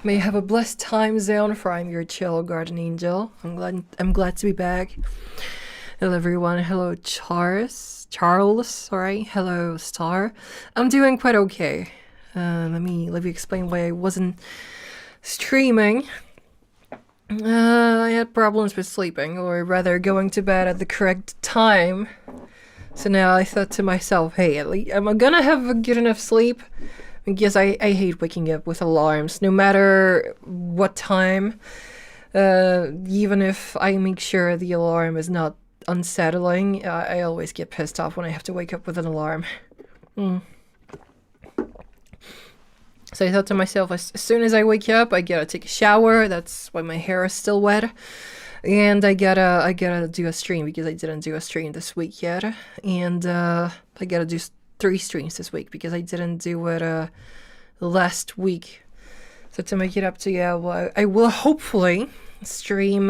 May you have a blessed time zone, for I'm your chill guardian angel. I'm glad to be back. Hello everyone. Hello Charles, sorry. Hello Star. I'm doing quite okay. Let me explain why I wasn't streaming. I had problems with sleeping, or rather going to bed at the correct time. So now I thought to myself, hey, at least I'm gonna have a good enough sleep. Because I hate waking up with alarms, no matter what time. Even if I make sure the alarm is not unsettling, I always get pissed off when I have to wake up with an alarm. So I thought to myself, as soon as I wake up, I gotta take a shower. That's why my hair is still wet. And I gotta do a stream because I didn't do a stream this week yet. And I gotta do 3 streams this week because I didn't do it last week. So to make it up to you, I will hopefully stream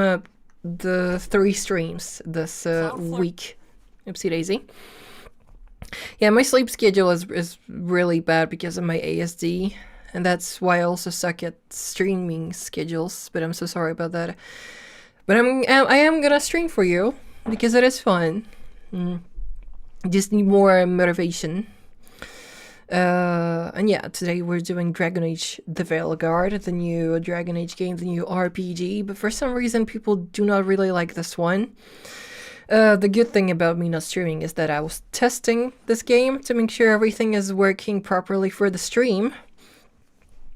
the 3 streams this week. Oopsie daisy. Yeah, my sleep schedule is really bad because of my ASD, and that's why I also suck at streaming schedules. But I'm so sorry about that. But I am gonna stream for you because it is fun. Just need more motivation. And yeah, today we're doing Dragon Age the Veilguard, the new Dragon Age game, the new RPG, but for some reason people do not really like this one. The good thing about me not streaming is that I was testing this game to make sure everything is working properly for the stream.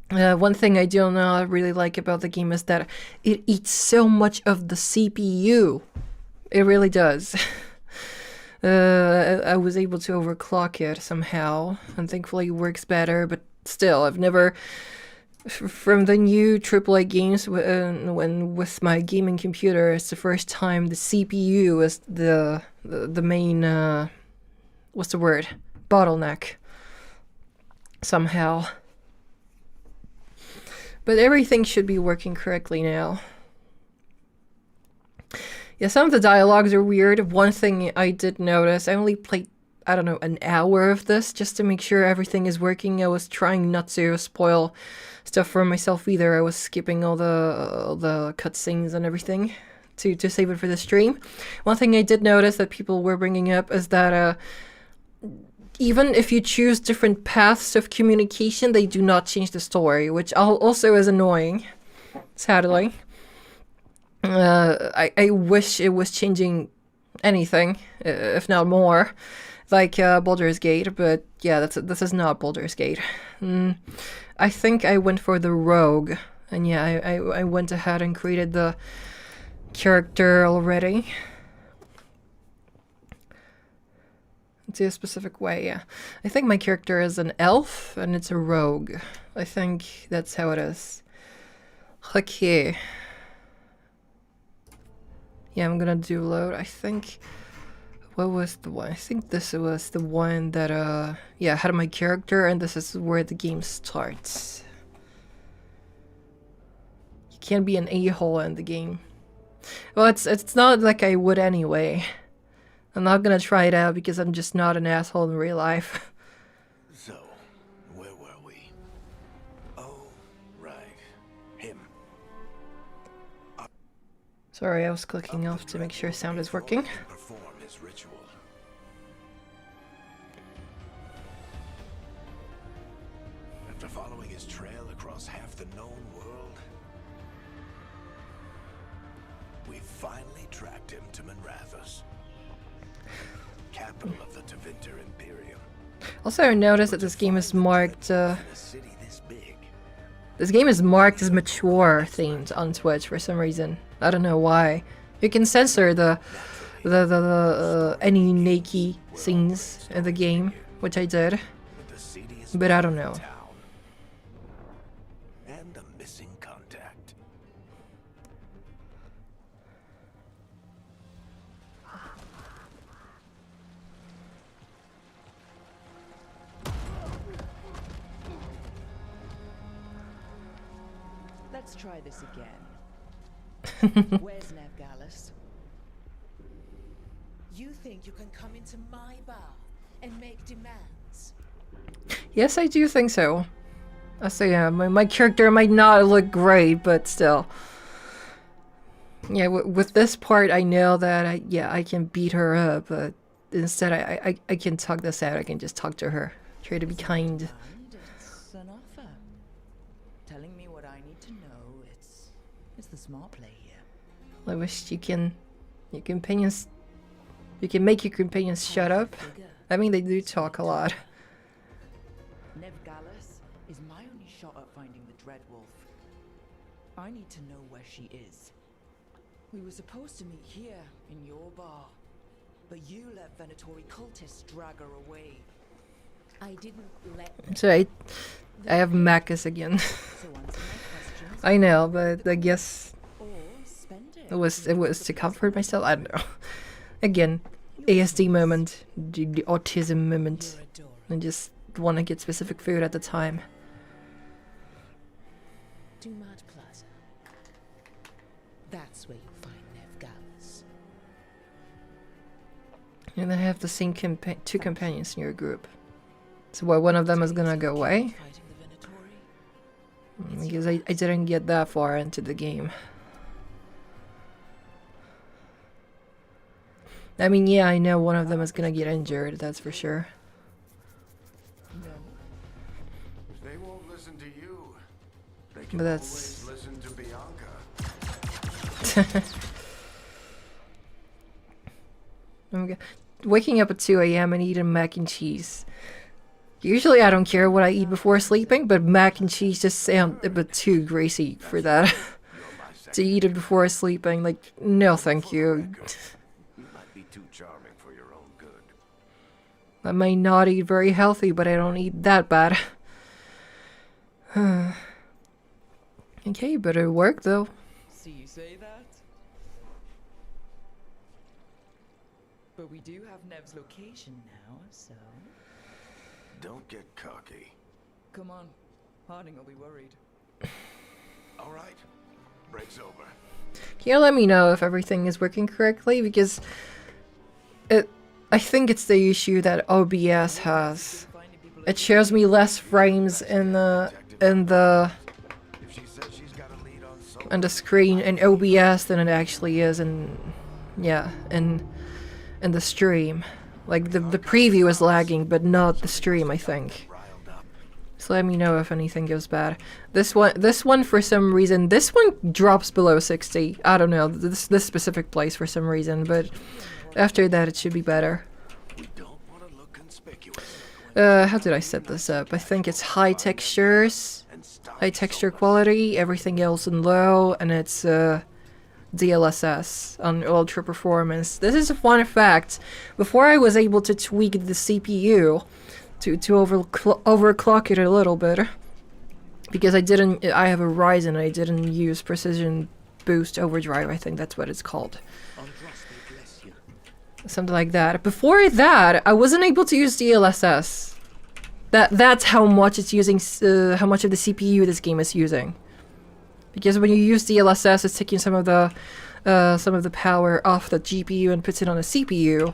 One thing I do not really like about the game is that it eats so much of the CPU. It really does. I was able to overclock it somehow, and thankfully it works better, but still, I've never... From the new AAA games, when with my gaming computer, it's the first time the CPU is the main, what's the word? Bottleneck. Somehow. But everything should be working correctly now. Yeah, some of the dialogues are weird. One thing I did notice, I only played, I don't know, an hour of this just to make sure everything is working. I was trying not to spoil stuff for myself either. I was skipping all the cutscenes and everything to save it for the stream. One thing I did notice that people were bringing up is that even if you choose different paths of communication, they do not change the story, which also is annoying, sadly. I wish it was changing anything, if not more, like Baldur's Gate, but yeah, this is not Baldur's Gate. I think I went for the rogue, and yeah, I went ahead and created the character already. To a specific way, yeah. I think my character is an elf, and it's a rogue. I think that's how it is. Okay. Yeah, I'm gonna do load. I think... What was the one? I think this was the one that, yeah, had my character, and this is where the game starts. You can't be an a-hole in the game. Well, it's not like I would anyway. I'm not gonna try it out because I'm just not an asshole in real life. So, where were we? Oh, right. Him. Sorry, I was clicking off to make sure sound is working. Perform his ritual. After following his trail across half the known world, we finally tracked him to Manrathus, capital of the Tevinter Imperium. Also, I noticed that this game is marked, this game is marked as mature themed on Twitch for some reason. I don't know why. You can censor the any naked scenes in the game, which I did, but I don't know. And a missing contact. Let's try this again. Where's Navgalis? You think you can come into my bar and make demands? Yes, I do think so. So yeah, my character might not look great, but still. Yeah, with this part, I know that I can beat her up, but instead I can talk this out. I can just talk to her, try to be kind. And it's an offer. Telling me what I need to know. It's the smart play here. I wish you can make your companions shut up. I mean, they do talk a lot. Nev Gallus is my only shot at finding the Dreadwolf. I need to know where she is. We were supposed to meet here, in your bar. But you let Venatori cultists drag her away. I didn't let them. So I have Macus again. So answer my questions I know, but I guess or spend it. it was to comfort myself. I don't know. Again, ASD moment, the autism moment, You're adorable. and just want to get specific food at the time. Dumad Plaza. That's where you'll find Nev Gallus. And I have the same two companions in your group. So why one of them is gonna go away? Fighting the Venatori. Because I didn't get that far into the game. I mean, yeah, I know one of them is gonna get injured, that's for sure. No. They won't listen to you. They can But that's... always listen to Bianca. Okay. Waking up at 2 a.m. and eating mac and cheese. Usually I don't care what I eat before sleeping, but mac and cheese just sound a bit too greasy for that. You're my To second. eat it before sleeping, like, no thank you. You might be too charming for your own good. I may not eat very healthy, but I don't eat that bad. Okay, better work though. So you say that? But we do have Nev's location now, so... Don't get cocky. Come on. Harding will be worried. All right. Break's over. Can you let me know if everything is working correctly? Because I think it's the issue that OBS has. Finding people It shows me less frames in the If she says she's got a lead on someone, screen in OBS than it actually is in the stream. Like the preview is lagging, but not the stream, I think. riled up. So let me know if anything goes bad. This one for some reason, this one drops below 60. I don't know, this specific place for some reason, but after that it should be better. We don't want to look conspicuous. How did I set this up? I think it's high textures, And stop high texture quality, everything else in low, and it's DLSS on ultra performance. This is a fun fact. Before I was able to tweak the CPU to overclock it a little bit, because I have a Ryzen and I didn't use precision boost overdrive, I think that's what it's called. Something like that. Before that, I wasn't able to use DLSS. That's how much it's using, how much of the CPU this game is using. Because when you use DLSS, it's taking some of the power off the GPU and puts it on a CPU.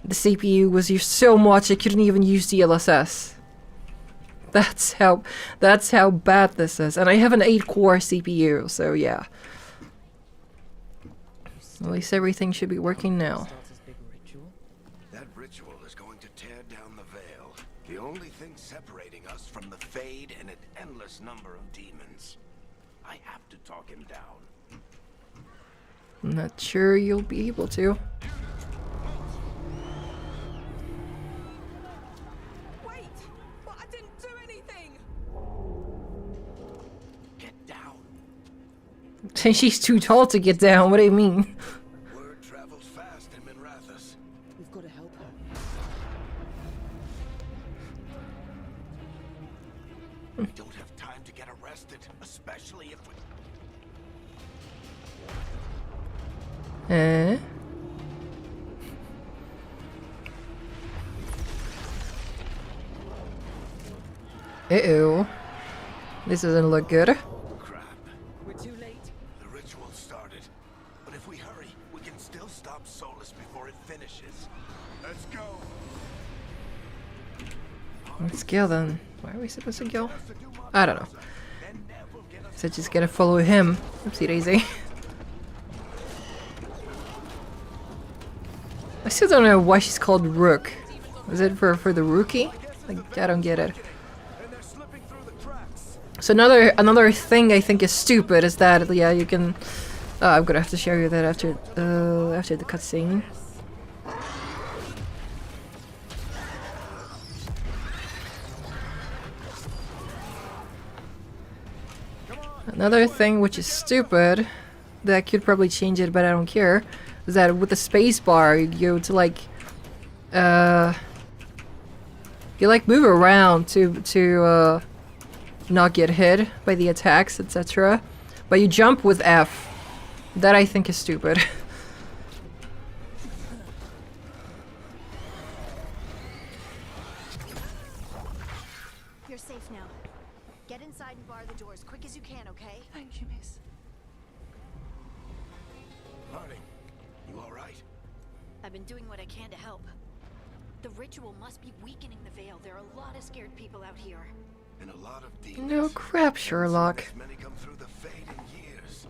The CPU was used so much I couldn't even use DLSS. That's how bad this is. And I have an 8-core CPU, so yeah. At least everything should be working now. starts this big ritual. That ritual is going to tear down the veil. The only thing separating us from the Fade and an endless number of demons. I have to talk him down. I'm not sure you'll be able to. Wait! But I didn't do anything! Get down. She's too tall to get down, what do you mean? Word travels fast in Minrathous. We've got to help her. We don't have time to get arrested, especially if we... Uh-oh. This doesn't look good. Crap. We're too late. The ritual started. But if we hurry, we can still stop Solus before it finishes. Let's go. Let's go then. Why are we supposed to go? Has to do my I don't know. So just gotta follow him. Oopsie daisy. I still don't know why she's called Rook. Is it for the rookie? Like, I don't get it. So another thing I think is stupid is that, yeah, you can... I'm gonna have to show you that after the cutscene. Another thing which is stupid, that could probably change it, but I don't care, is that with the space bar you go to like you like move around to not get hit by the attacks, etc. But you jump with F. That I think is stupid. You're safe now. Get inside and bar the door as quick as you can, okay? Thank you, miss. Harding, you all right? I've been doing what I can to help. The ritual must be weakening the veil. There are a lot of scared people out here. And a lot of demons. No crap, Sherlock. As many come through the Fade in years.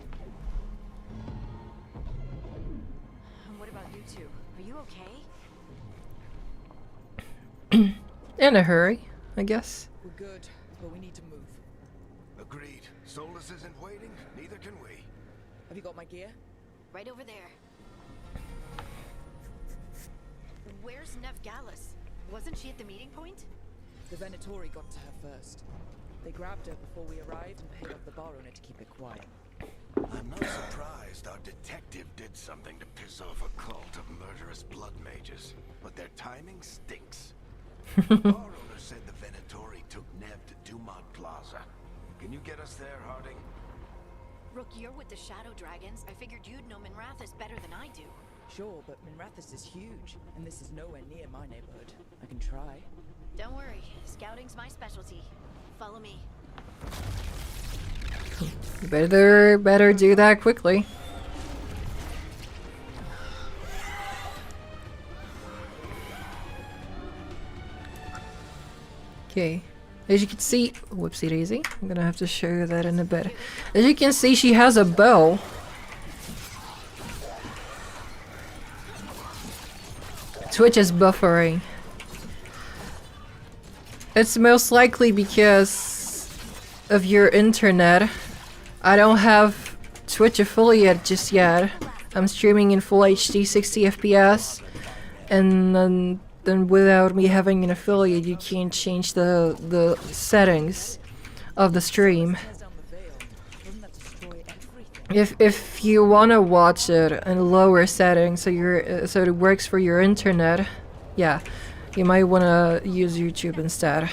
And what about you two? Are you okay? In a hurry, I guess. We're good, but we need to move. Agreed. Solus isn't waiting, neither can we. Have you got my gear? Right over there. Where's Veilguard? Wasn't she at the meeting point? The Venatori got to her first. They grabbed her before we arrived and paid off the bar owner to keep it quiet. I'm not surprised our detective did something to piss off a cult of murderous blood mages, but their timing stinks. The bar owner said the Venatori took Nev to Dumont Plaza. Can you get us there, Harding? Rook, you're with the Shadow Dragons. I figured you'd know Minrathous better than I do. Sure, but Minrathous is huge, and this is nowhere near my neighborhood. I can try. Don't worry, scouting's my specialty. Follow me. Better do that quickly. Okay. As you can see, whoopsie daisy. I'm gonna have to show you that in a bit. As you can see, she has a bow. Twitch is buffering. It's most likely because of your internet. I don't have Twitch affiliate just yet. I'm streaming in full HD 60 FPS, and then without me having an affiliate, you can't change the settings of the stream. If you wanna watch it in lower settings, so it works for your internet, yeah, you might wanna use YouTube instead.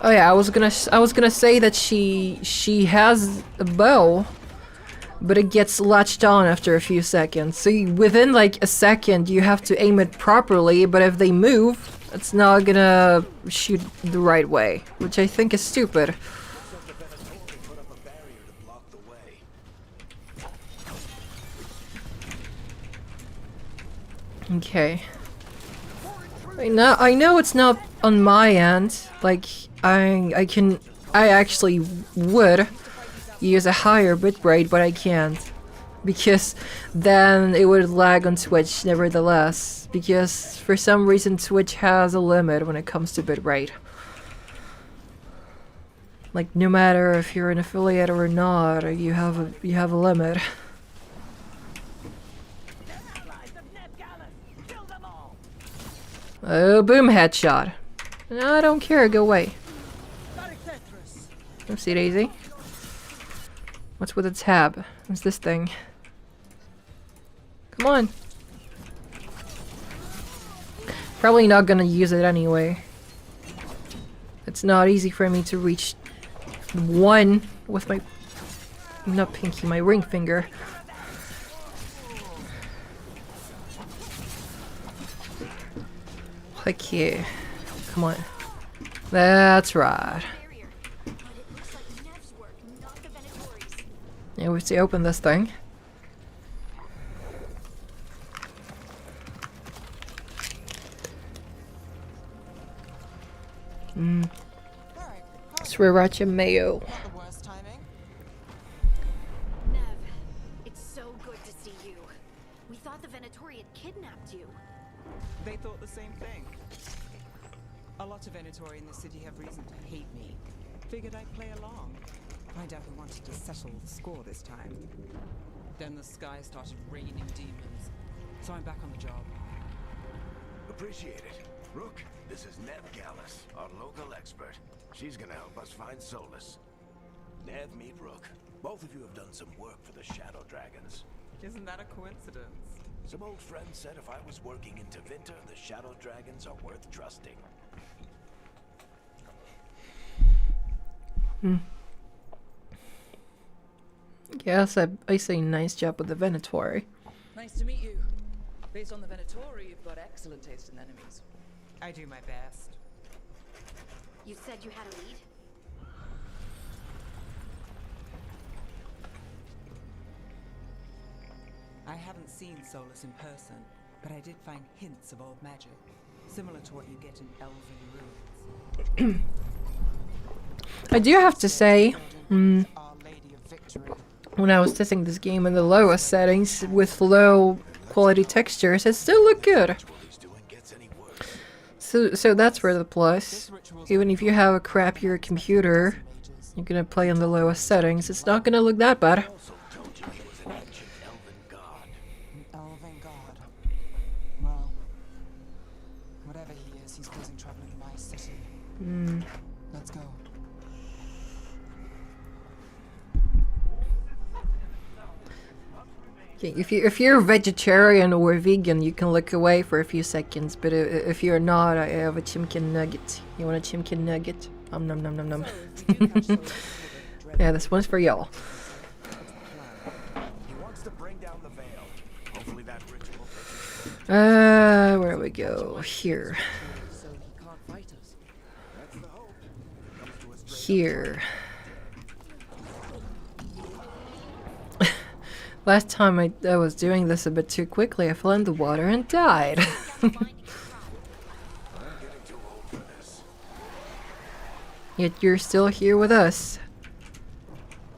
Oh yeah, I was gonna say that she has a bow, but it gets latched on after a few seconds. So within like a second, you have to aim it properly. But if they move, it's not gonna shoot the right way, which I think is stupid. Okay. I know it's not on my end. Like I actually would use a higher bitrate, but I can't, because then it would lag on Twitch nevertheless, because for some reason Twitch has a limit when it comes to bitrate. Like no matter if you're an affiliate or not, you have a limit. Oh, boom, headshot. No, I don't care, go away. Oopsie daisy. What's with the tab? What's this thing? Come on. Probably not gonna use it anyway. It's not easy for me to reach one with my... not pinky, my ring finger. Okay. Come on. That's right. Yeah, we have to open this thing. Sriracha mayo. Not the worst timing. Nev, it's so good to see you. We thought the Venatori had kidnapped you. They thought the same thing. A lot of Venatori in the city have reason to hate me. Figured I'd play along. Find out who wanted to settle the score this time. Then the sky started raining demons. So I'm back on the job. Appreciate it. Rook, this is Nev Gallus, our local expert. She's gonna help us find Solus. Nev, meet Rook. Both of you have done some work for the Shadow Dragons. Isn't that a coincidence? Some old friend said if I was working in Tevinter, the Shadow Dragons are worth trusting. Yes, I say nice job with the Venatori. Nice to meet you. Based on the Venatori, you've got excellent taste in enemies. I do my best. You said you had a lead? I haven't seen Solus in person, but I did find hints of old magic, similar to what you get in Elven ruins. I do have to say, Our Lady of Victory. when I was testing this game in the lowest settings with low quality textures, it still looked good. What he's doing gets any worse. So that's where the plus. Even if you have a crappier computer, you're gonna play on the lowest settings, it's not gonna look that bad. Also told you he was an ancient elven god. Elven God. Well, whatever he is, he's causing trouble in my city. Let's go. Okay, if you're a vegetarian or a vegan, you can look away for a few seconds. But if you're not, I have a chimkin nugget. You want a chimkin nugget? Nom nom nom nom nom. Yeah, this one's for y'all. He wants to bring down the veil. Hopefully that ritual takes Where do we go? Here. So he can't fight us. That's the hope. Comes to us straight Here. Last time I was doing this a bit too quickly, I fell in the water and died. I'm getting too old for this. Yet you're still here with us.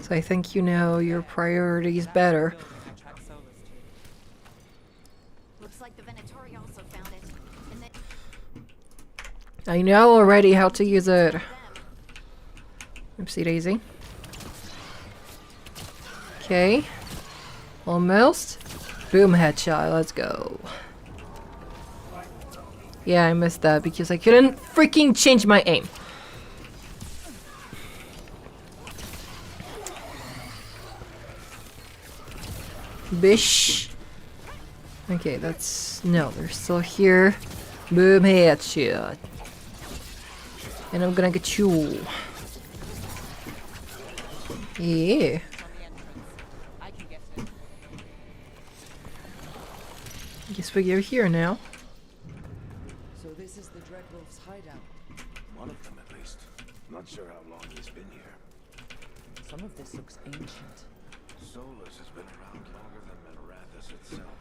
So I think you know your priorities better. Track Solus to. Looks like the Venatori also found it. And then I know already how to use it. them. Oopsie daisy. Okay. Almost. Boom, headshot. Let's go. Yeah, I missed that because I couldn't freaking change my aim. Bish. Okay, that's... No, they're still here. Boom, headshot. And I'm gonna get you. Yeah. I can get it. Guess we're here now. So this is the Dreadwolf's hideout. One of them at least. Not sure how long he's been here. Some of this looks ancient. Solus has been around longer than Marathis itself.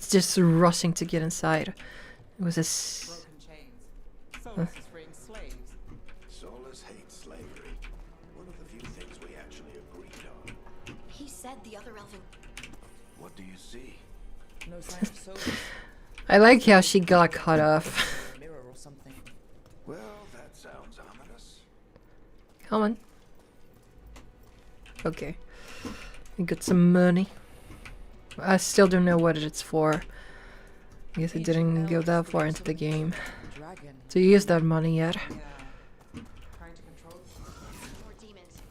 Just rushing to get inside. It was a... Broken chains. Solus is freeing slaves. Solus hates slavery. One of the few things we actually agreed on. He said the other elven. What do you see? No sign of Solus. I like how she got cut off. A mirror or something. Well, that sounds ominous. Come on. Okay. We got some money. I still don't know what it's for. I guess I didn't go that far into the game Dragon. to use that money yet. Yeah. Trying to control. More demons.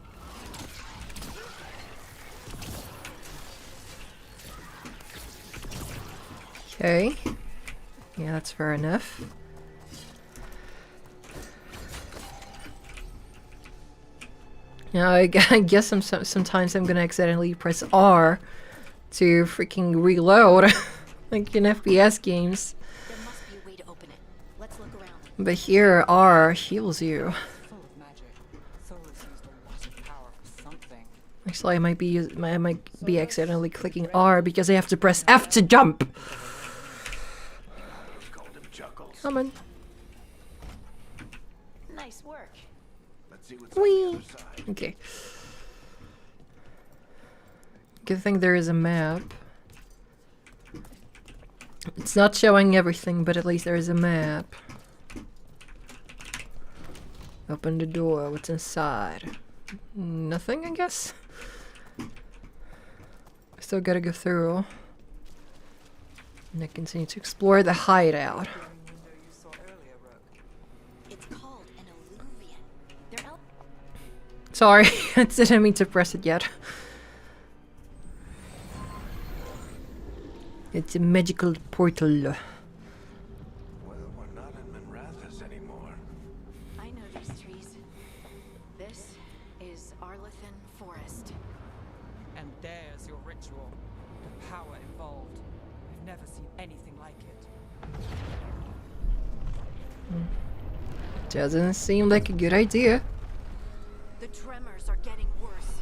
Okay. Yeah, that's fair enough. Now I guess sometimes I'm gonna accidentally press R to freaking reload, like in FPS games. There must be a way to open it. Let's look around. But here R heals you. Full of magic. Solus used a lot of power for something. Actually, I might be accidentally clicking R because I have to press F to jump. Called him Chuckles. Come on. Nice work. Let's see what's on Whee! the other side. Okay. Good thing there is a map. It's not showing everything, but at least there is a map. Open the door. What's inside? Nothing, I guess. Still gotta go through. And I continue to explore the hideout. Window you saw earlier, Rook. It's called an illuvian. They're Sorry, I didn't mean to press it yet. It's a magical portal. Well, we're not in Minrathous anymore. I know these trees. This is Arlethan Forest. And there's your ritual. The power involved. I've never seen anything like it. Doesn't seem like a good idea. The tremors are getting worse.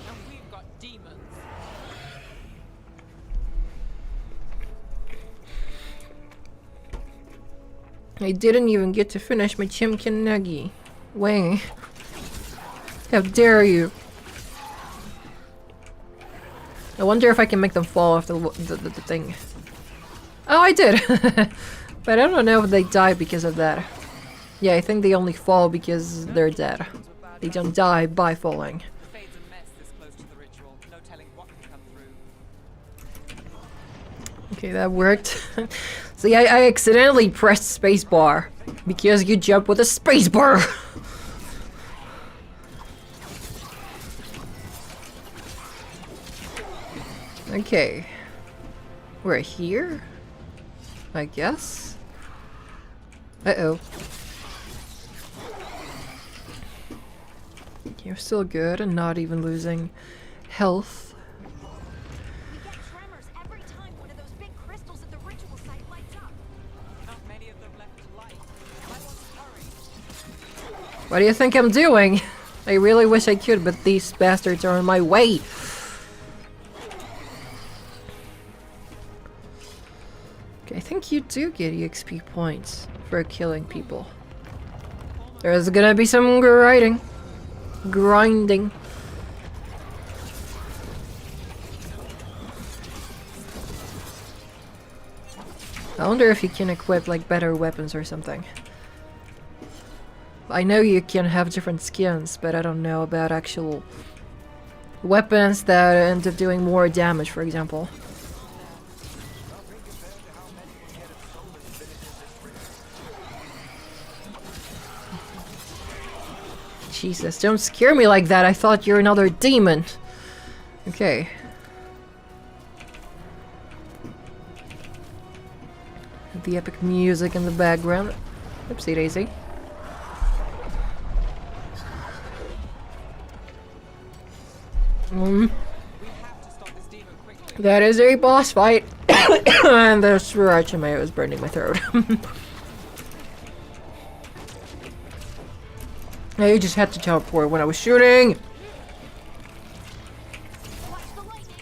And we've got demons. I didn't even get to finish my chimkin nuggy. Wang. How dare you? I wonder if I can make them fall off the thing. Oh, I did! But I don't know if they die because of that. Yeah, I think they only fall because they're dead. They don't die by falling. The fade's a mess this close to the ritual. No telling what can come through. Okay, that worked. See, I accidentally pressed spacebar because you jump with a spacebar. Okay, we're here, I guess. Uh-oh. You're still good and not even losing health. We get tremors every time one of those big crystals at the ritual site lights up. Not many of them left to light. I want to hurry. What do you think I'm doing? I really wish I could, but these bastards are on my way. Okay, I think you do get EXP points for killing people. There's gonna be some grinding. I wonder if you can equip like better weapons or something. I know you can have different skins, but I don't know about actual weapons that end up doing more damage, for example. Jesus, don't scare me like that. I thought you're another demon. Okay. The epic music in the background. Oopsie daisy. We have to stop this demon quickly. That is a boss fight. And the sriracha mayo is burning my throat. I just had to teleport when I was shooting. Watch the lightning.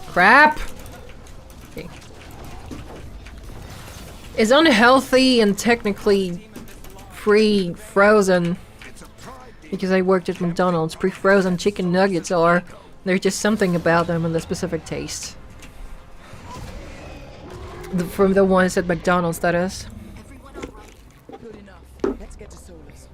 Crap. Okay. It's unhealthy and technically pre-frozen because I worked at McDonald's. Pre-frozen chicken nuggets are, there's just something about them and the specific taste. From the ones at McDonald's, that is. Everyone all right? Good enough. Let's get to Solus.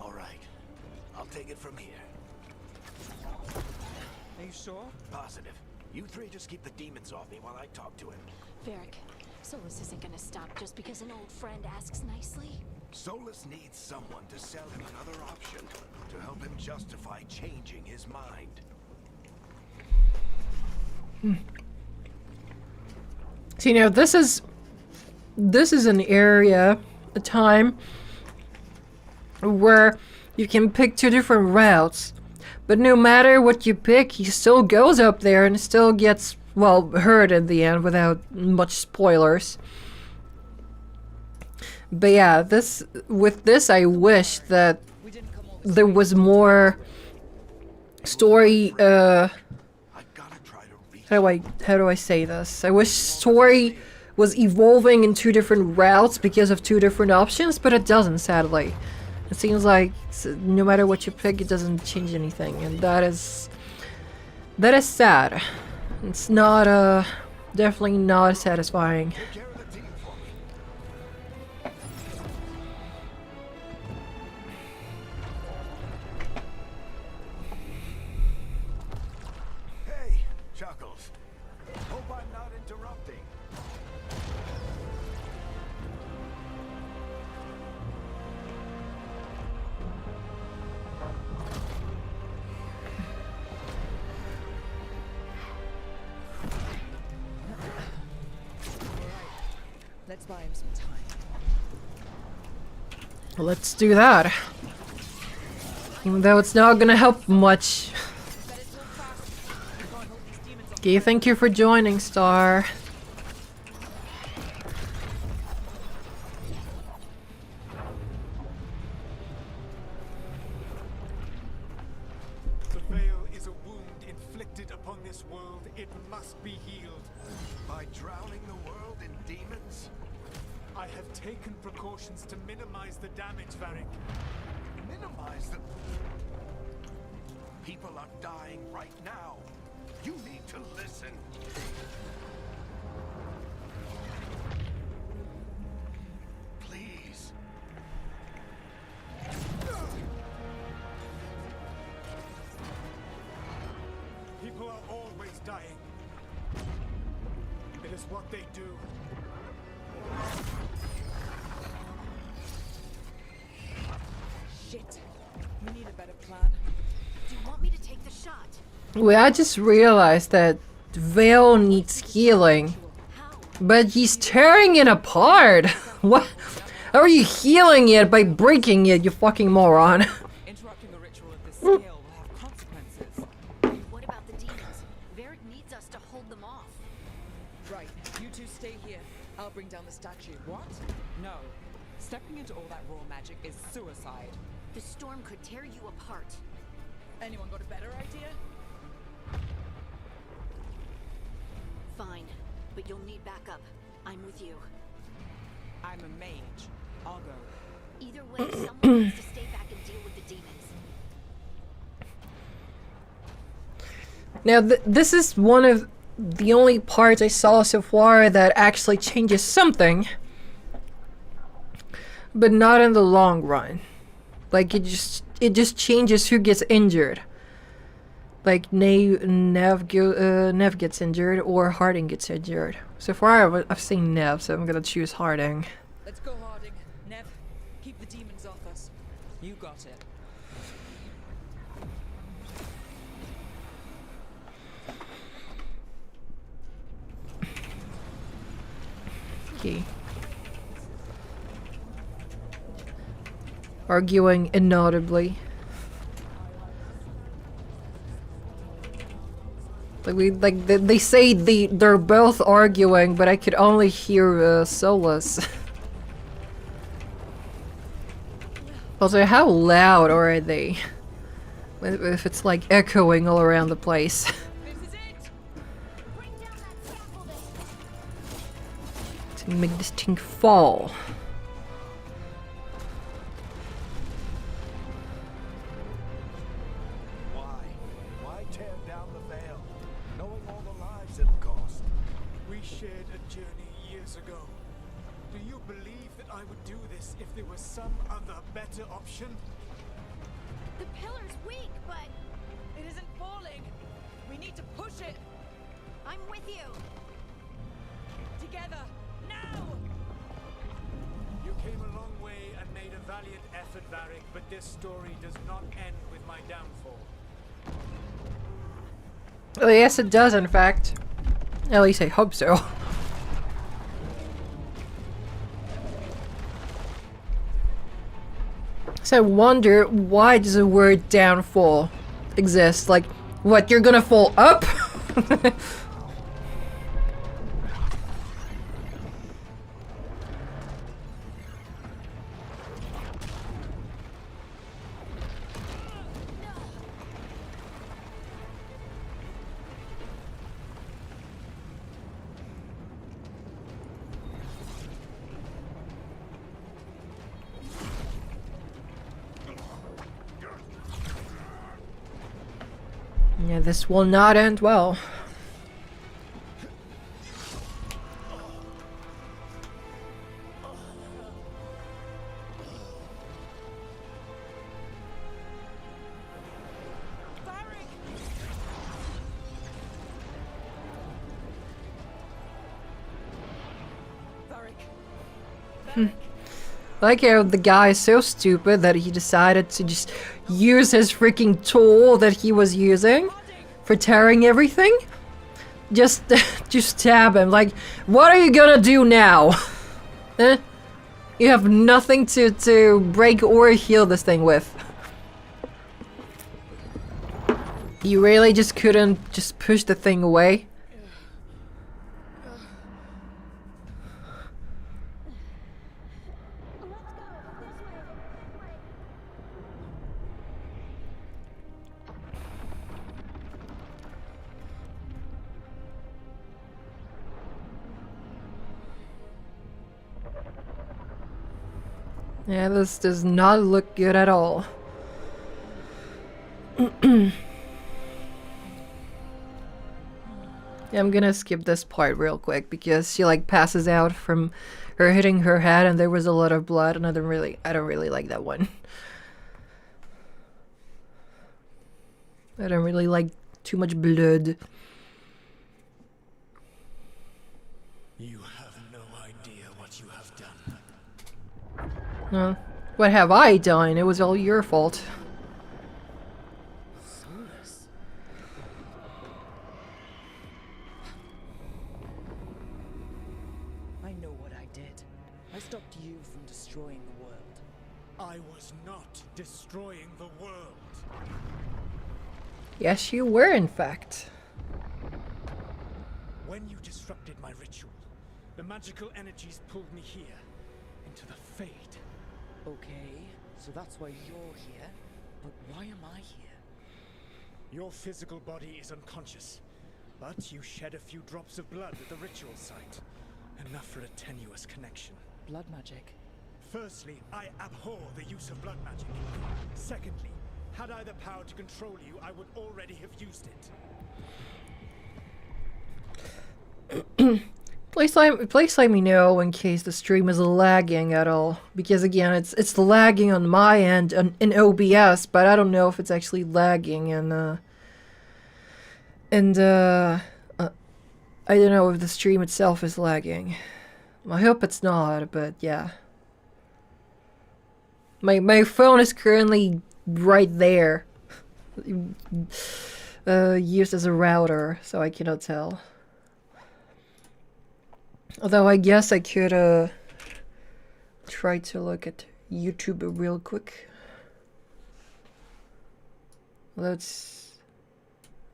All right, I'll take it from here. Are you sure? Positive. You three just keep the demons off me while I talk to him. Varric, Solus isn't gonna stop just because an old friend asks nicely. Solus needs someone to sell him another option. To to help him justify changing his mind. So, you know, this is an area, a time where you can pick two different routes, but no matter what you pick, he still goes up there and still gets, well, hurt in the end without much spoilers. But yeah, with this I wish that there was more story, I gotta try to reach. how do I say this? I wish story was evolving in two different routes because of two different options, but it doesn't, sadly. It seems like no matter what you pick, it doesn't change anything, and that is sad. It's not, definitely not satisfying. Take care of the team for me. Hey, Chuckles. Hope I'm not interrupting. Let's buy him some time. Let's do that. Even though it's not gonna help much. Okay, thank you for joining, Star. The veil is a wound inflicted upon this world. It must be healed. By drowning the world in demons? I have taken precautions to minimize the damage, Varric. Minimize the... People are dying right now. You need to listen. Please. People are always dying. It is what they do. Shit. We need a better plan. Do you want me to take the shot? Wait, I just realized that Vale needs healing, How? but he's tearing it apart. What? How are you healing it by breaking it, you fucking moron? Interrupting a ritual of this scale will have consequences. What about the demons? Varric needs us to hold them off. Right, you two stay here. I'll bring down the statue. What? No. Stepping into all that raw magic is suicide. The storm could tear you apart. Anyone got a better idea? Fine, but you'll need backup. I'm with you. I'm a mage. I'll go. Either way, someone needs to stay back and deal with the demons. Now, this is one of the only parts I saw so far that actually changes something, but not in the long run. Like, it just changes who gets injured. Like, Nev gets injured, or Harding gets injured. So far, I've seen Nev, so I'm gonna choose Harding. Let's go, Harding. Nev, keep the demons off us. You got it. Okay. Arguing inaudibly. They say they're both arguing, but I could only hear Solus. Also, how loud are they? If it's like echoing all around the place. This is it! Bring down that scaffolding! To make this thing fall. Why tear down the veil, knowing all the lives it'll cost? We shared a journey years ago. Do you believe that I would do this if there was some other better option? The pillar's weak, but It isn't falling. We need to push it I'm with you. together now. You came a long way and made a valiant effort, Varric, but this story does not end with my downfall. Oh, yes, it does, in fact. At least I hope so. So I wonder, why does the word downfall exist? Like, what, you're gonna fall up? Yeah, this will not end well. Like how the guy is so stupid that he decided to just use his freaking tool that he was using for tearing everything. Just stab him. Like, what are you gonna do now? Eh? You have nothing to break or heal this thing with. You really just couldn't just push the thing away? Yeah, this does not look good at all. Yeah, I'm gonna skip this part real quick because she like passes out from her hitting her head and there was a lot of blood and I don't really like that one. I don't really like too much blood. You have no idea what you have done. What have I done? It was all your fault. Soulless. I know what I did. I stopped you from destroying the world. I was not destroying the world. Yes, you were, in fact. When you disrupted my ritual, the magical energies pulled me here, into the Fade. Okay, so that's why you're here. But why am I here? Your physical body is unconscious, but you shed a few drops of blood at the ritual site. Enough for a tenuous connection. Blood magic. Firstly, I abhor the use of blood magic. Secondly, had I the power to control you, I would already have used it. Please let me know in case the stream is lagging at all. Because again, it's lagging on my end in OBS, but I don't know if it's actually lagging I don't know if the stream itself is lagging. I hope it's not, but yeah. My phone is currently right there. Used as a router, so I cannot tell. Although I guess I could try to look at YouTube real quick. Although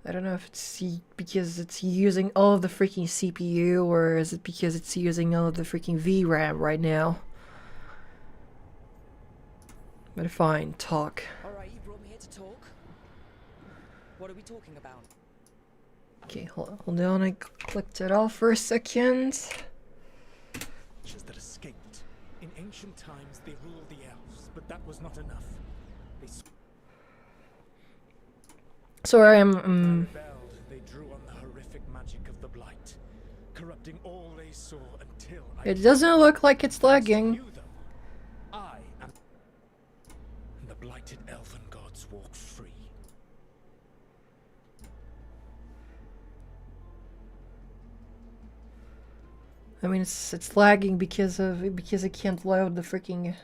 I don't know if it's because it's using all of the freaking CPU or is it because it's using all of the freaking VRAM right now. But fine, talk. Alright, you brought me here to talk. What are we talking about? Okay, hold on, I clicked it off for a second. That escaped. In ancient times, they ruled the elves, but that was not enough. They Sorry, I'm rebelled. They drew on the horrific magic of the blight, corrupting all they saw until It doesn't look like it's lagging. You, though, I am. And the blighted elven gods walk free. I mean, it's lagging because I can't load the freaking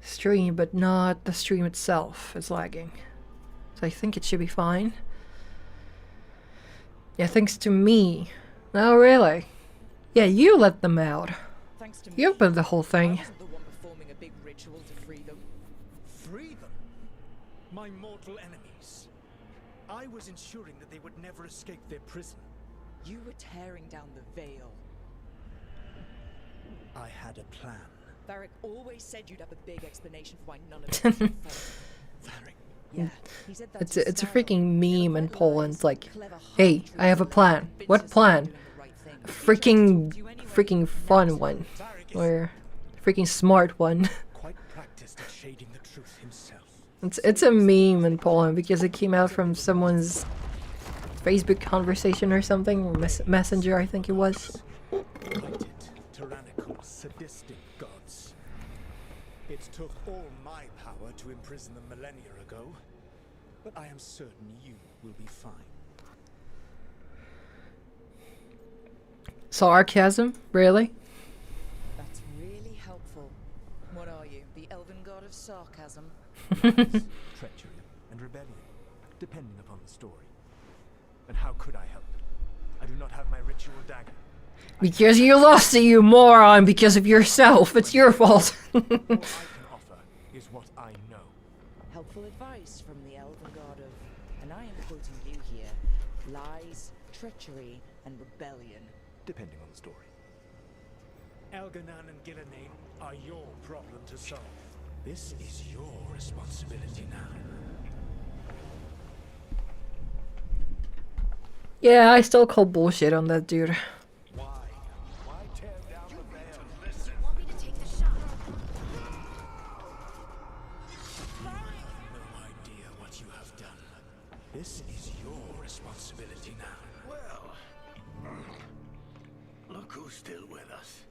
stream, but not the stream itself is lagging. So I think it should be fine. Yeah, thanks to me. Oh, really? Yeah, you let them out. Thanks to You me, opened the whole I thing. wasn't the one performing a big ritual to free them. Free them? My mortal enemies. I was ensuring that they would never escape their prison. You were tearing down the veil. I had a plan. Varric always said you'd have a big explanation for why none of it was your fault. Varric. Yeah, he said that's It's a his style. freaking meme in Quite Poland. lies, Like, clever hey, half-truths I have a that plan. convince What us plan? you're doing the right thing. A He tried to freaking, talk to you anyway. freaking fun one, Varric is or freaking smart one. quite practiced at shading the truth himself. It's a meme in Poland because it came out from someone's Facebook conversation or something, or messenger, I think it was. Blighted, tyrannical, sadistic gods. It took all my power to imprison them millennia ago, but I am certain you will be fine. Sarcasm? Really? That's really helpful. What are you, the elven god of sarcasm? Treachery and rebellion, depending upon the story. And how could I help? I do not have my ritual dagger. Because you lost it, you moron, because of yourself. It's your fault. All I can offer is what I know. Helpful advice from the elven god of, and I am quoting you here, lies, treachery, and rebellion. Depending on the story. Elganan and Gillenane are your problem to solve. This is your responsibility now. Yeah, I still call bullshit on that dude. Why? Why tear down the veil? Want me to take the shot? No idea what you have done. This is your responsibility now. Well, look who's still with us.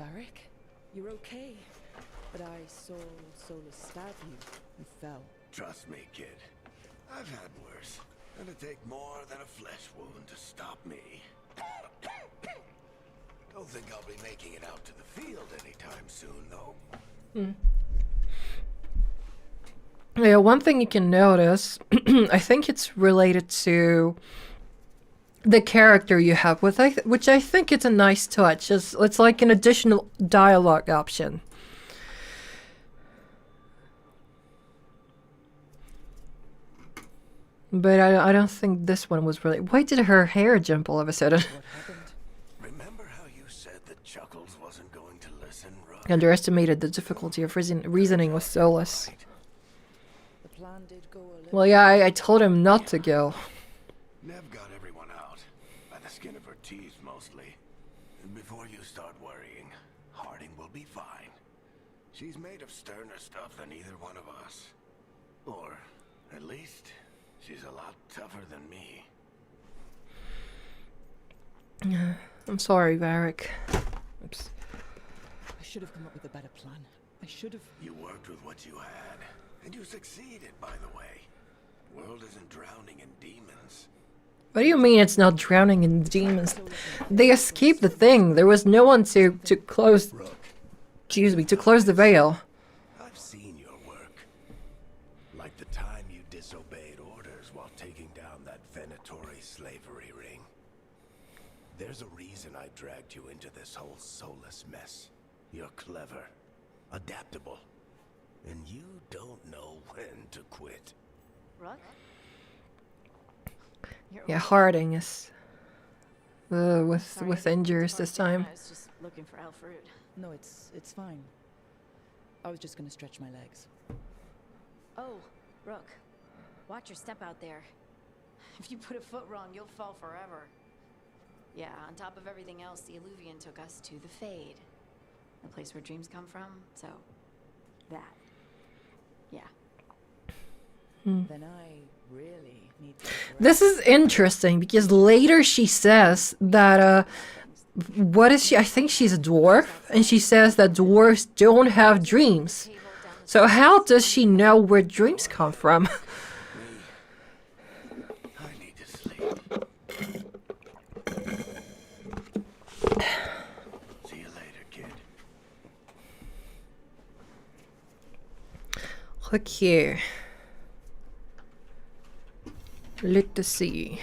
Varric, you're okay. But I saw Solus stab you. You fell. Trust me, kid. I've had worse. It'll take more than a flesh wound to stop me. Don't think I'll be making it out to the field anytime soon, though. Yeah, one thing you can notice, I think it's related to the character you have with, which I think it's a nice touch. It's like an additional dialogue option. But I don't think this one was really... Why did her hair jump all of a sudden? What happened? Remember how you said that Chuckles wasn't going to listen, Rook? Underestimated the difficulty of reasoning with Solus. The plan did go a little... Well, yeah, I told him not to go. Nev got everyone out, by the skin of her teeth mostly. And before you start worrying, Harding will be fine. She's made of sterner stuff than either one of us. Or, at least, she's a lot tougher than me. I'm sorry, Varric. Oops. I should have come up with a better plan. I should have... You worked with what you had, and you succeeded, by the way. World isn't drowning in demons. What do you mean it's not drowning in demons? They escaped the thing. There was no one to close... Rook, Excuse me, to close the veil. I've seen your work. Like the time you disobeyed orders while taking down that Venatori slavery ring. There's a reason I dragged you into this whole Solus mess. You're clever, adaptable, and you don't know when to quit. Rook? You're Yeah, okay? Harding is Sorry, with injuries this I time. was just looking for Alfred. No, it's fine. I was just gonna stretch my legs. Oh, Rook. Watch your step out there. If you put a foot wrong, you'll fall forever. Yeah, on top of everything else, the Illuvian took us to the Fade. The place where dreams come from, so... that. Yeah. Then I really need to... This is interesting because later she says that what is she? I think she's a dwarf, and she says that dwarves don't have dreams. Table down the So how does she know where dreams come from? I need to sleep. Click here. Let's see.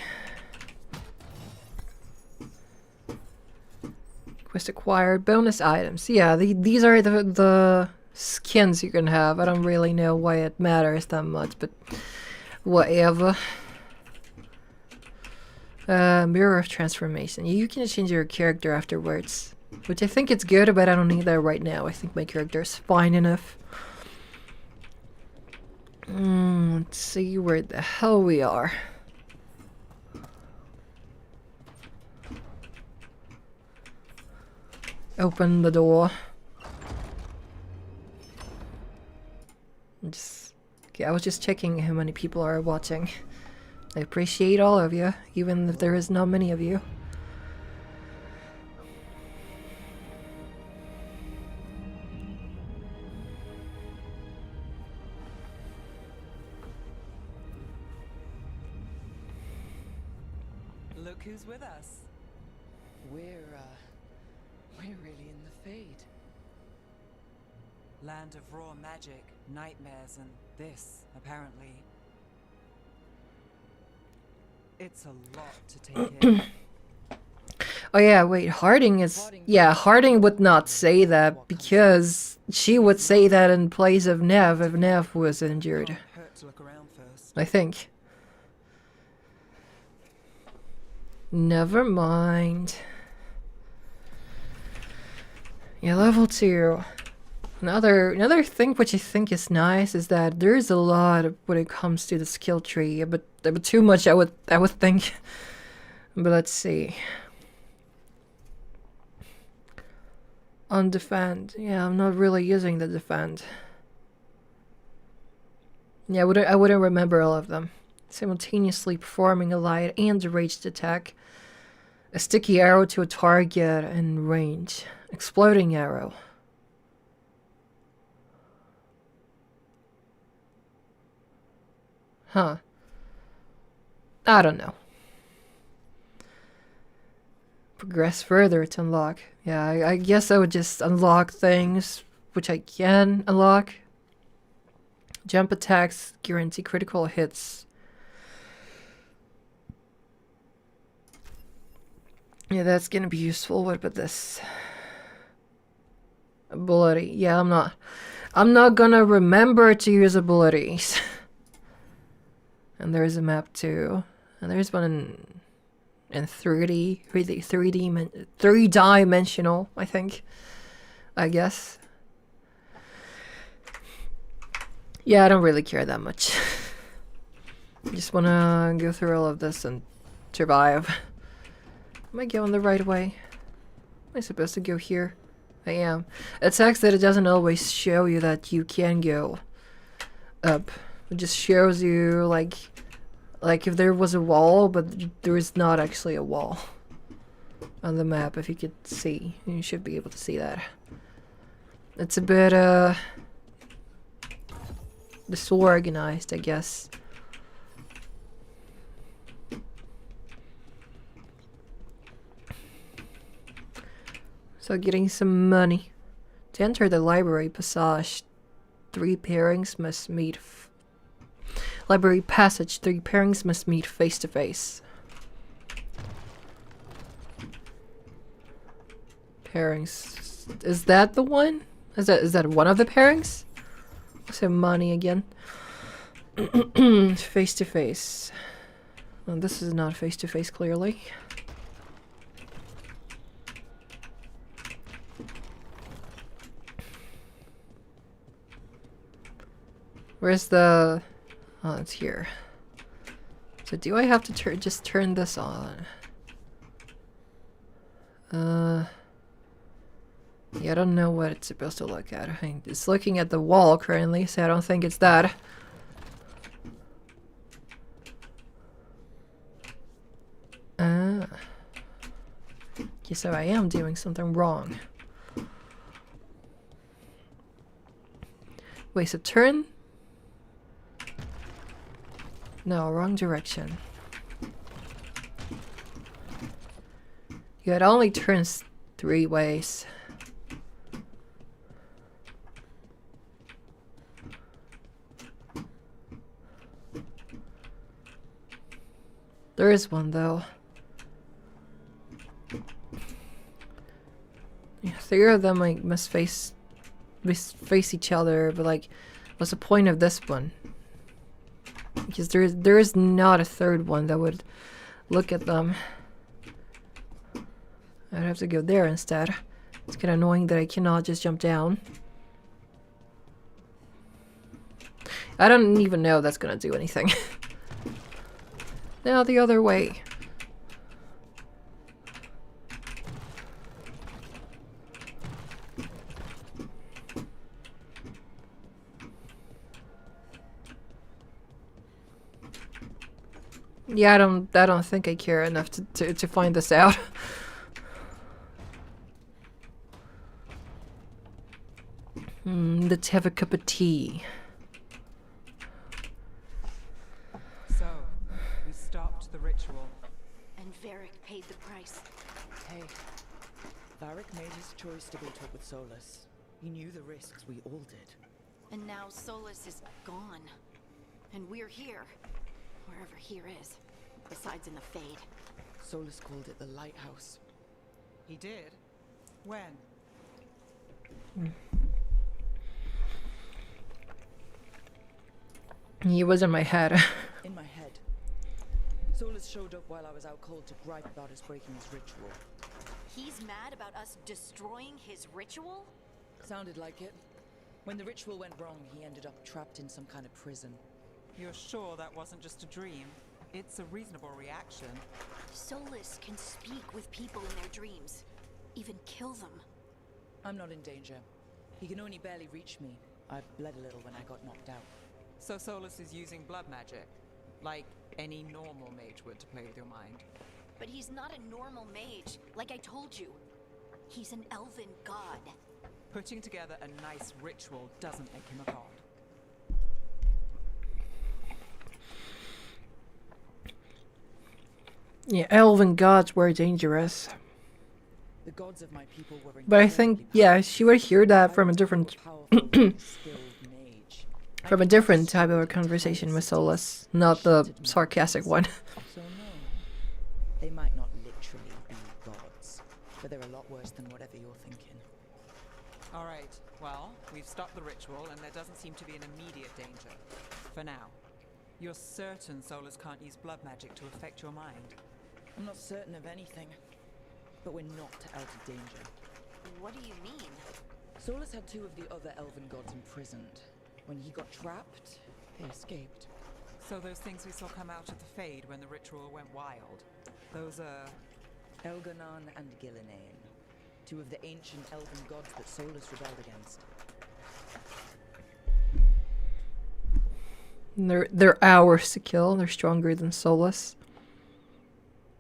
Quest acquired. Bonus items. Yeah, these are the skins you can have. I don't really know why it matters that much, but whatever. Mirror of transformation. You can change your character afterwards, which I think it's good, but I don't need that right now. I think my character is fine enough. Let's see where the hell we are. Open the door. Okay, I was just checking how many people are watching. I appreciate all of you, even if there is not many of you. Look who's with us. We're really in the Fade. Land of raw magic, nightmares, and this, apparently. It's a lot to take in. Oh yeah, wait, Harding is... Yeah, Harding would not say that because she would say that in place of Nev if Nev was injured. Hurt to look around first. I think. Never mind. Yeah, level 2. Another thing which I think is nice is that there is a lot when it comes to the skill tree, but too much I would think. But let's see. On defend, yeah, I'm not really using the defend. Yeah, I wouldn't remember all of them. Simultaneously performing a light and a ranged attack. A sticky arrow to a target in range. Exploding arrow. Huh. I don't know. Progress further to unlock. Yeah, I guess I would just unlock things which I can unlock. Jump attacks guarantee critical hits. Yeah, that's gonna be useful. What about this? Ability. Yeah, I'm not gonna remember to use abilities. And there's a map too. And there's one in 3D, really 3-dimensional, I think. I guess. Yeah, I don't really care that much. I just wanna go through all of this and survive. Am I going the right way? Am I supposed to go here? I am. It sucks that it doesn't always show you that you can go up. It just shows you like if there was a wall, but there is not actually a wall on the map. If you could see, you should be able to see that. It's a bit disorganized, I guess. So getting some money. To enter the library passage, 3 pairings must meet. Library passage, 3 pairings must meet face to face. Pairings. Is that the one? Is that one of the pairings? So money again. Face to face. Well, this is not face to face clearly. Where's the... Oh, it's here. So do I have to just turn this on? Yeah, I don't know what it's supposed to look at. It's looking at the wall currently, so I don't think it's that. Yeah, so I am doing something wrong. Wait, so turn? No, wrong direction. Yeah, it only turns 3 ways. There is one though. Yeah, 3 of them like must face each other, but like, what's the point of this one? Because there is not a third one that would look at them. I'd have to go there instead. It's kind of annoying that I cannot just jump down. I don't even know if that's gonna do anything. Now the other way. Yeah, I don't think I care enough to find this out. Let's have a cup of tea. So, we stopped the ritual. And Varric paid the price. Hey, Varric made his choice to go talk with Solus. He knew the risks, we all did. And now Solus is gone. And we're here. Wherever here is. Besides in the Fade. Solus called it the Lighthouse. He did? When? He was in my head. In my head. Solus showed up while I was out cold to gripe about us breaking his ritual. He's mad about us destroying his ritual? Sounded like it. When the ritual went wrong, he ended up trapped in some kind of prison. You're sure that wasn't just a dream? It's a reasonable reaction. Solus can speak with people in their dreams. Even kill them. I'm not in danger. He can only barely reach me. I bled a little when I got knocked out. So Solus is using blood magic? Like any normal mage would to play with your mind? But he's not a normal mage, like I told you. He's an elven god. Putting together a nice ritual doesn't make him a god. Yeah, elven gods were dangerous. The gods of my people were But I think, yeah, she would hear that from a different from a different type of a conversation with Solus, not the sarcastic one. So no, they might not literally be gods, but they're a lot worse than whatever you're thinking. Alright, well, we've stopped the ritual and there doesn't seem to be an immediate danger. For now. You're certain Solus can't use blood magic to affect your mind? I'm not certain of anything, but we're not out of danger. What do you mean? Solus had 2 of the other elven gods imprisoned. When he got trapped, they escaped. So those things we saw come out of the Fade when the ritual went wild, those are... Elganon and Gillinane, 2 of the ancient elven gods that Solus rebelled against. They're ours to kill. They're stronger than Solus.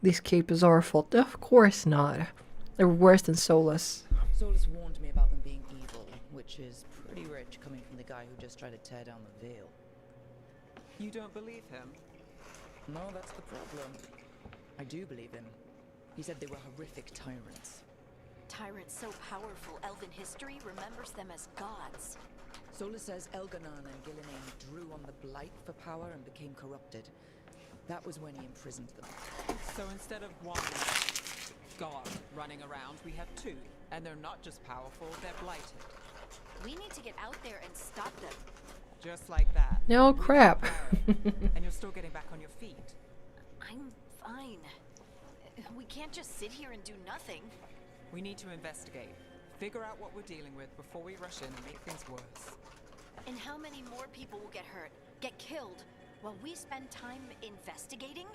These capers are our fault. Of course not. They're worse than Solus. Solus warned me about them being evil, which is pretty rich coming from the guy who just tried to tear down the veil. You don't believe him? No, that's the problem. I do believe him. He said they were horrific tyrants. Tyrants so powerful, elven history remembers them as gods. Solus says Elganon and Gillinane drew on the blight for power and became corrupted. That was when he imprisoned them. So instead of one god running around, we have 2. And they're not just powerful, they're blighted. We need to get out there and stop them. Just like that. No crap. And you're still getting back on your feet. I'm fine. We can't just sit here and do nothing. We need to investigate. Figure out what we're dealing with before we rush in and make things worse. And how many more people will get hurt, get killed, while we spend time investigating?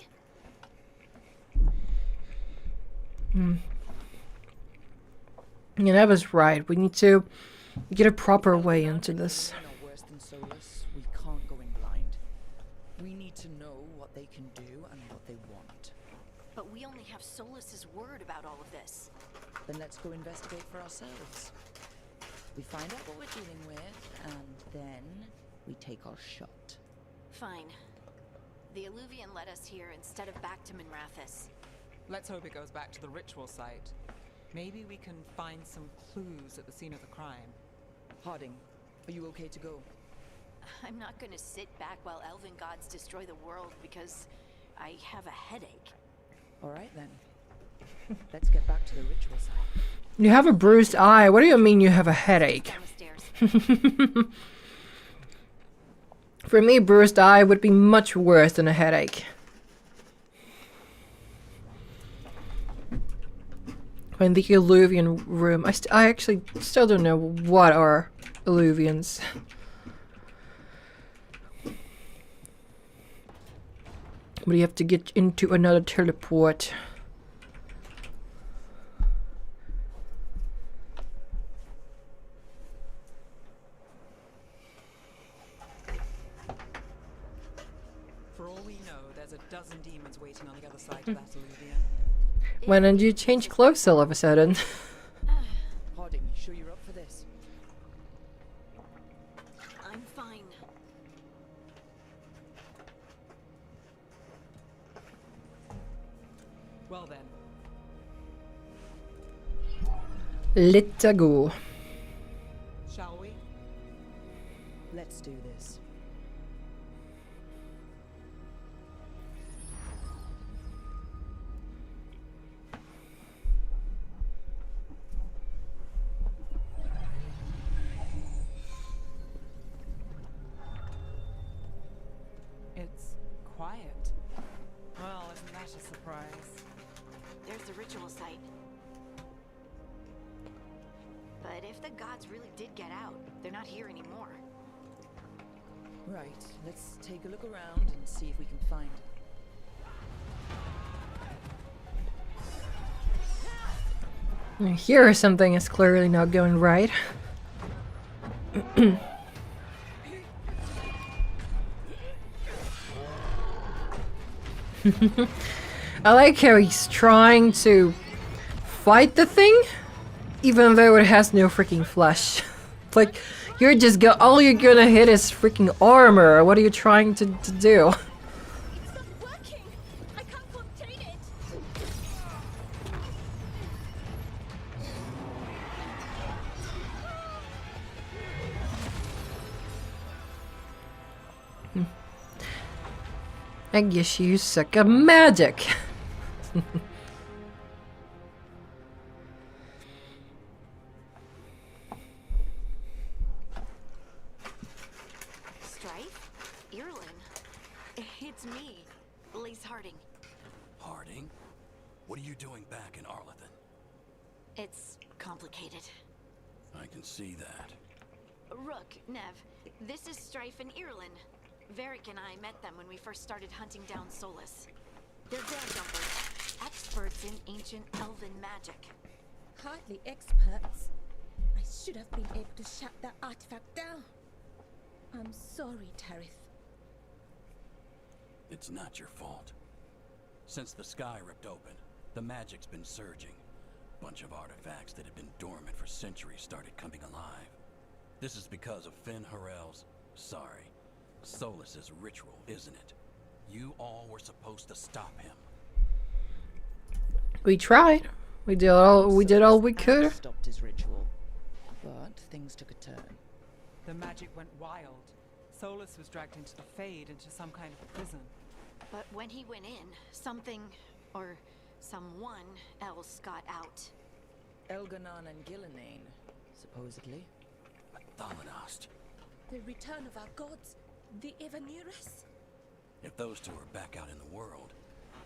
Yeah, that was right. We need to get a proper way into this. We're not worse than Solus. We can't go in blind. We need to know what they can do and what they want. But we only have Solus's word about all of this. Then let's go investigate for ourselves. We find out what we're dealing with, and then we take our shot. Fine. The Illuvian led us here instead of back to Minrathous. Let's hope it goes back to the ritual site. Maybe we can find some clues at the scene of the crime. Harding, are you okay to go? I'm not gonna sit back while elven gods destroy the world because I have a headache. All right then. Let's get back to the ritual site. You have a bruised eye. What do you mean you have a headache? Down the stairs. For me, bruised eye would be much worse than a headache. In the Illuvian room, I actually still don't know what are Illuvians. But you have to get into another teleport. For all we know, there's a dozen demons waiting on the other side of that Illuvian. Why didn't you change clothes all of a sudden? Harding, you sure you're up for this? I'm fine. Well then, Let's go. shall we? Let's do this. It's quiet. Well, isn't that a surprise? There's the ritual site. But if the gods really did get out, they're not here anymore. Right, let's take a look around and see if we can find it. Here something is clearly not going right. I like how he's trying to fight the thing, even though it has no freaking flesh. Like, you're just all you're gonna hit is freaking armor. What are you trying to do? It's not working! I can't contain it! I guess you suck at magic. Strife? Irlin? It's me, Lace Harding. Harding? What are you doing back in Arlethan? It's complicated. I can see that. Rook, Nev, this is Strife and Irlin. Varric and I met them when we first started hunting down Solus. They're veil jumpers, experts in ancient elven magic. Hardly experts. I should have been able to shut that artifact down. I'm sorry, Tarith. It's not your fault. Since the sky ripped open, the magic's been surging. Bunch of artifacts that had been dormant for centuries started coming alive. This is because of Finn Harel's... sorry, Solus's ritual, isn't it? You all were supposed to stop him. We tried. We did all we could. Stopped his ritual, but things took a turn. The magic went wild. Solus was dragged into the Fade, into some kind of prison. But when he went in, something, or someone else got out. Elganon and Gillenane, supposedly. Thalanost. The return of our gods, the Evanurus. If those two are back out in the world,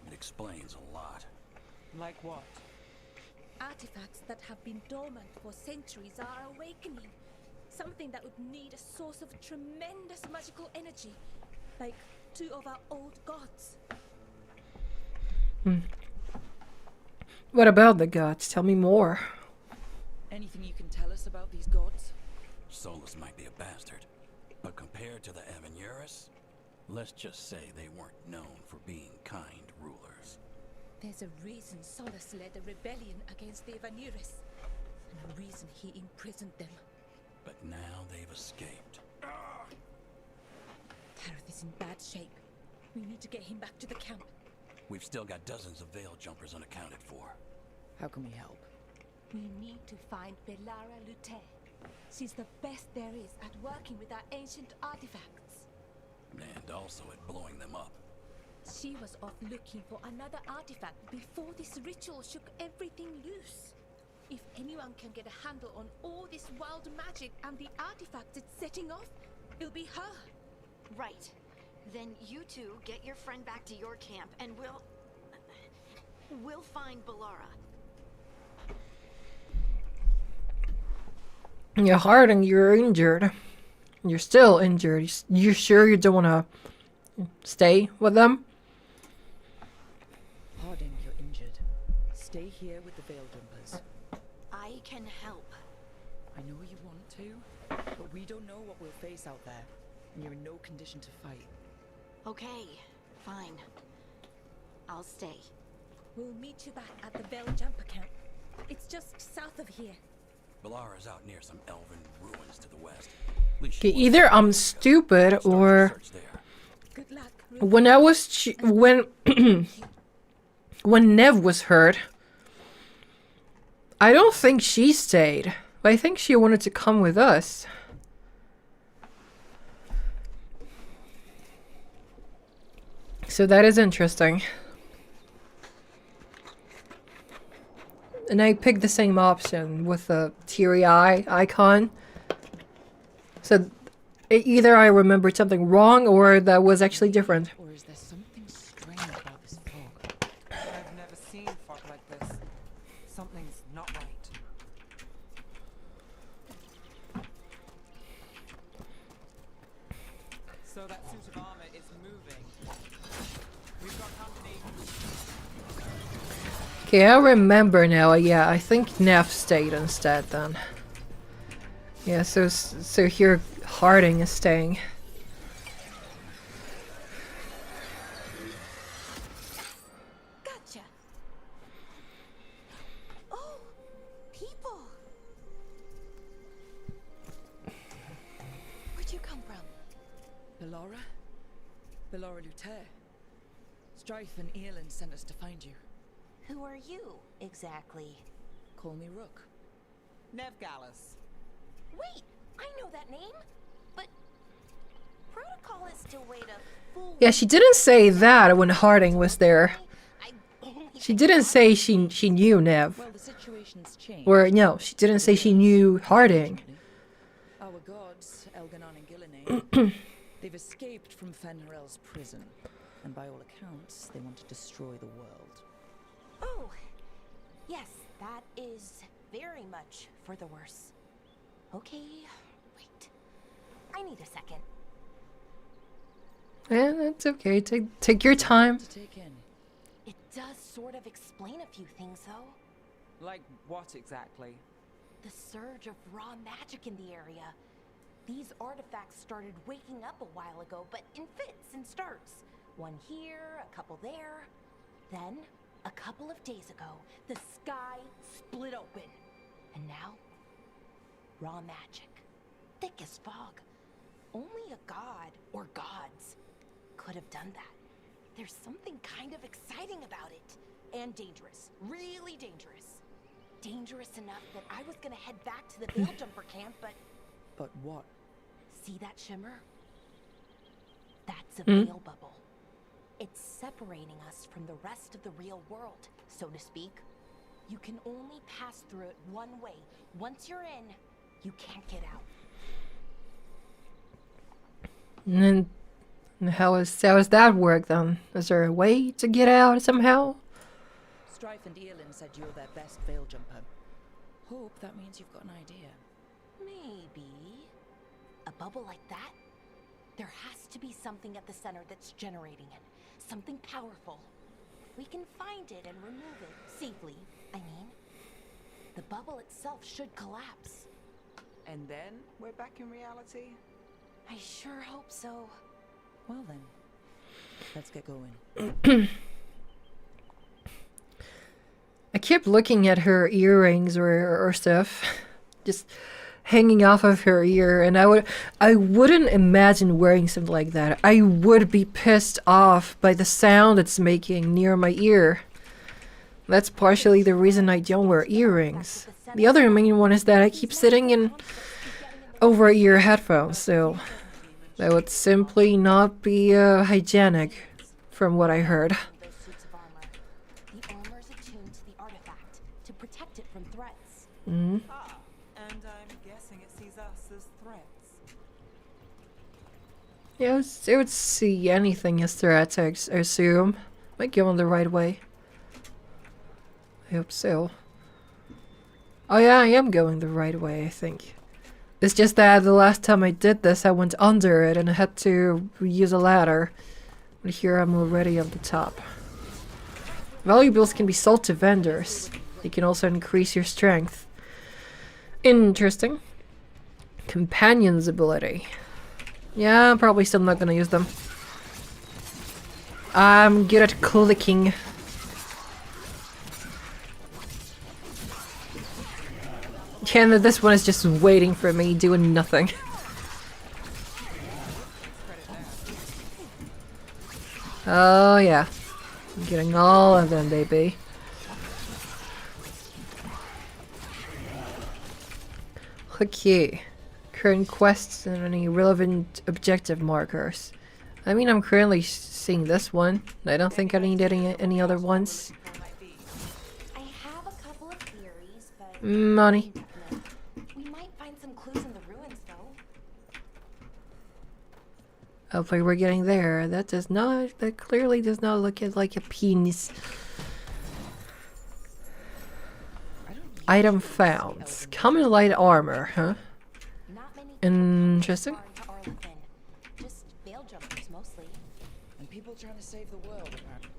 it explains a lot. Like what? Artifacts that have been dormant for centuries are awakening. Something that would need a source of tremendous magical energy, like two of our old gods. What about the gods? Tell me more. Anything you can tell us about these gods? Solus might be a bastard, but compared to the Evanurus, let's just say they weren't known for being kind rulers. There's a reason Solus led a rebellion against the Evanurus, and a reason he imprisoned them. But now they've escaped. Tarith is in bad shape. We need to get him back to the camp. We've still got dozens of veil jumpers unaccounted for. How can we help? We need to find Belara Lute. She's the best there is at working with our ancient artifacts. And also at blowing them up. She was off looking for another artifact before this ritual shook everything loose. If anyone can get a handle on all this wild magic and the artifacts it's setting off, it'll be her. Right. Then you two get your friend back to your camp and we'll find Bellara. You're Harding, you're injured. You're still injured. You sure you don't want to stay with them? Harding, you're injured. Stay here with the Veil Jumpers. I can help. I know you want to, but we don't know what we'll face out there, and you're in no condition to fight. Okay, fine. I'll stay. We'll meet you back at the Veil Jumper camp. It's just south of here. Bellara's out near some elven ruins to the west. At least Okay, she was. either I'm stupid Start the or search there. Good luck. when I was when when Nev was hurt, I don't think she stayed. I think she wanted to come with us. So that is interesting. And I picked the same option with the teary eye icon. So either I remembered something wrong or that was actually different. Or is there something strange about this fog? I've never seen fog like this. Something's not right. So that suit of armor is moving. We've got company. Okay, I remember now. Yeah, I think Neff stayed instead then. Yeah, so here Harding is staying. Gotcha. Oh, people. Where'd you come from? Bellara? Bellara Luther. Strife and Eilin sent us to find you. Who are you, exactly? Call me Rook. Nevgallus. Wait, I know that name. But protocol is to wait a full... Yeah, she didn't say that when Harding was there. I only She didn't say she knew Nev. Well, the situation's changed. Or no, she didn't say she knew Harding. Our gods, Elganon and Gillinan, they've escaped from Fenrirel's prison. And by all accounts, they want to destroy the world. Oh, yes, that is very much for the worse. Okay, wait. I need a second. Yeah, that's okay. Take your time. To take in. It does sort of explain a few things, though. Like what exactly? The surge of raw magic in the area. These artifacts started waking up a while ago, but in fits and starts. One here, a couple there. Then, a couple of days ago, the sky split open. And now, raw magic. Thick as fog. Only a god, or gods, could have done that. There's something kind of exciting about it. And dangerous. Really dangerous. Dangerous enough that I was gonna head back to the Veil Jumper camp, but... But what? See that shimmer? That's a veil bubble. It's separating us from the rest of the real world, so to speak. You can only pass through it one way. Once you're in, you can't get out. And then how does that work then? Is there a way to get out somehow? Strife and Eilin said you're their best veil jumper. Hope that means you've got an idea. Maybe. A bubble like that? There has to be something at the center that's generating it. Something powerful. We can find it and remove it safely, I mean. The bubble itself should collapse. And then we're back in reality? I sure hope so. Well then, let's get going. I kept looking at her earrings or stuff, just hanging off of her ear, and I wouldn't imagine wearing something like that. I would be pissed off by the sound it's making near my ear. That's partially the reason I don't wear earrings. The other main one is that I keep sitting in over-ear headphones, so that would simply not be hygienic from what I heard. Those suits of armor. The armor is attuned to the artifact to protect it from threats. Ah, and I'm guessing it sees us as threats. Yeah, it would see anything as threats, I assume. Am I going the right way? I hope so. Oh yeah, I am going the right way, I think. It's just that the last time I did this, I went under it and I had to use a ladder. But here I'm already on the top. Valuables can be sold to vendors. They can also increase your strength. Interesting. Companion's ability. Yeah, I'm probably still not gonna use them. I'm good at clicking. And this one is just waiting for me, doing nothing. Oh yeah. I'm getting all of them, baby. Okay. Current quests and any relevant objective markers. I mean, I'm currently seeing this one. I don't think I need any other ones. I have a couple of theories, but Money. we might find some clues in the ruins, though. Hopefully we're getting there. That clearly does not look like a penis. Item found. Common light armor, huh? Not many Interesting. people are into Arlequin. Just veil jumpers mostly. And people trying to save the world, apparently.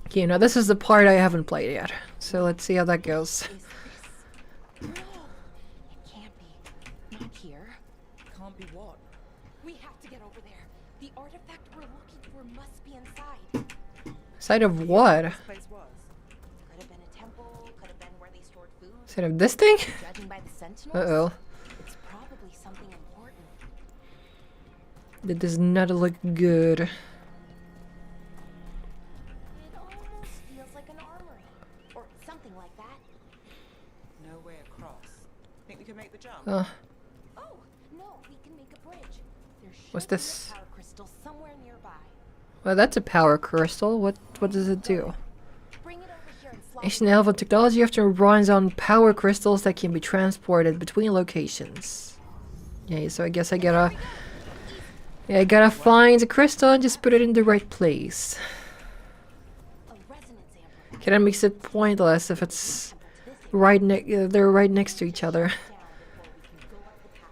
Okay, now this is the part I haven't played yet. So let's see how that goes. Is this? No, it can't be. Not here. Can't be what? We have to get over there. The artifact we're looking for must be inside. Side of what? This place was. Could have been a temple. Could have been where they stored food. Side of this thing? Judging by the sentinels, Uh-oh. it's probably something important. That does not look good. It almost feels like an armory, or something like that. No way across. Think we can make the jump? Uh, Oh no, we can make a bridge. There What's should be a this? power crystal somewhere nearby. well, that's a power crystal. What does it do? Bring it over here and slide. Ancient elven technology often runs on power crystals that can be transported between locations. Yeah, so I guess I gotta... Yeah, I gotta find a crystal and just put it in the right place. A resonance amplifier. Kinda makes it pointless if it's right they're right next to each other. Down before we can go up the path.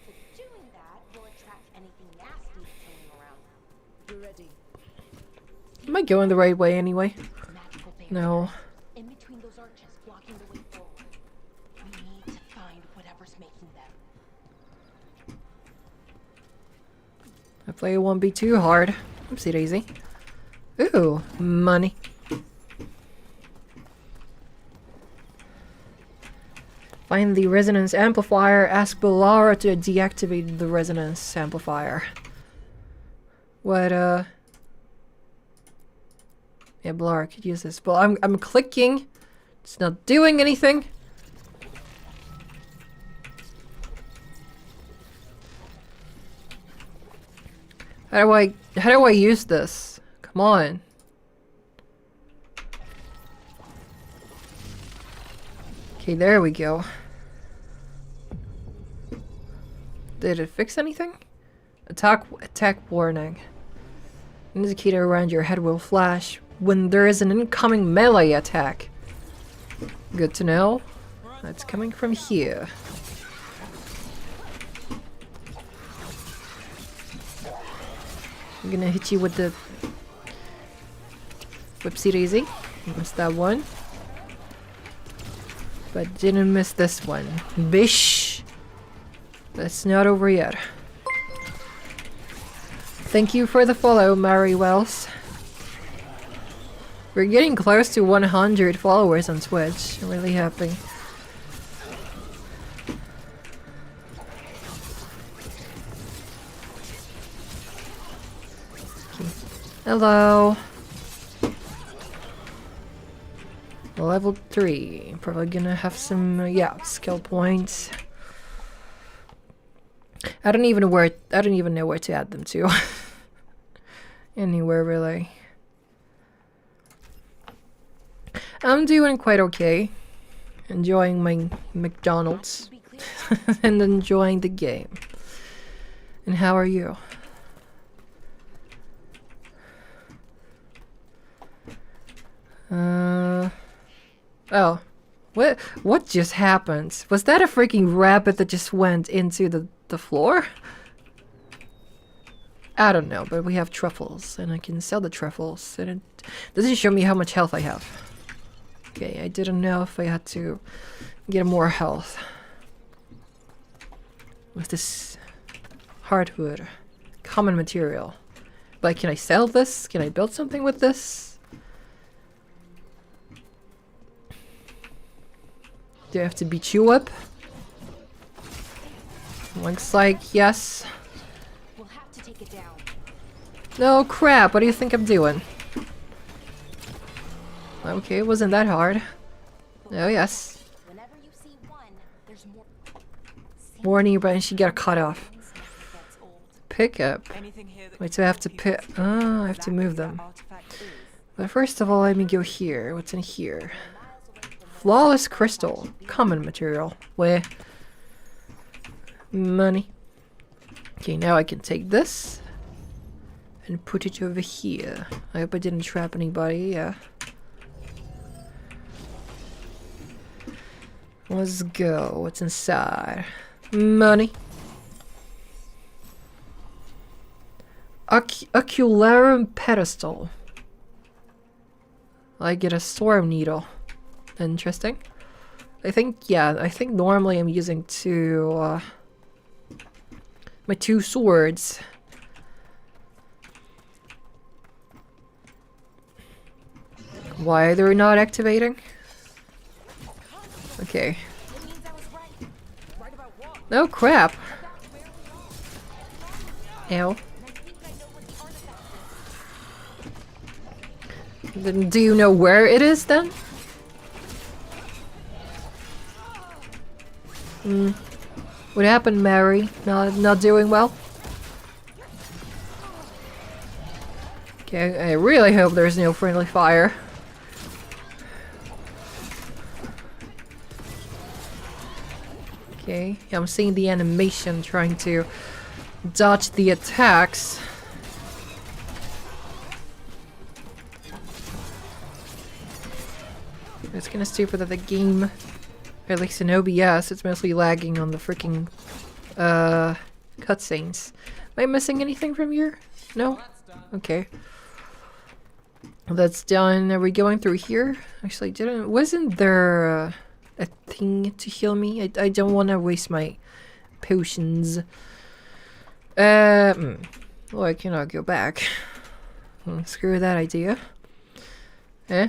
But doing that will attract anything nasty swimming around. We're ready. Am I going the right way anyway? Magical barriers. No. In between those arches blocking the way forward. We need to find whatever's making them. Hopefully it won't be too hard. Oopsie daisy. Ooh, money. Find the resonance amplifier. Ask Bellara to deactivate the resonance amplifier. What, Yeah, Bellara could use this. Well, I'm clicking. It's not doing anything. How do I use this? Come on. Okay, there we go. Did it fix anything? Attack warning. An indicator around your head will flash when there is an incoming melee attack. Good to know. It's coming from here. I'm gonna hit you with the whoopsie daisy. Missed that one. But didn't miss this one. Bish! That's not over yet. Thank you for the follow, Mary Wells. We're getting close to 100 followers on Twitch. I'm really happy. Hello. Level 3. Probably gonna have some, yeah, skill points. I don't even know where to add them to. Anywhere, really. I'm doing quite okay. Enjoying my McDonald's. And enjoying the game. And how are you? Oh. What just happened? Was that a freaking rabbit that just went into the floor? I don't know, but we have truffles, and I can sell the truffles, and it doesn't show me how much health I have. Okay, I didn't know if I had to get more health. With this hardwood, common material. But can I sell this? Can I build something with this? Do I have to beat you up? Looks like yes. We'll have to take it down. No crap, what do you think I'm doing? Okay, it wasn't that hard. Oh yes. Whenever you see one, there's more. Warning, but she got cut off. Pick up. Anything here that Wait, so I have to pick. Oh, I have to move them. But first of all, let me go here. What's in here? Flawless crystal. Common material. Where? Money. Okay, now I can take this and put it over here. I hope I didn't trap anybody. Yeah. Let's go. What's inside? Money. Ocularum pedestal. I get a storm needle. Interesting. I think normally I'm using my two swords. Why they're not activating? Okay. Oh crap. Ow. Then do you know where it is then? What happened, Mary? Not doing well? Okay, I really hope there's no friendly fire. Okay, I'm seeing the animation trying to dodge the attacks. It's kinda stupid that the game, or at least in OBS, it's mostly lagging on the freaking cutscenes. Am I missing anything from here? No? Okay. That's done. Are we going through here? Actually, wasn't there a thing to heal me? I don't want to waste my potions. Well, I cannot go back. Screw that idea. Eh?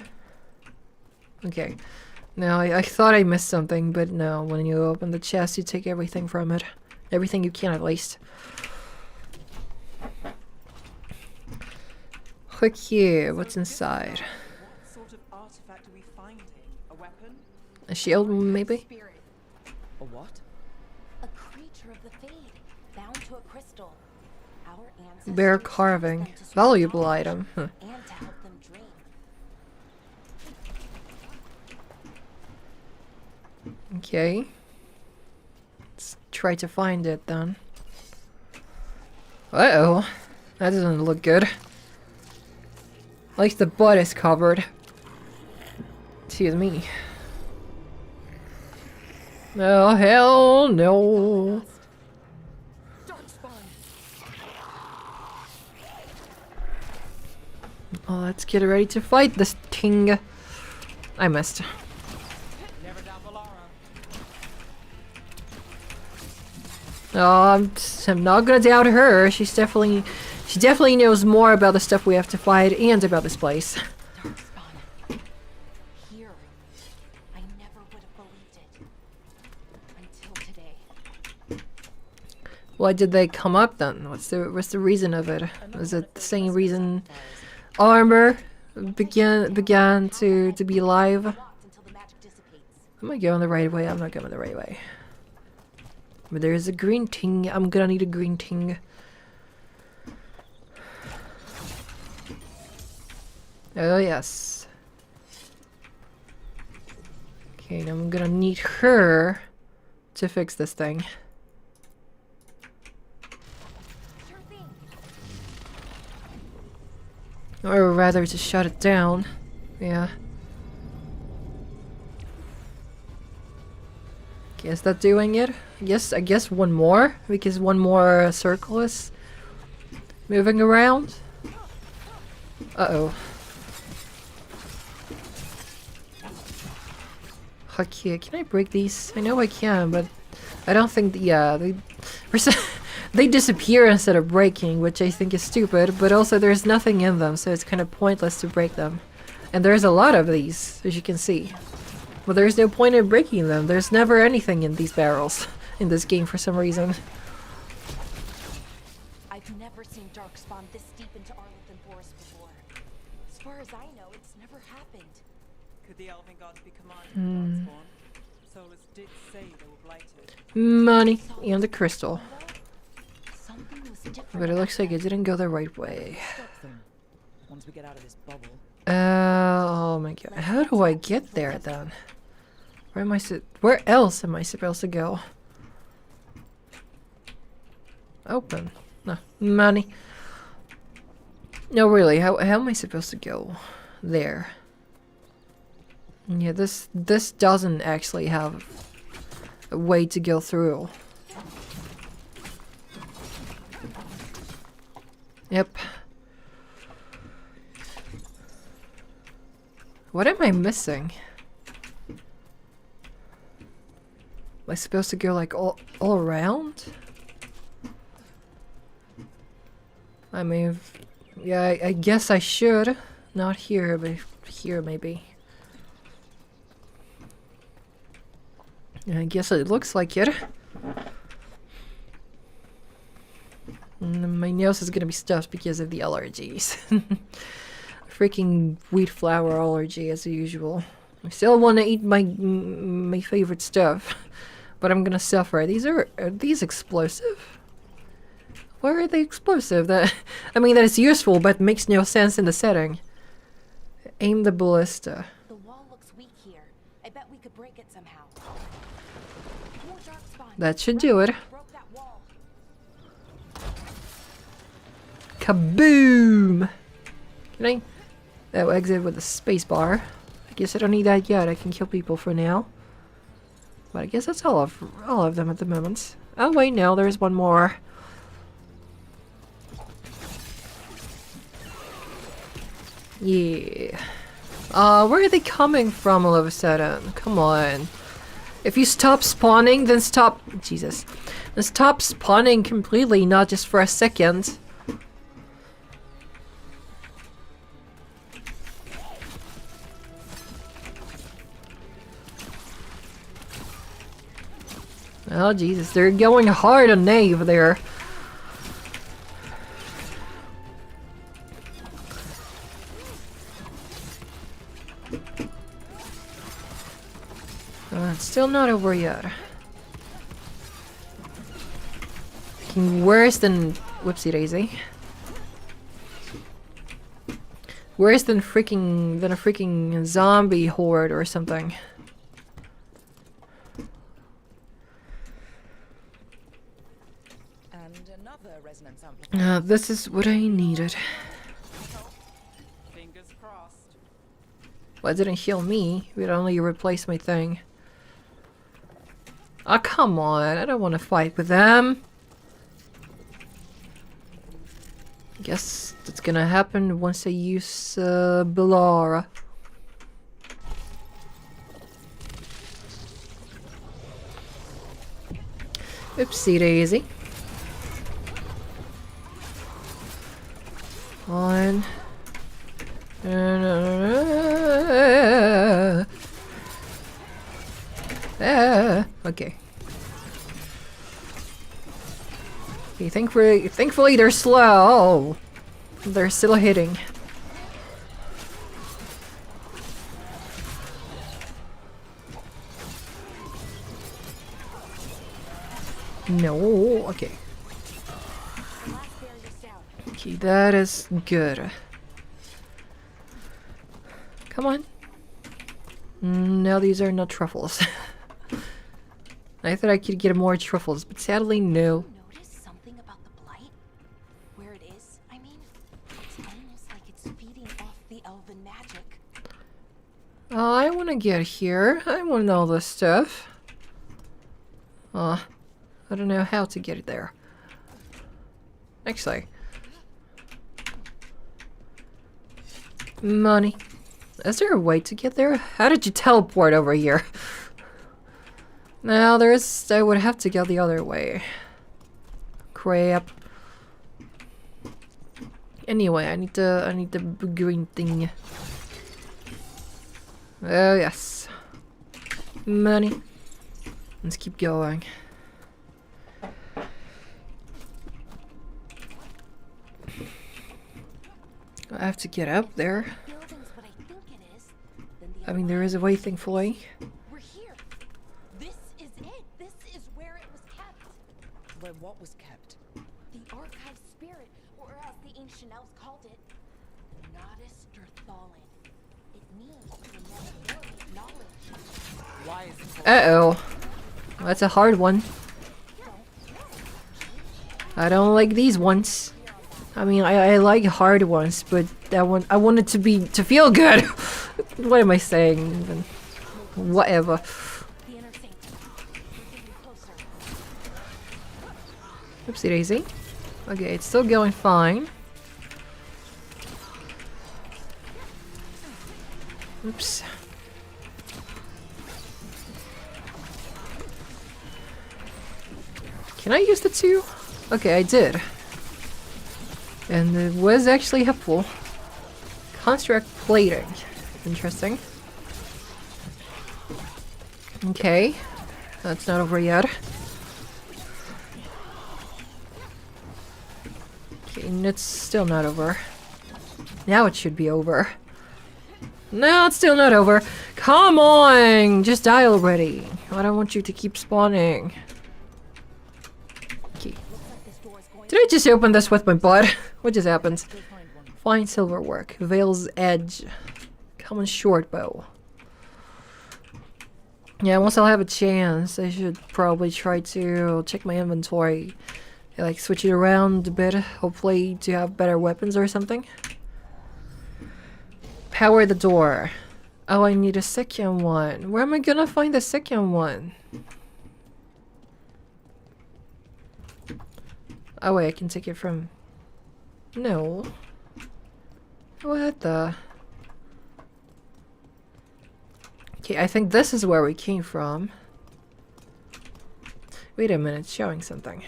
Okay. Now, I thought I missed something, but no. When you open the chest, you take everything from it. Everything you can, at least. Click here. What's inside? What sort of artifact are we finding? A weapon? A shield, maybe? A what? A creature of the Fade, bound to a crystal. Our ancestors Bear carving. Valuable item. Huh. and to help them dream. Okay. Let's try to find it then. Uh-oh. That doesn't look good. At least the butt is covered. Excuse me. Oh, hell no. Oh, let's get ready to fight this thing. I missed. Oh, I'm not gonna doubt her. She definitely knows more about the stuff we have to fight and about this place. Here. I never would have believed it. Until today. Why did they come up then? What's the reason of it? Is it the same reason armor began to be alive? Am I going the right way? I'm not going the right way. But there's a green ting. I'm gonna need a green ting. Oh yes. Okay, now I'm gonna need her to fix this thing. Sure thing. Or rather to shut it down. Yeah. Okay, is that doing it? Yes, I guess one more, because one more circle is moving around. Uh-oh. Okay, can I break these? I know I can, but I don't think, yeah, they disappear instead of breaking, which I think is stupid, but also there's nothing in them, so it's kind of pointless to break them. And there's a lot of these, as you can see. But there's no point in breaking them. There's never anything in these barrels in this game for some reason. I've never seen darkspawn this deep into Arlington Forest before. As far as I know, it's never happened. Could the elven gods be commanding the darkspawn? Solus did say they were blighted. Money and the crystal. Something was different. But it looks like it didn't go the right way. Stop them. Once we get out of this bubble. Oh my god. How do I get there then? Where else am I supposed to go? Open. No. Money. No, really. How am I supposed to go there? Yeah, this doesn't actually have a way to go through. Yep. What am I missing? Am I supposed to go like all around? I mean, yeah, I guess I should. Not here, but here maybe. I guess it looks like it. My nose is gonna be stuffed because of the allergies. Freaking wheat flour allergy as usual. I still want to eat my favorite stuff, but I'm gonna suffer. Are these explosive? Why are they explosive? That I mean that is useful, but makes no sense in the setting. Aim the ballista. The wall looks weak here. I bet we could break it somehow. More darkspawn. That should do it. Broke that wall. Kaboom! Can I? Oh, exit with a space bar. I guess I don't need that yet. I can kill people for now. But I guess that's all of them at the moment. Oh wait, no, there's one more. Yeah. Where are they coming from all of a sudden? Come on. If you stop spawning, then stop... Jesus. Then stop spawning completely, not just for a second. Oh, Jesus. They're going hard on Nave there. It's still not over yet. Fucking worse than... Whoopsie daisy. Worse than a freaking zombie horde or something. And another resonance amplifier. This is what I needed. Fingers crossed. Well, it didn't heal me. It only replaced my thing. Oh, come on. I don't want to fight with them. Guess that's gonna happen once I use Bellara. Oopsie daisy. On. Okay. Okay, thankfully they're slow. They're still hitting. No, okay. Okay, that is good. Come on. No, these are not truffles. I thought I could get more truffles, but sadly, no. Notice something about the blight? Where it is, I mean? It's almost like it's feeding off the elven magic. Oh, I want to get here. I want to know this stuff. I don't know how to get there. Actually. Money. Is there a way to get there? How did you teleport over here? No, there is. I would have to go the other way. Crap. Anyway, I need the green thing. Oh yes. Money. Let's keep going. I have to get up there. Building's what I think it is. Then the I mean, there is a way, thankfully. We're here. This is it. This is where it was kept. Where what was kept? The archive spirit, or as the ancient elves called it, the Nodus Dirthalin. It means to never knowledge. Why is it called Uh-oh. That's a hard one. I don't like these ones. I mean, I like hard ones, but that one, I want it to feel good. What am I saying? Even? Whatever. The inner saint. We're getting closer. Oopsie daisy. Okay, it's still going fine. Oops. Can I use the two? Okay, I did. And it was actually helpful. Construct plating. Interesting. Okay. That's not over yet. Okay, and it's still not over. Now it should be over. No, it's still not over. Come on! Just die already. I don't want you to keep spawning. Okay. Did I just open this with my butt? What just happened? Fine silverwork. Veil's edge. Common short bow. Yeah, once I'll have a chance, I should probably try to check my inventory. Like, switch it around a bit. Hopefully to have better weapons or something. Power the door. Oh, I need a second one. Where am I gonna find the second one? Oh wait, I can take it from... No. What the... Okay, I think this is where we came from. Wait a minute, it's showing something.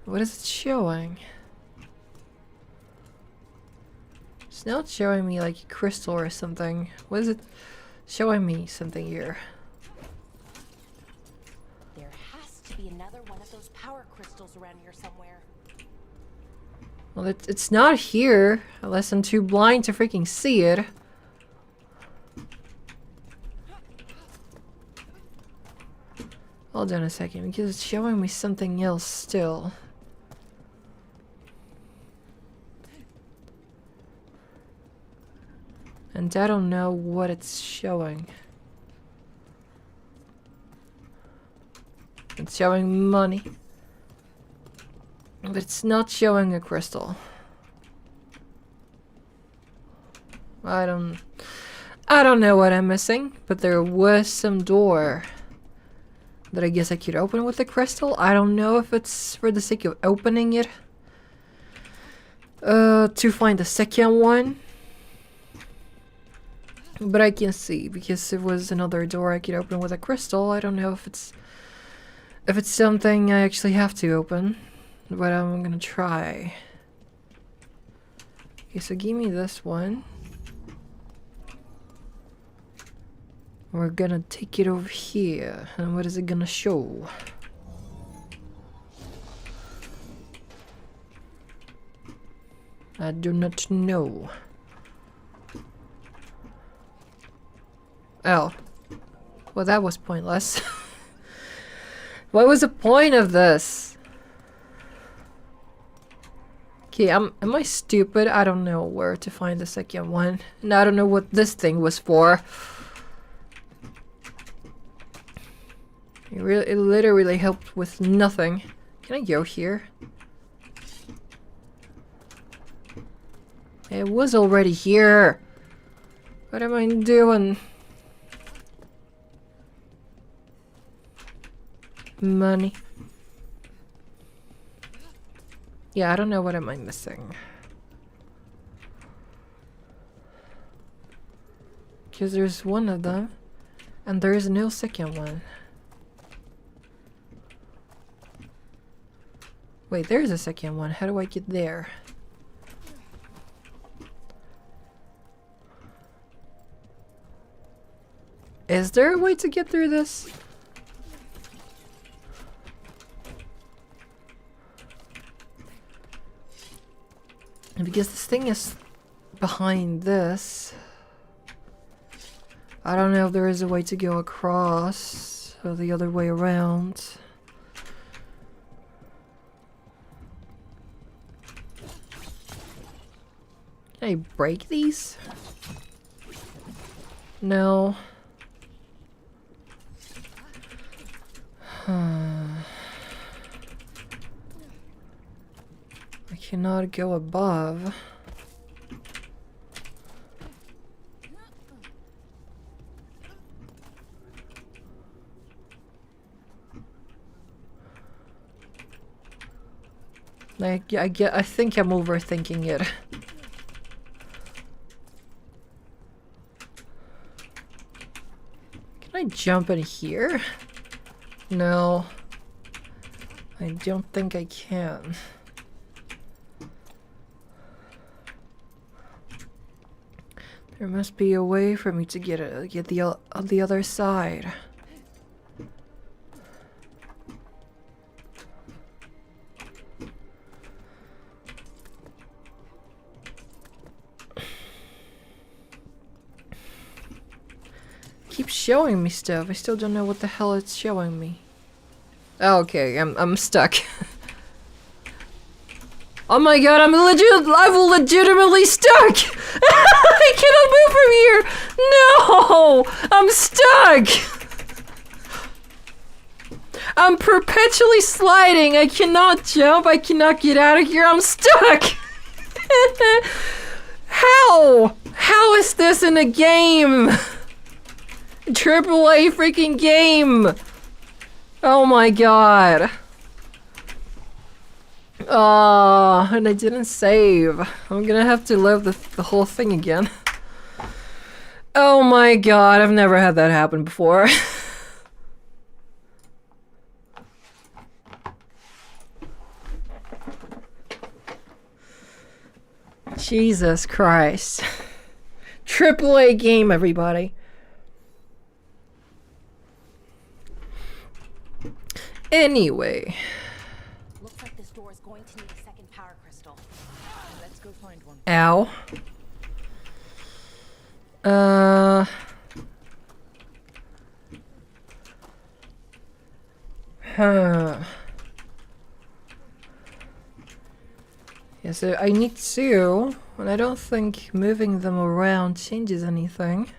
What is it showing? It's not showing me like a crystal or something. What is it showing me something here? There has to be another one of those power crystals around here somewhere. Well, it's not here, unless I'm too blind to freaking see it. Hold on a second, because it's showing me something else still. And I don't know what it's showing. It's showing money. But it's not showing a crystal. I don't know what I'm missing, but there was some door that I guess I could open with the crystal. I don't know if it's for the sake of opening it. To find the second one. But I can see, because it was another door I could open with a crystal. I don't know if it's something I actually have to open. But I'm gonna try. Okay, so give me this one. We're gonna take it over here. And what is it gonna show? I do not know. Oh. Well, that was pointless. What was the point of this? Okay, am I stupid? I don't know where to find the second one. And I don't know what this thing was for. It literally helped with nothing. Can I go here? It was already here. What am I doing? Money. Yeah, I don't know what am I missing. Because there's one of them, and there is no second one. Wait, there's a second one. How do I get there? Is there a way to get through this? Because this thing is behind this. I don't know if there is a way to go across or the other way around. Can I break these? No. I cannot go above. I think I'm overthinking it. Can I jump in here? No. I don't think I can. There must be a way for me to get on the other side. Keeps showing me stuff. I still don't know what the hell it's showing me. Oh, okay, I'm stuck. Oh my god, I'm legitimately stuck! I cannot move from here! No! I'm stuck! I'm perpetually sliding. I cannot jump. I cannot get out of here. I'm stuck! How? How is this in a game? AAA freaking game! Oh my god. And I didn't save. I'm gonna have to live the whole thing again. Oh my god, I've never had that happen before. Jesus Christ. AAA game, everybody. Anyway. Looks like this door is going to need a second power crystal. Let's go find one. Ow. Yeah, so I need two, and I don't think moving them around changes anything.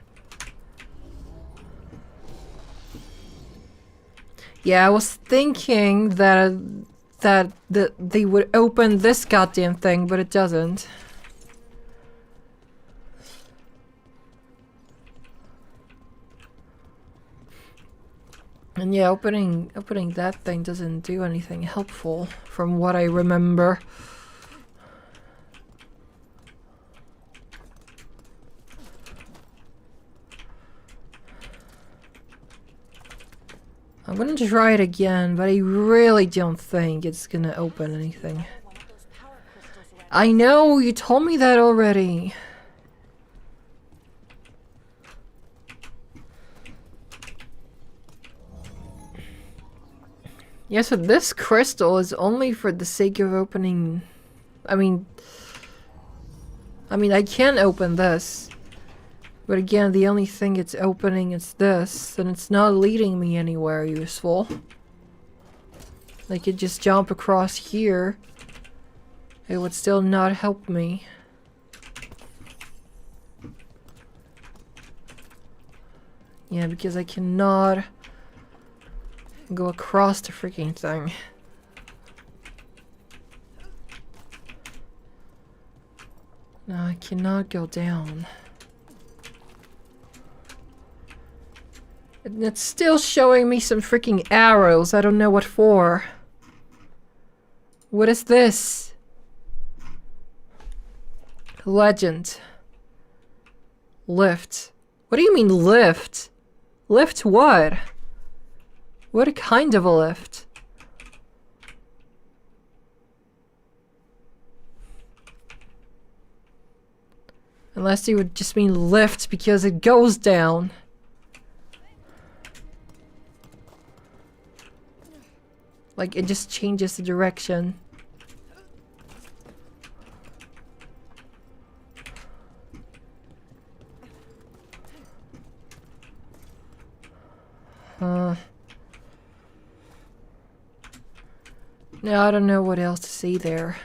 Yeah, I was thinking that they would open this goddamn thing, but it doesn't. And yeah, opening that thing doesn't do anything helpful, from what I remember. I'm gonna try it again, but I really don't think it's gonna open anything. I know, you told me that already. Yeah, so this crystal is only for the sake of opening... I mean, I can open this. But again, the only thing it's opening is this, and it's not leading me anywhere useful. I could just jump across here It would still not help me. Yeah, because I cannot go across the freaking thing. No, I cannot go down. And it's still showing me some freaking arrows. I don't know what for. What is this? Legend. Lift. What do you mean lift? Lift what? What kind of a lift? Unless you would just mean lift because it goes down. Like it just changes the direction. No, I don't know what else to see there.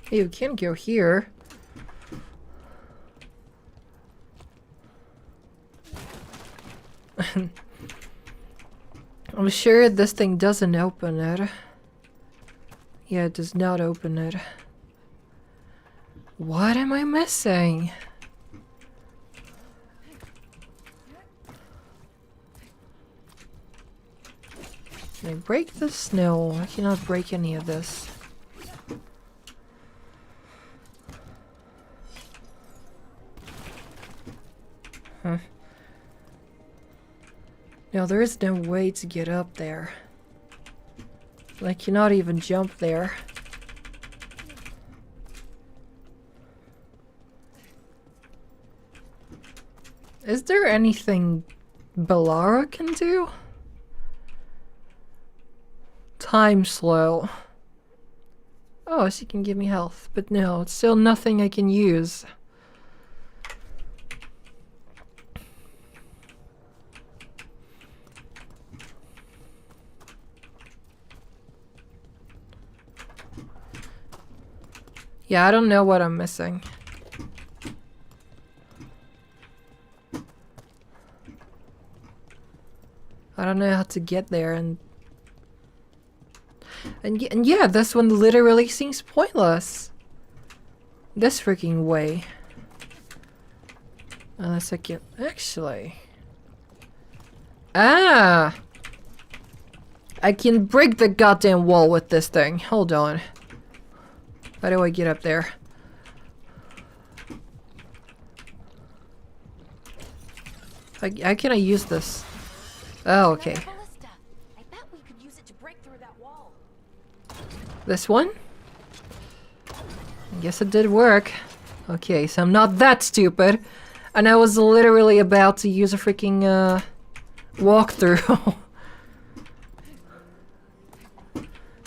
You can go here. I'm sure this thing doesn't open it. Yeah, it does not open it. What am I missing? Can I break this? No, I cannot break any of this. Huh. No, there is no way to get up there. I cannot even jump there. Is there anything Belara can do? Time slow. Oh, she can give me health, but no, it's still nothing I can use. Yeah, I don't know what I'm missing. I don't know how to get there, and yeah, this one literally seems pointless. This freaking way. Unless I can actually. Ah! I can break the goddamn wall with this thing. Hold on. How do I get up there? How can I use this? Oh, okay. I bet we could use it to break through that wall. This one? I guess it did work. Okay, so I'm not that stupid. And I was literally about to use a freaking walkthrough.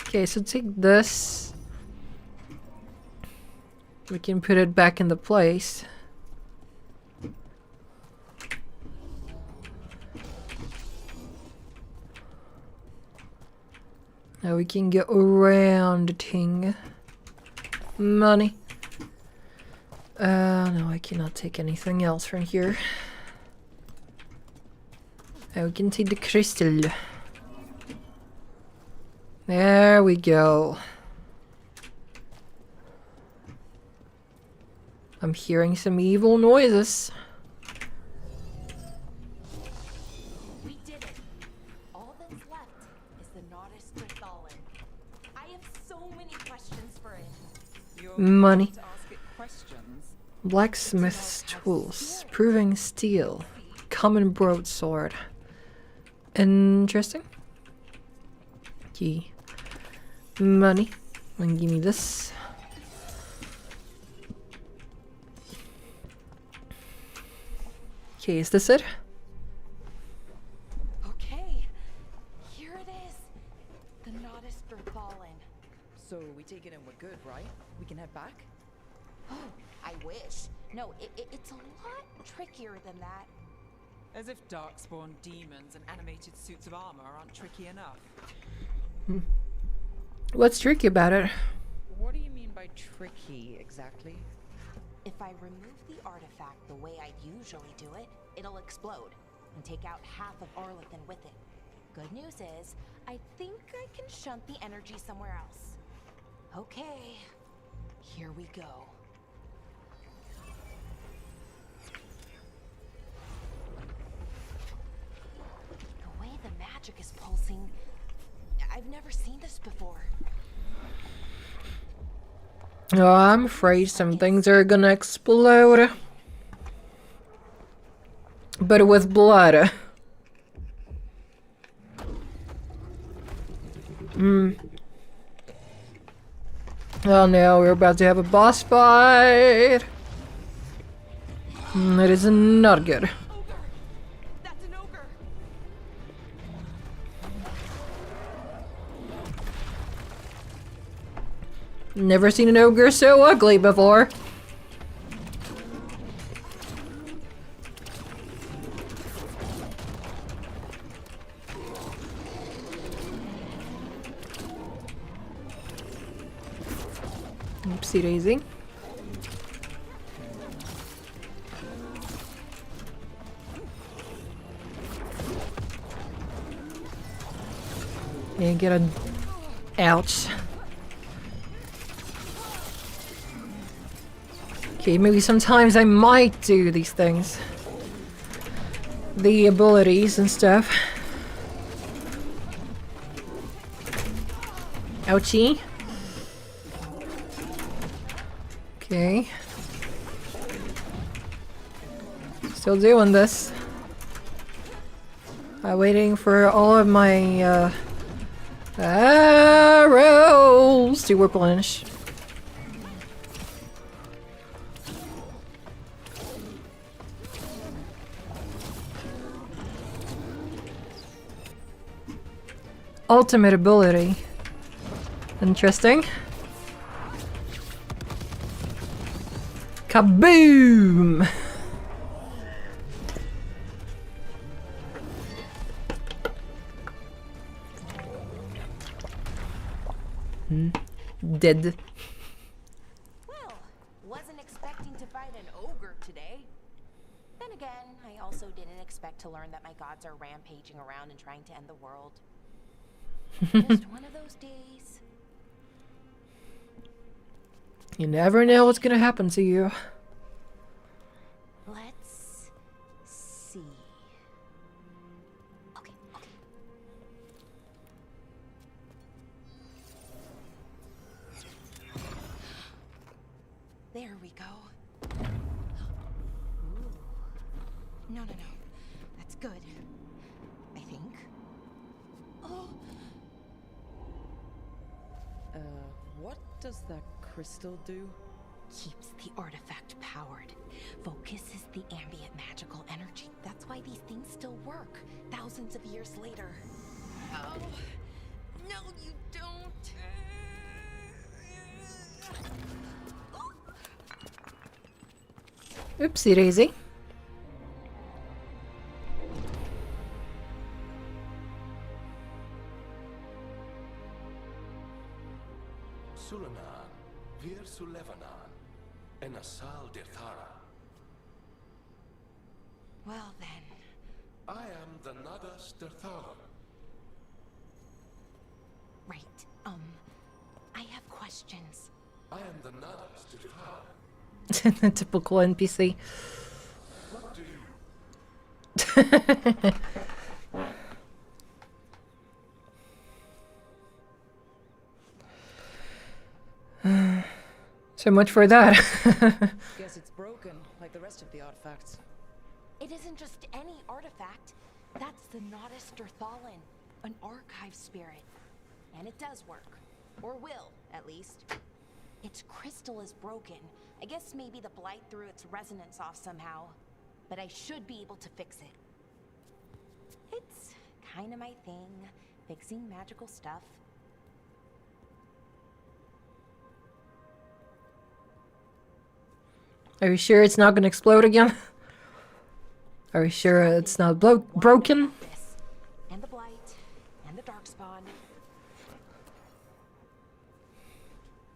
Okay, so take this. We can put it back into place. Now we can get around the thing. Money. No, I cannot take anything else from here. Now we can take the crystal. There we go. I'm hearing some evil noises. We did it. All that's left is the Nodus Trithallen. I have so many questions for it. Money. To ask it questions. Blacksmith's tools. Proving steel. Common broadsword. Interesting. Key. Money. And give me this. Okay, is this it? Okay, here it is. The Nodus Trithallen. So we take it and we're good, right? We can head back? Oh, I wish. No, it's a lot trickier than that. As if darkspawn demons and animated suits of armor aren't tricky enough. What's tricky about it? What do you mean by tricky, exactly? If I remove the artifact the way I'd usually do it, it'll explode and take out half of Arlathan with it. Good news is, I think I can shunt the energy somewhere else. Okay, here we go. The way the magic is pulsing, I've never seen this before. Oh, I'm afraid some things are gonna explode. But with blood. Oh no, we're about to have a boss fight. It is not good. Ogre! That's an ogre! Never seen an ogre so ugly before. Oopsie daisy. And get a... Ouch. Okay, maybe sometimes I might do these things. The abilities and stuff. Ouchie. Okay. Still doing this. I'm waiting for all of my arrows to replenish. Ultimate ability. Interesting. Kaboom! Dead. Well, wasn't expecting to fight an ogre today. Then again, I also didn't expect to learn that my gods are rampaging around and trying to end the world. Just one of those days. You never know what's gonna happen to you. Let's see. Okay. There we go. Ooh. No. That's good. I think. Oh. What does that crystal do? Keeps the artifact powered. Focuses the ambient magical energy. That's why these things still work, thousands of years later. Oh. No, you don't. Oopsie daisy. Sulanan, Vir Sulevanan, and Asal Dirthara. Well then. I am the Nadas Dirthara. Right. I have questions. I am the Nadas Dirthara. Typical NPC. What do you... So much for that. Guess it's broken, like the rest of the artifacts. It isn't just any artifact. That's the Nadas Dirthalan, an archive spirit. And it does work. Or will, at least. Its crystal is broken. I guess maybe the blight threw its resonance off somehow. But I should be able to fix it. It's kinda my thing, fixing magical stuff. Are you sure it's not gonna explode again? Are you sure it's not broken? This, and the blight, and the darkspawn.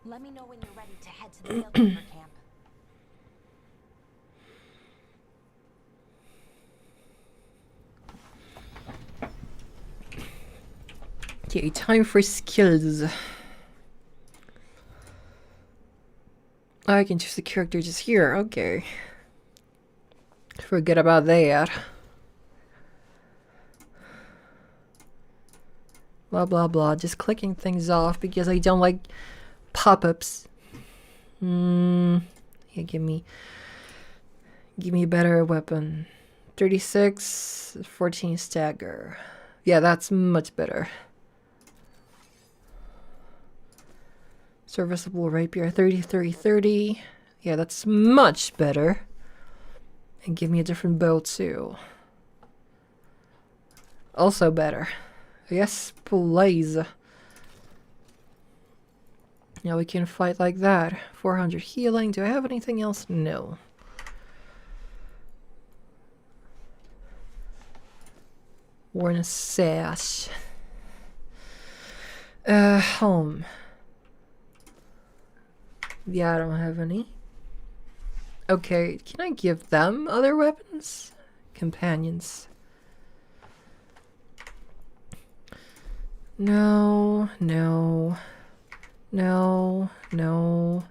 Let me know when you're ready to head to the Veilguard camp. Okay, time for skills. I can choose the character just here. Okay. Forget about that. Blah blah blah. Just clicking things off because I don't like pop-ups. Yeah, give me a better weapon. 36, 14 stagger. Yeah, that's much better. Serviceable rapier, 33, 30. Yeah, that's much better. And give me a different bow too. Also better. Yes, please. Now we can fight like that. 400 healing. Do I have anything else? No. Worn sash. Home. Yeah, I don't have any. Okay, can I give them other weapons? Companions. No, no. No, no.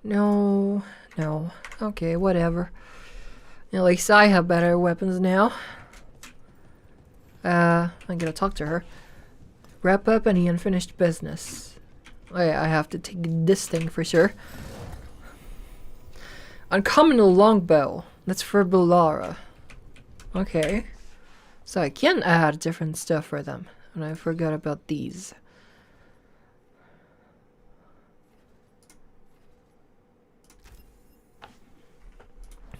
No, no. Okay, whatever. At least I have better weapons now. I'm gonna talk to her. Wrap up any unfinished business. Oh yeah, I have to take this thing for sure. Uncommon longbow. That's for Bellara. Okay. So I can add different stuff for them. And I forgot about these.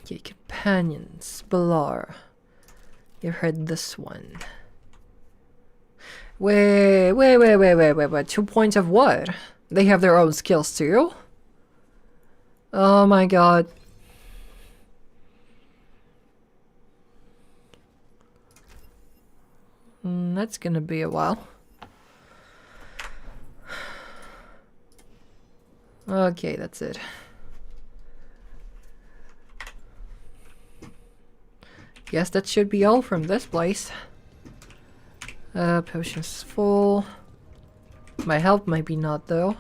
Okay, companions. Bellara. You've heard this one. Wait. 2 points of what? They have their own skills too? Oh my god. That's gonna be a while. Okay, that's it. Guess that should be all from this place. Potions full. My health might be not though.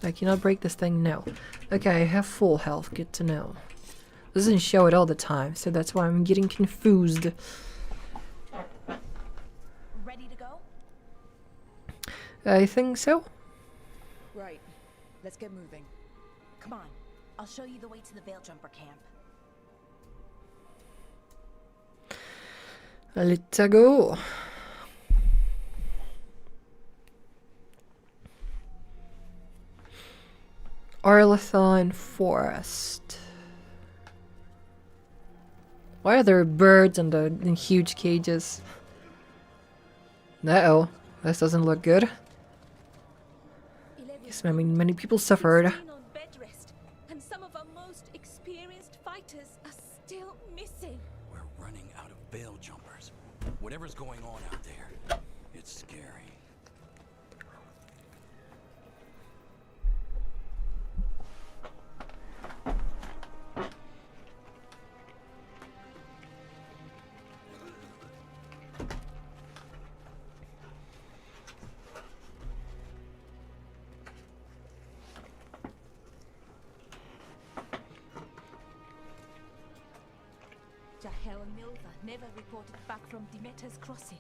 I cannot break this thing now. Okay, I have full health. Good to know. Doesn't show it all the time, so that's why I'm getting confused. Ready to go? I think so. Right. Let's get moving. Come on. I'll show you the way to the Veil Jumper camp. Let's go. Arlathon Forest. Why are there birds in huge cages? Uh-oh. This doesn't look good. Yes, I mean, many people suffered. On bed rest, and some of our most experienced fighters are still missing. We're running out of veil jumpers. Whatever's going on out there, it's scary. Jahel and Milva never reported back from Demeter's crossing.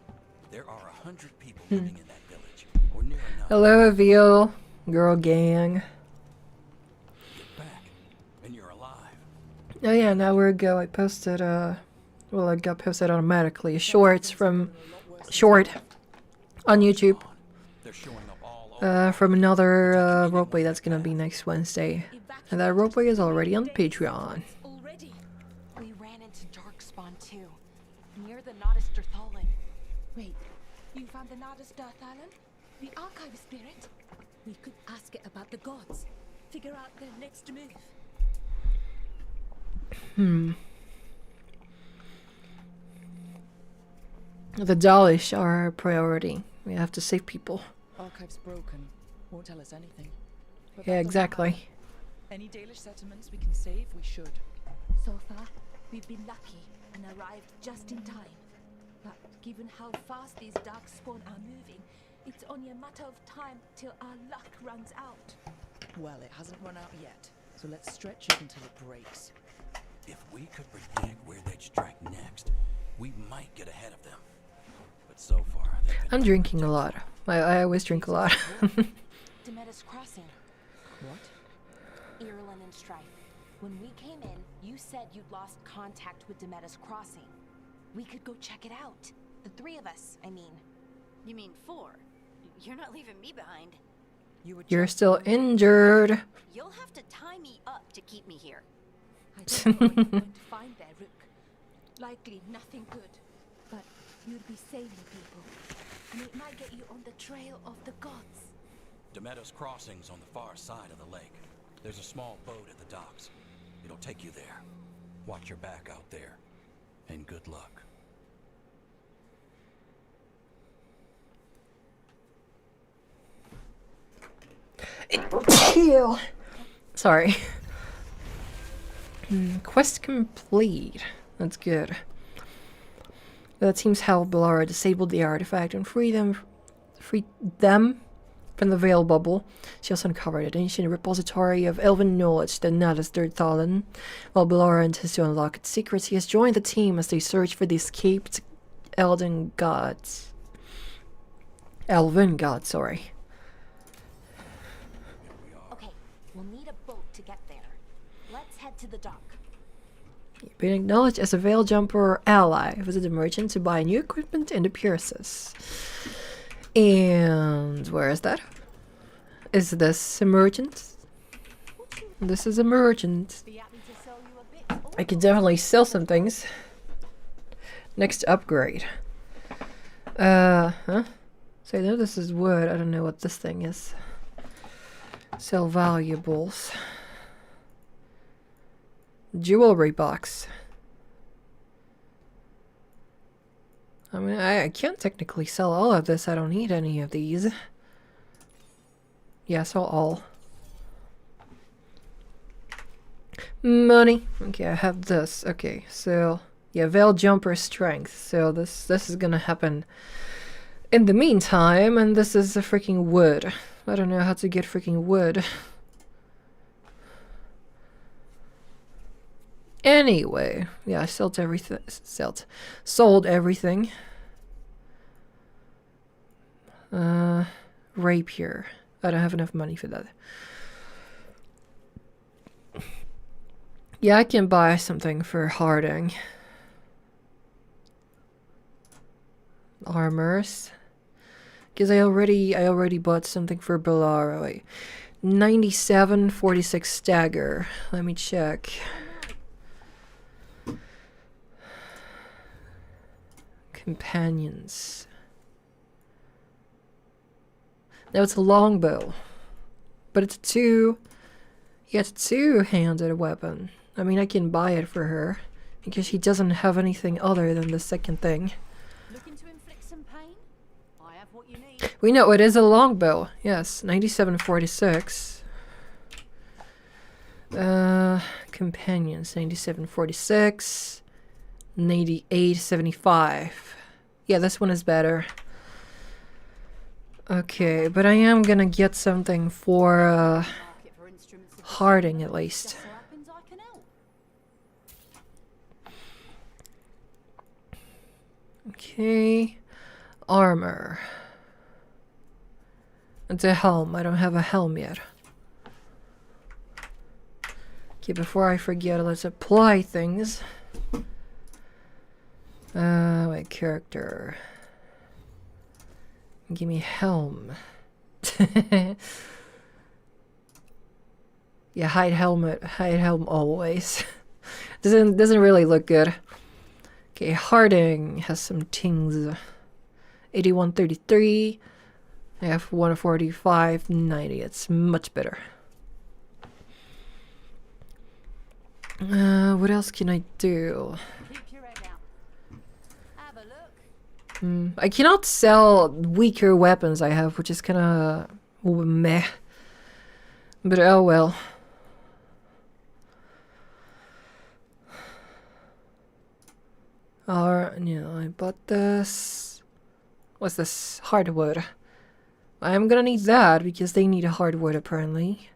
There are 100 people living in that village, or near enough. Hello, Veil Girl Gang. Get back, and you're alive. Oh yeah, an hour ago I posted, well, it got posted automatically. Shorts from Short on YouTube. They're showing up all over. From another roleplay that's gonna be next Wednesday. And that roleplay is already on Patreon. Already. We ran into Darkspawn too, near the Noddister Thallen. Wait, you found the Nardus Darthalan? The archive spirit? We could ask it about the gods. figure out their next move. The Dalish are our priority. We have to save people. Archive's broken. Won't tell us anything. But Yeah, that doesn't exactly. matter. Any Dalish settlements we can save, we should. So far, we've been lucky and arrived just in time. But given how fast these darkspawn are moving, it's only a matter of time till our luck runs out. Well, it hasn't run out yet, so let's stretch it until it breaks. If we could predict where they'd strike next, we might get ahead of them. But so far, they've been I'm drinking a lot. I always drink a lot. Demeda's Crossing. What? Irulan and Strife. When we came in, you said you'd lost contact with Demeda's Crossing. We could go check it out. The three of us, I mean. You mean 4? You're not leaving me behind. You were You're just still going to- injured. You'll have to tie me up to keep me here. I don't know what you're going to find there, Rook. Likely nothing good. But you'll be saving people. And it might get you on the trail of the gods. Demeda's Crossing's on the far side of the lake. There's a small boat at the docks. It'll take you there. Watch your back out there. And good luck. Chill. Sorry. Quest complete. That's good. The team's help Belara disabled the artifact and free them from the Veil Bubble. She also uncovered an ancient repository of elven knowledge that Nadas Dirthallen. While Belara intends to unlock its secrets, he has joined the team as they search for the escaped Elven gods. Elven gods, sorry. Okay, we'll need a boat to get there. Let's head to the dock. You've been acknowledged as a Veil Jumper ally. Visit the merchant to buy new equipment in the Pierces. And where is that? Is this a merchant? This is a merchant. Be happy to sell you a bit. I could definitely sell some things. Next upgrade. Huh? So I know this is wood. I don't know what this thing is. Sell valuables. Jewelry box. I mean, I can't technically sell all of this. I don't need any of these. Yeah, sell all. Money. Okay, I have this. Okay, so yeah, Veil Jumper strength. So this is gonna happen in the meantime, and this is a freaking wood. I don't know how to get freaking wood. Anyway, yeah, I sold everything. Sold everything. Rapier. I don't have enough money for that. Yeah, I can buy something for Harding. Armors. Because I already bought something for Belara. Wait. 97.46 stagger. Let me check. Companions. Now it's a longbow. But it's it's a two-handed weapon. I mean, I can buy it for her. Because she doesn't have anything other than the second thing. Looking to inflict some pain? I have what you need. We know it is a longbow. Yes, 97.46. Companions, 97.46. 98.75. Yeah, this one is better. Okay, but I am gonna get something for Market for instruments of Harding at least. just so happens I can help. Okay, armor. It's a helm. I don't have a helm yet. Okay, before I forget, let's apply things. My character. Give me helm. Yeah, hide helm always. doesn't really look good. Okay, Harding has some tings. 81.33. I have 145.90. It's much better. What else can I do? Keep your head down. Have a look. I cannot sell weaker weapons I have, which is kind of meh. But oh well. Or, I bought this. What's this? Hardwood. I'm gonna need that because they need a hardwood apparently.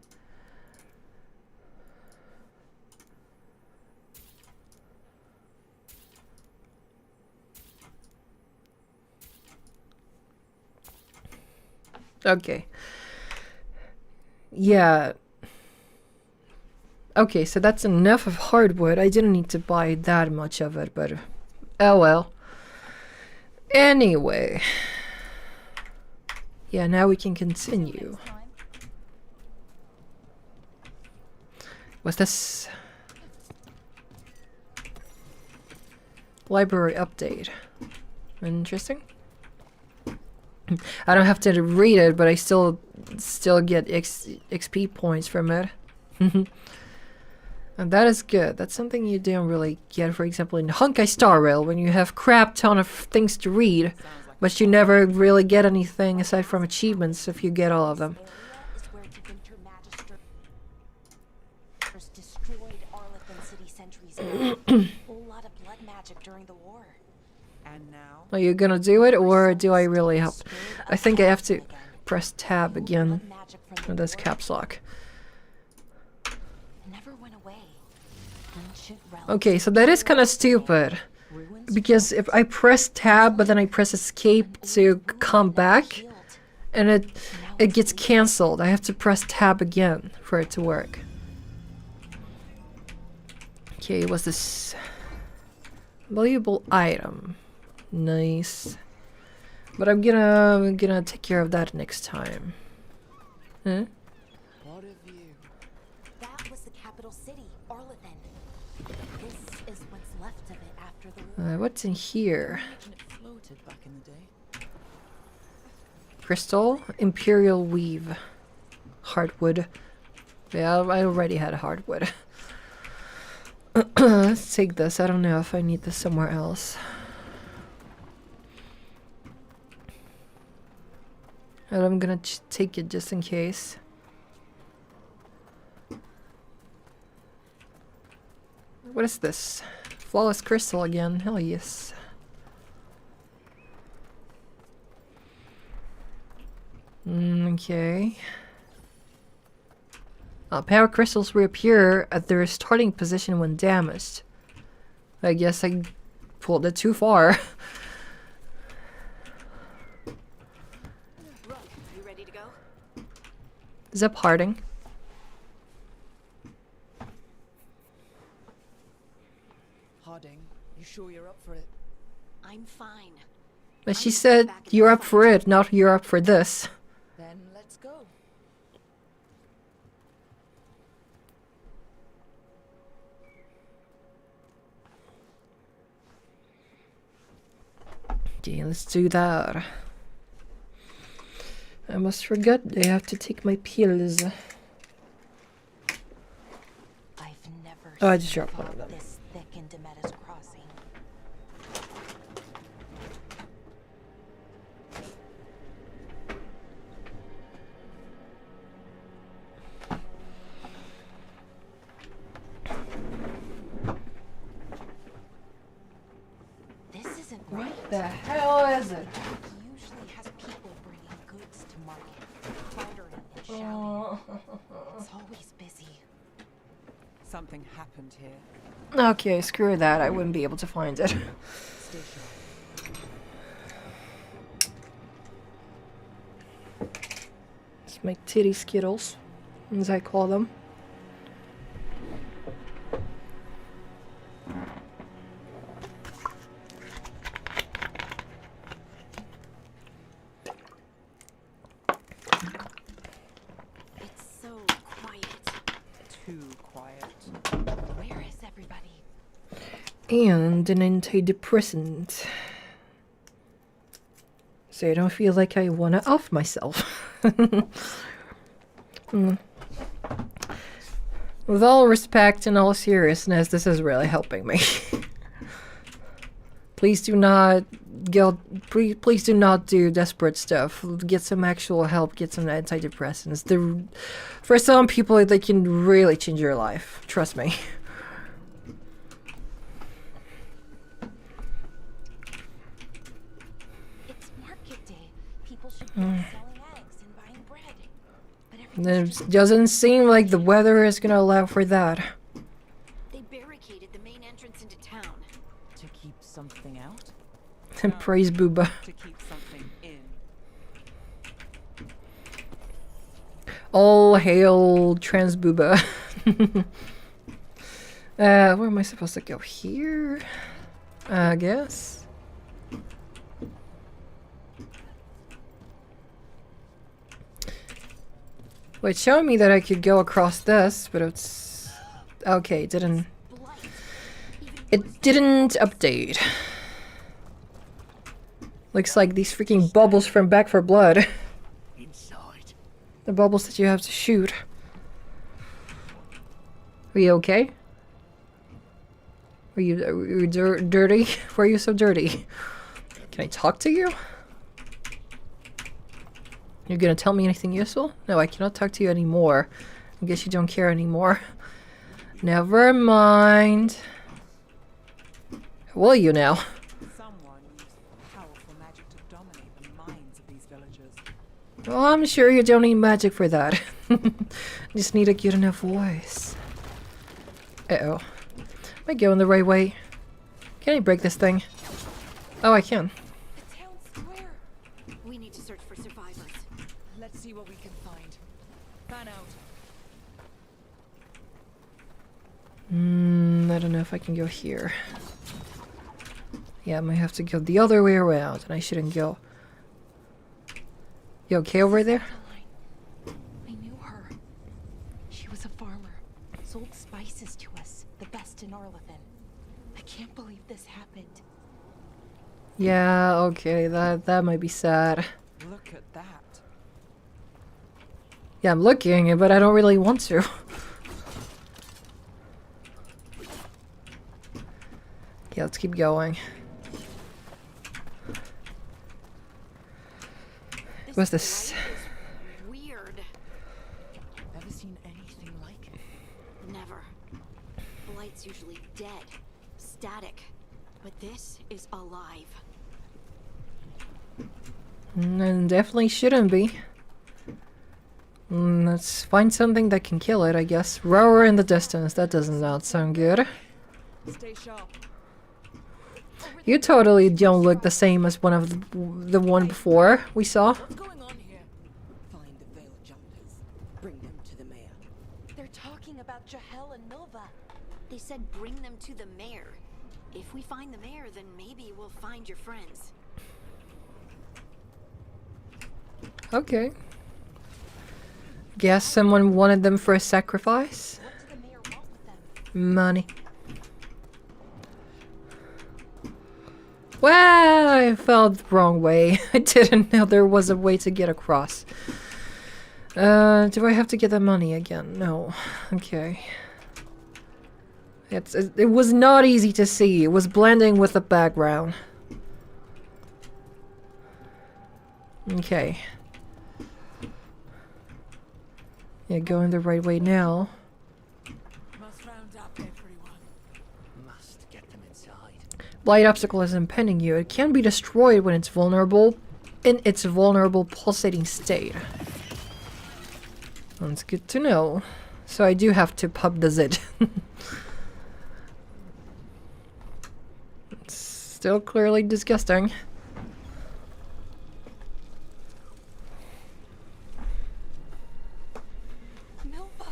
Okay. Yeah. Okay, so that's enough of hardwood. I didn't need to buy that much of it, but oh well. Anyway. Yeah, now we can continue. What's this? Library update. Interesting. I don't have to read it, but I still get XP points from it. And that is good. That's something you don't really get, for example, in Honkai Star Rail, when you have crap ton of things to read, but you never really get anything aside from achievements if you get all of them. Is where the Winter Magisters destroyed Arlethan City centuries ago. Whole lot of blood magic during the war. And now, Are you gonna do it, or do I really help? I think I have to press tab again with this caps lock. It never went away. Ancient relics. Okay, so that is kind of stupid. Because if I press tab, but then I press escape to come back, and it gets cancelled. I have to press tab again for it to work. Okay, what's this? Valuable item. Nice. But I'm gonna take care of that next time. Huh? What a view. That was the capital city, Arlethan. This is what's left of it after the war. What's in here? Imagine it floated back in the day. Crystal, Imperial Weave, hardwood. Yeah, I already had hardwood. Let's take this. I don't know if I need this somewhere else. And I'm gonna take it just in case. What is this? Flawless crystal again. Hell yes. Okay. Power crystals reappear at their starting position when damaged. I guess I pulled it too far. Rook, you ready to go? Zip Harding. Harding, you sure you're up for it? I'm fine. But she said you're up for it, not you're up for this. Then let's go. Okay, let's do that. I must forget I have to take my pills. I've never Oh, I seen just dropped one of fog them. this thick in Demetta's Crossing. This isn't right. What the hell is it? He usually has people bringing goods to market, bartering and shouting. It's always busy. something happened here. Okay, screw that. I wouldn't be able to find it. Stay sharp. It's my titty skittles, as I call them. It's so quiet. Too quiet. Where is everybody? And an antidepressant. So I don't feel like I wanna off myself. With all respect and all seriousness, this is really helping me. Please do not please do not do desperate stuff. Get some actual help, get some antidepressants. For some people, they can really change your life. Trust me. It's market day. People should be selling eggs and buying bread. But It doesn't seem like the weather is gonna allow for that. They barricaded the main entrance into town. To keep something out? And praise Booba. To keep something in. All hail trans Booba. Where am I supposed to go? Here? I guess. Well, it's showing me that I could go across this, but it's... Okay, it didn't update. Looks like these freaking bubbles from Back for Blood. Inside. The bubbles that you have to shoot. Are you okay? Are you dirty? Why are you so dirty? Can I talk to you? You're gonna tell me anything useful? No, I cannot talk to you anymore. I guess you don't care anymore. Never mind. Will you now? Someone used powerful magic to dominate the minds of these villagers. Well, I'm sure you don't need magic for that. Just need a good enough voice. Uh-oh. Am I going the right way? Can I break this thing? Oh, I can. the town square. We need to search for survivors. Let's see what we can find. Fan out. I don't know if I can go here. Yeah, I might have to go the other way around, and I shouldn't go. You okay over there? I knew her. She was a farmer. Sold spices to us, the best in Arlethan. I can't believe this happened. Yeah, okay, that might be sad. Look at that. Yeah, I'm looking, but I don't really want to. Okay, let's keep going. What's this? Light is weird. Ever seen anything like it? Never. Blight's usually dead, static, but this is alive. And definitely shouldn't be. Let's find something that can kill it, I guess. Roar in the distance. That does not sound good. Stay sharp. You totally don't look the same as one of the one before we saw. What's going on here? Find the veil jumpers. Bring them to the mayor. They're talking about Jahel and Nova. They said bring them to the mayor. If we find the mayor, then maybe we'll find your friends. Okay. Guess someone wanted them for a sacrifice? What did the mayor want with them? Money. Well, I felt the wrong way. I didn't know there was a way to get across. Do I have to get the money again? No. Okay. It was not easy to see. It was blending with the background. Okay. Yeah, going the right way now. Must round up everyone. Must get them inside. Light obstacle is impending you. It can be destroyed when it's vulnerable, in its vulnerable pulsating state. That's good to know. So I do have to pub the zit. It's still clearly disgusting. Nova!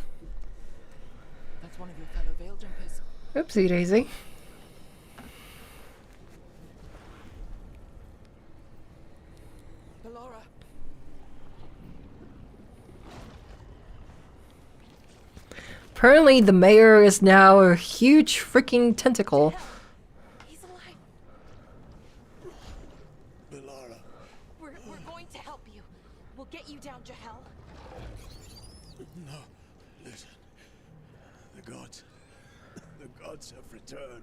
That's one of your fellow veil jumpers. Oopsie daisy. Ballora. Apparently the mayor is now a huge freaking tentacle. He's alive. Ballora. We're going to help you. We'll get you down, Jahel. No. Listen. The gods have returned.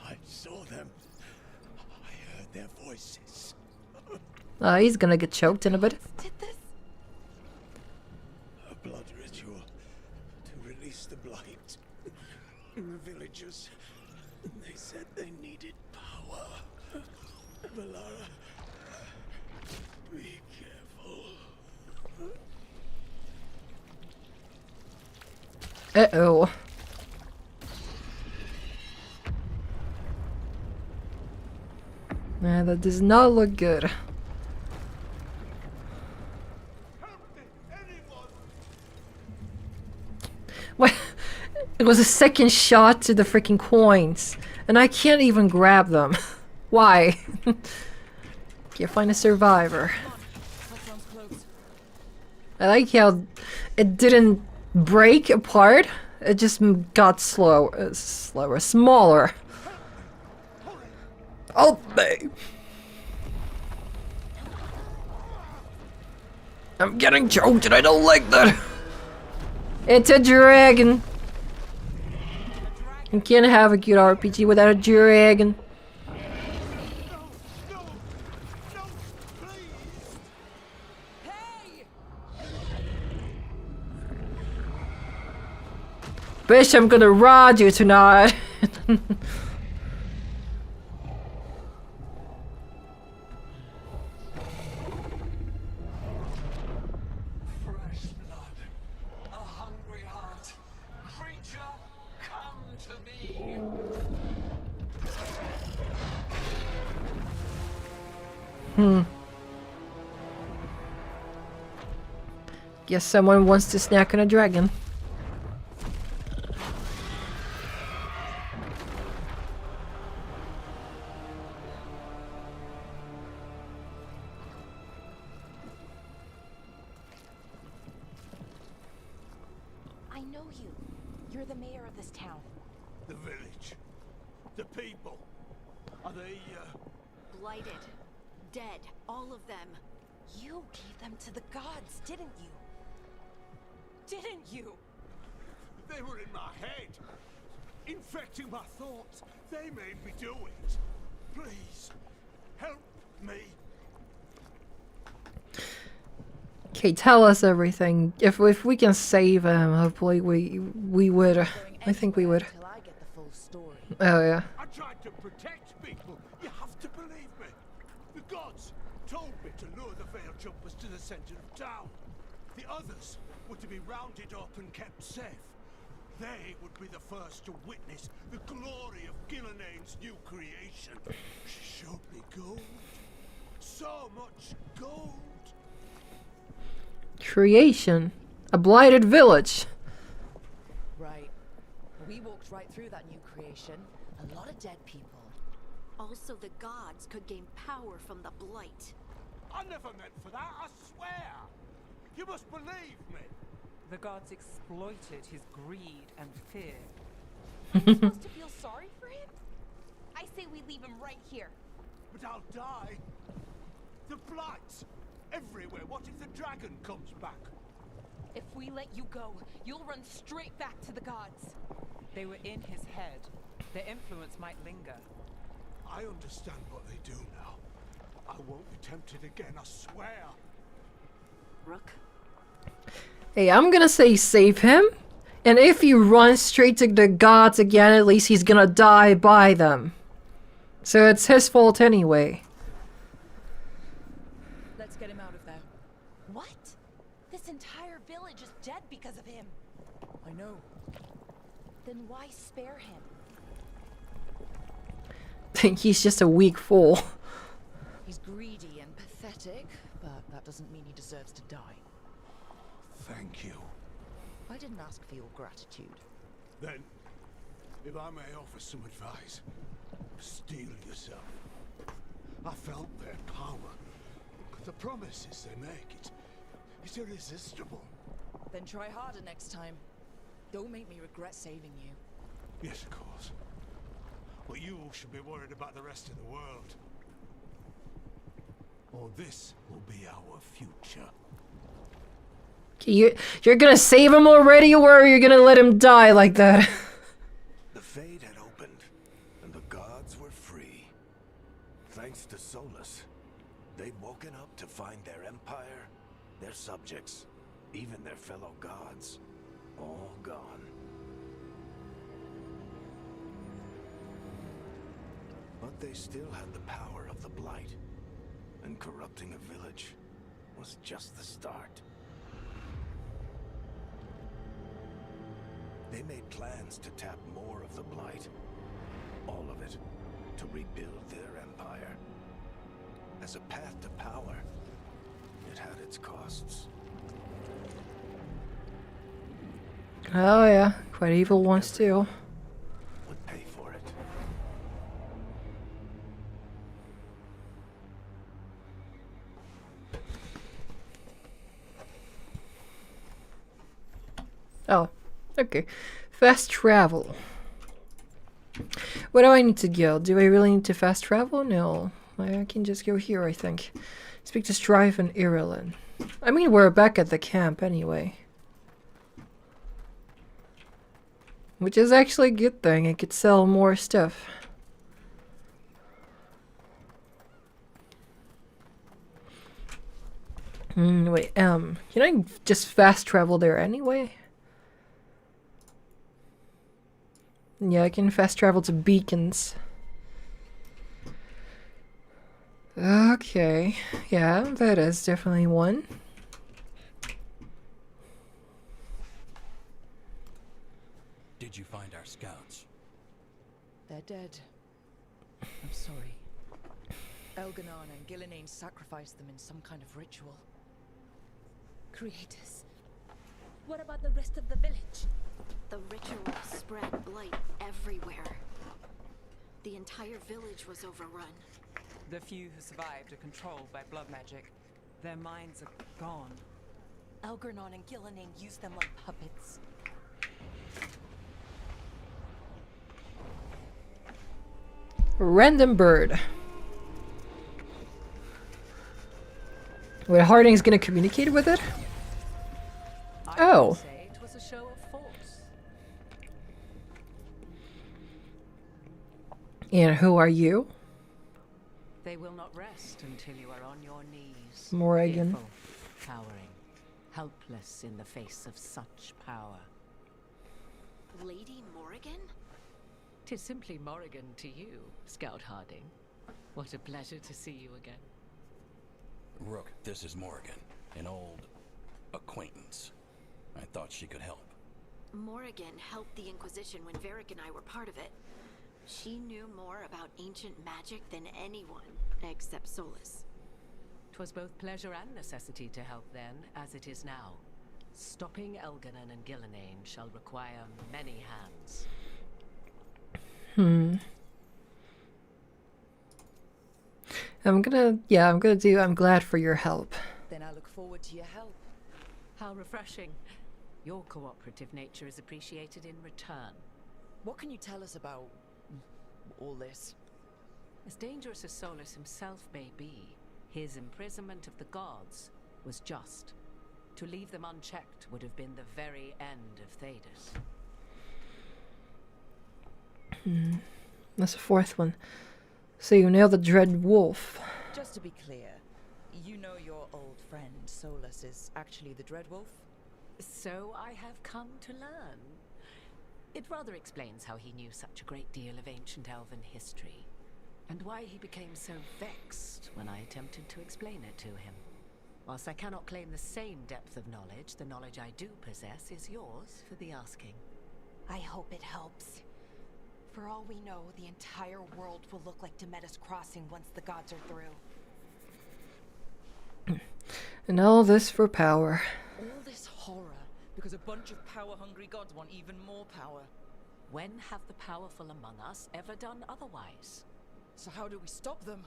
I saw them. I heard their voices. He's gonna get choked in a bit. Did this? A blood ritual to release the blight. The villagers, they said they needed power. Valara, be careful. Uh-oh. Nah, that does not look good. What? It was a second shot to the freaking coins, and I can't even grab them. Why? Can't find a survivor. I like how it didn't break apart. It just got slower, smaller. Oh, babe. I'm getting choked and I don't like that. It's a dragon. You can't have a good RPG without a dragon. Bitch, I'm gonna rod you tonight. Guess someone wants to snack on a dragon. I know you. You're the mayor of this town. The village. The people. Are they, Blighted. Dead. All of them. You gave them to the gods, didn't you? Didn't you? They were in my head. Infecting my thoughts. They made me do it. Please, help me. Okay, tell us everything. If we can save him, hopefully we would. I think we would. Till I get the full story. Oh yeah. I tried to protect people. You have to believe me. The gods told me to lure the veil jumpers to the center of town. The others were to be rounded up and kept safe. They would be the first to witness the glory of Gilnenane's new creation. She showed me gold. So much gold. Creation. A blighted village. Right. We walked right through that new creation. A lot of dead people. Also, the gods could gain power from the blight. I never meant for that, I swear. You must believe me. The gods exploited his greed and fear. Are you supposed to feel sorry for him? I say we leave him right here. But I'll die. The blight. Everywhere. What if the dragon comes back? If we let you go, you'll run straight back to the gods. They were in his head. Their influence might linger. I understand what they do now. I won't be tempted again, I swear. Rook? Hey, I'm gonna say save him. And if you run straight to the gods again, at least he's gonna die by them. So it's his fault anyway. Let's get him out of there. What? This entire village is dead because of him. I know. Then why spare him? He's just a weak fool. He's greedy and pathetic, but that doesn't mean he deserves to die. Thank you. I didn't ask for your gratitude. Then, if I may offer some advice, steel yourself. I felt their power. The promises they make, it's irresistible. Then try harder next time. Don't make me regret saving you. Yes, of course. But you should be worried about the rest of the world. Or this will be our future. You're gonna save him already, or are you gonna let him die like that? The Fade had opened, and the gods were free. Thanks to Solus, they'd woken up to find their empire, their subjects, even their fellow gods, all gone. But they still had the power of the Blight, and corrupting a village was just the start. They made plans to tap more of the Blight, all of it, to rebuild their empire. As a path to power, it had its costs. Oh yeah, quite evil ones too. Would pay for it. Oh, okay. Fast travel. Where do I need to go? Do I really need to fast travel? No. I can just go here, I think. Speak to Strife and Irulan. I mean, we're back at the camp anyway. Which is actually a good thing. I could sell more stuff. Wait, can I just fast travel there anyway? Yeah, I can fast travel to beacons. Okay, yeah, that is definitely one. Did you find our scouts? They're dead. I'm sorry. Elganon and Gillenane sacrificed them in some kind of ritual. Creators. What about the rest of the village? The ritual spread blight everywhere. The entire village was overrun. The few who survived are controlled by blood magic. Their minds are gone. Elganon and Gillenane used them like puppets. Random bird. Wait, Harding's gonna communicate with it? Oh. Say it was a show of force. And who are you? They will not rest until you are on your knees. Morrigan. Fearful, cowering, helpless in the face of such power. Lady Morrigan? 'Tis simply Morrigan to you, Scout Harding. What a pleasure to see you again. Rook, this is Morrigan, an old acquaintance. I thought she could help. Morrigan helped the Inquisition when Varric and I were part of it. She knew more about ancient magic than anyone, except Solus. 'Twas both pleasure and necessity to help then, as it is now. Stopping Elganon and Gillenane shall require many hands. I'm glad for your help. Then I look forward to your help. How refreshing. Your cooperative nature is appreciated in return. What can you tell us about all this? As dangerous as Solus himself may be, his imprisonment of the gods was just. To leave them unchecked would have been the very end of Thedas. That's the fourth one. So you know the Dread Wolf. Just to be clear, you know your old friend Solus is actually the Dreadwolf? So I have come to learn. It rather explains how he knew such a great deal of ancient elven history, and why he became so vexed when I attempted to explain it to him. Whilst I cannot claim the same depth of knowledge, the knowledge I do possess is yours for the asking. I hope it helps. For all we know, the entire world will look like Demetus Crossing once the gods are through. And all this for power. All this horror because a bunch of power-hungry gods want even more power. When have the powerful among us ever done otherwise? So how do we stop them?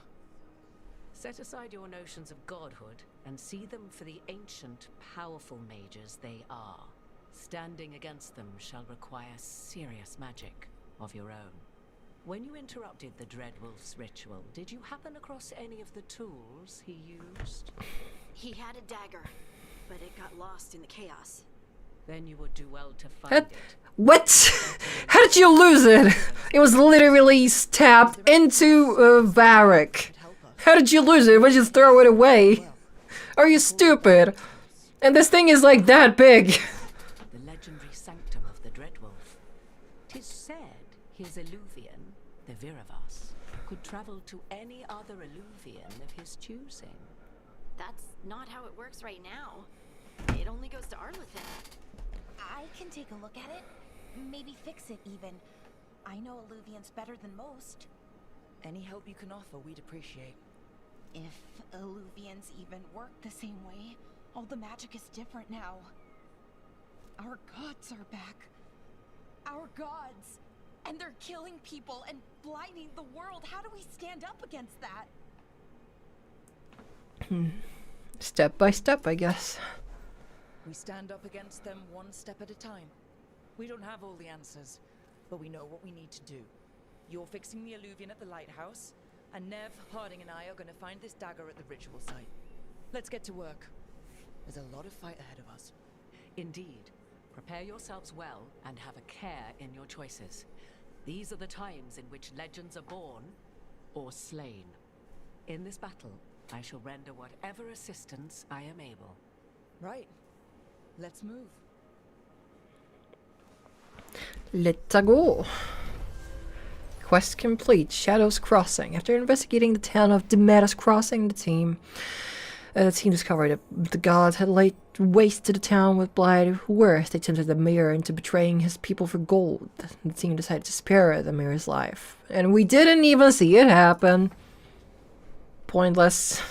Set aside your notions of godhood and see them for the ancient, powerful mages they are. Standing against them shall require serious magic of your own. When you interrupted the Dreadwolf's ritual, did you happen across any of the tools he used? He had a dagger, but it got lost in the chaos. Then you would do well to find That, it. what? How did you lose it? It was literally stabbed into a barrack. How did you lose it? Why just throw it away? Are you stupid? And this thing is like that big. The legendary sanctum of the Dreadwolf. 'Tis said his Illuvian, the Viravas, could travel to any other Illuvian of his choosing. That's not how it works right now. It only goes to Arlithin. I can take a look at it. Maybe fix it even. I know Illuvians better than most. Any help you can offer, we'd appreciate. If Illuvians even work the same way, all the magic is different now. Our gods are back. Our gods! And they're killing people and blinding the world. How do we stand up against that? Step by step, I guess. We stand up against them one step at a time. We don't have all the answers, but we know what we need to do. You're fixing the Illuvian at the lighthouse, and Nev, Harding, and I are gonna find this dagger at the ritual site. Let's get to work. There's a lot of fight ahead of us. Indeed. Prepare yourselves well and have a care in your choices. These are the times in which legends are born or slain. In this battle, I shall render whatever assistance I am able. Right. Let's move. Let's go. Quest complete. Shadows Crossing. After investigating the town of Demeter's Crossing, the team discovered that the gods had laid waste to the town with blood. Worse, they tempted the mayor into betraying his people for gold. The team decided to spare the mayor's life. And we didn't even see it happen. Pointless.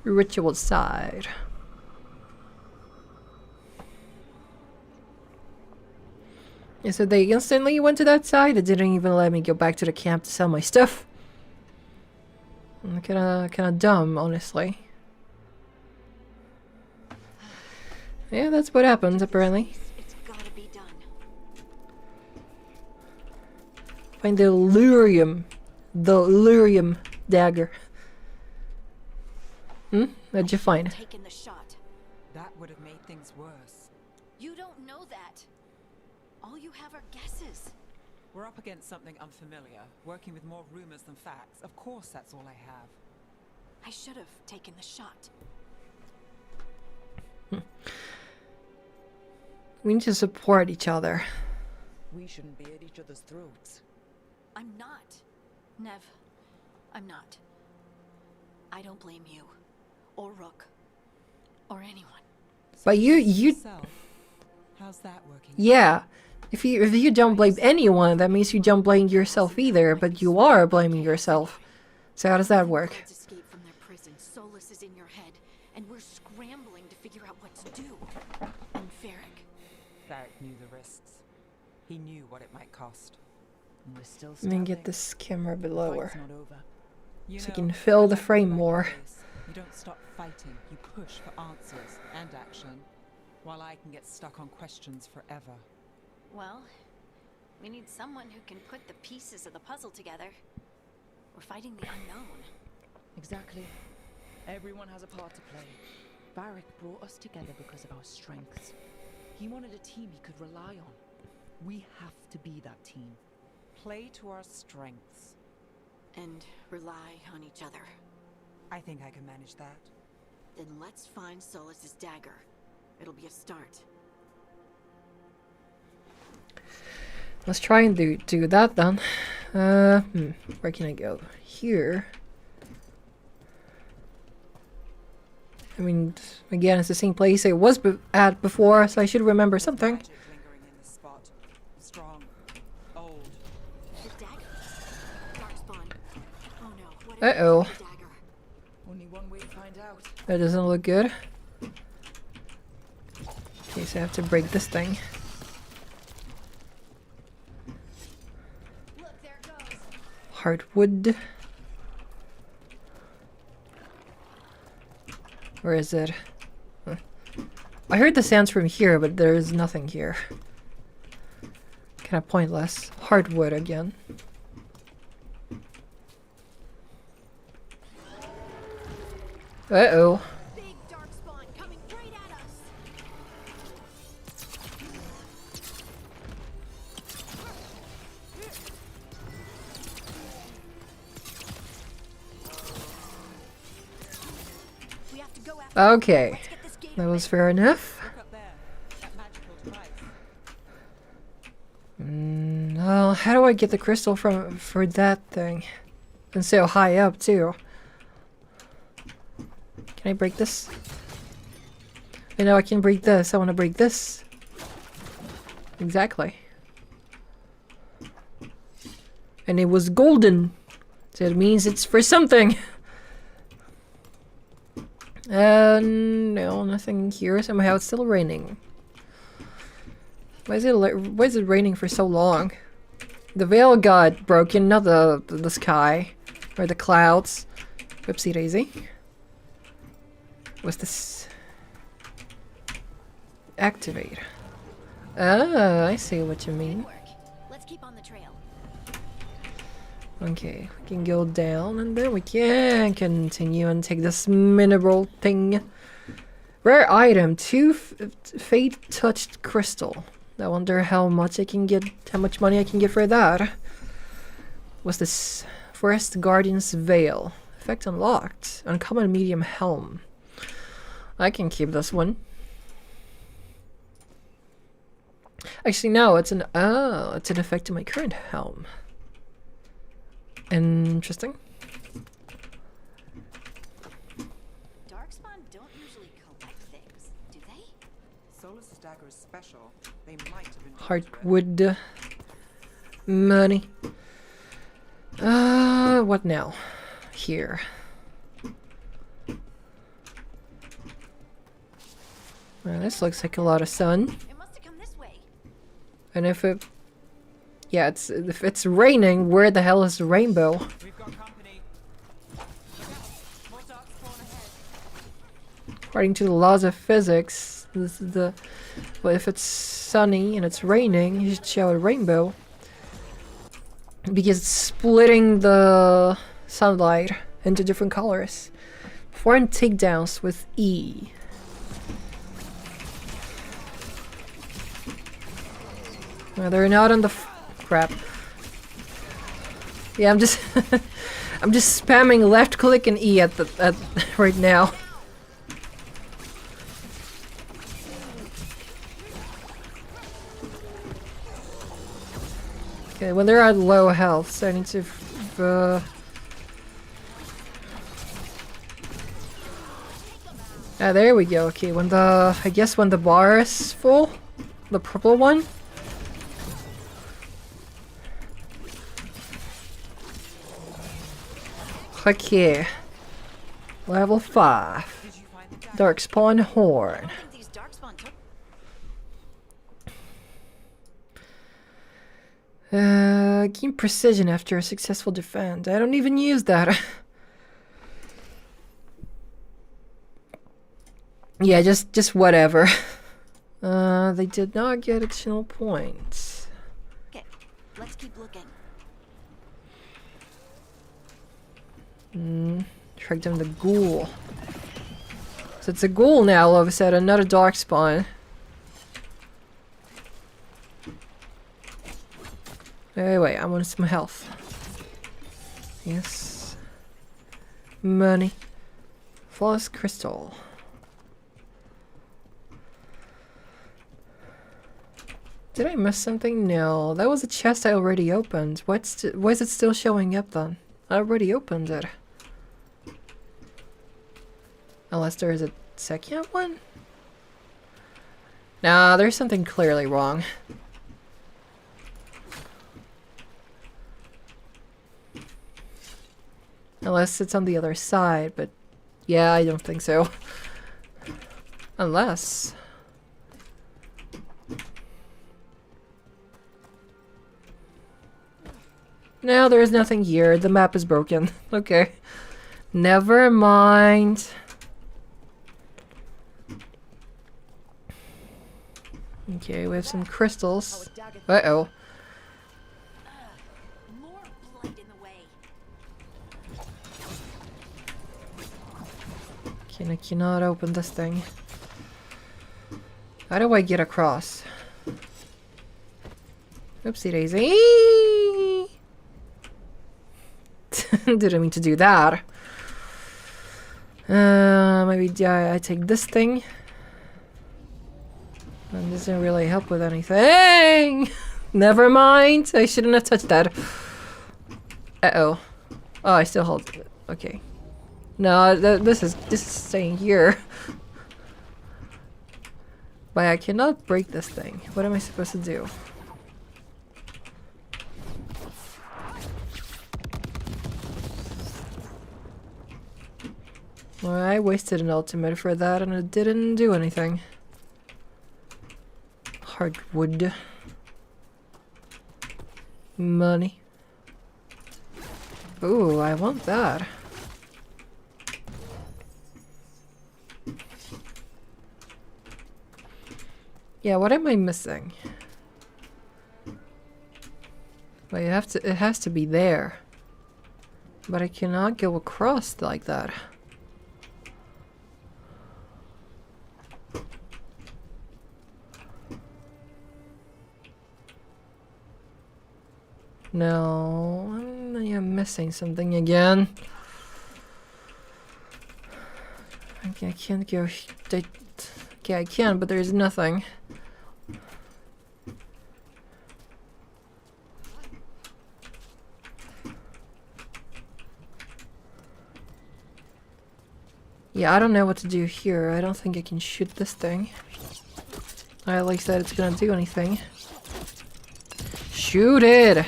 Ritual side. Yeah, so they instantly went to that side. They didn't even let me go back to the camp to sell my stuff. Kinda dumb, honestly. Yeah, that's what happens, apparently. It's gotta be done. Find the Lyrium. The Lyrium dagger. What'd you find? Taking the shot. That would have made things worse. You don't know that. All you have are guesses. We're up against something unfamiliar, working with more rumors than facts. Of course, that's all I have. I should have taken the shot. We need to support each other. We shouldn't be at each other's throats. I'm not. Nev, I'm not. I don't blame you. Or Rook. Or anyone. But you Yourself. How's that working? yeah. If you don't blame anyone, that means you don't blame yourself either, but you are blaming yourself. So how does that work? Gods escaped from their prison. Solace is in your head, and we're scrambling to figure out what to do. And Varric. Varric knew the risks. He knew what it might cost. And we're still Let standing. me get this camera below Fight's her. not over. You So you know, can fill the like frame back more. days, you don't stop fighting. You push for answers and action, while I can get stuck on questions forever. Well, we need someone who can put the pieces of the puzzle together. We're fighting the unknown. Exactly. Everyone has a part to play. Varric brought us together because of our strengths. He wanted a team he could rely on. We have to be that team. Play to our strengths. And rely on each other. I think I can manage that. Then let's find Solas's dagger. It'll be a start. Let's try and do that then. Where can I go? Here. I mean, again, it's the same place I was at before, so I should remember something. Magic lingering in this spot. Strong. Old. The dagger. Darkspawn. Oh no. What Uh-oh. if it's the dagger? Only one way to find out. That doesn't look good. Okay, so I have to break this thing. Look, there it goes. Hardwood. Where is it? Huh. I heard the sounds from here, but there's nothing here. Kind of pointless. Hardwood again. Uh-oh. Big dark spawn coming right at us. We have to go after. Okay. Let's get this gate That was fair enough. Look up there. That magical device. Well, how do I get the crystal for that thing? And so high up too. Can I break this? I know I can break this. I want to break this. Exactly. And it was golden. So it means it's for something. No, nothing here. Somehow it's still raining. Why is it raining for so long? The veil got broken, not the sky or the clouds. Whoopsie daisy. What's this? Activate. Ah, I see what you mean. work. Let's keep on the trail. Okay, we can go down and then we can continue and take this mineral thing. Rare item, 2 fate touched crystal. I wonder how much I can get, how much money I can get for that. What's this? Forest Guardian's Veil. Effect unlocked. Uncommon medium helm. I can keep this one. Actually, no, it's an effect in my current helm. Interesting. Darkspawn don't usually collect things, do they? Solus Dagger's special. They might have been. Heartwood. Money. What now? Here. Well, this looks like a lot of sun. It must have come this way. And if it... Yeah, if it's raining, where the hell is the rainbow? We've got company. Look out. More dark spawn ahead. According to the laws of physics, this is the... Well, if it's sunny and it's raining, you should show a rainbow. Because it's splitting the sunlight into different colors. Perform takedowns with E. Well, they're not on the crap. Yeah, I'm just I'm just spamming left click and E at right now. Okay, when they're at low health, so I need to there we go. Okay, when I guess when the bar is full, the purple one. Okay. Level 5. Darkspawn Horn. I don't think these darkspawn took. Gain precision after a successful defense. I don't even use that. Yeah, just whatever. They did not get additional points. Okay, let's keep looking. Track down the ghoul. So it's a ghoul now, all of a sudden, not a darkspawn. Anyway, I want some health. Yes. Money. Flawless crystal. Did I miss something? No, that was a chest I already opened. Why is it still showing up then? I already opened it. Unless there is a second one? Nah, there's something clearly wrong. Unless it's on the other side, but yeah, I don't think so. Unless... No, there is nothing here. The map is broken. Okay. Never mind. Okay, we have some crystals. Uh-oh. More blood in the way. I cannot open this thing. How do I get across? Oopsie daisy. Didn't mean to do that. Maybe I take this thing. That doesn't really help with anything. Never mind. I shouldn't have touched that. Uh-oh. Oh, I still hold it. Okay. No, this is staying here. But I cannot break this thing. What am I supposed to do? Well, I wasted an ultimate for that and it didn't do anything. Hardwood. Money. Ooh, I want that. Yeah, what am I missing? Well, it has to be there. But I cannot go across like that. No, I am missing something again. Okay, I can't go. Okay, I can, but there's nothing. Yeah, I don't know what to do here. I don't think I can shoot this thing. I like said it's gonna do anything. Shoot it!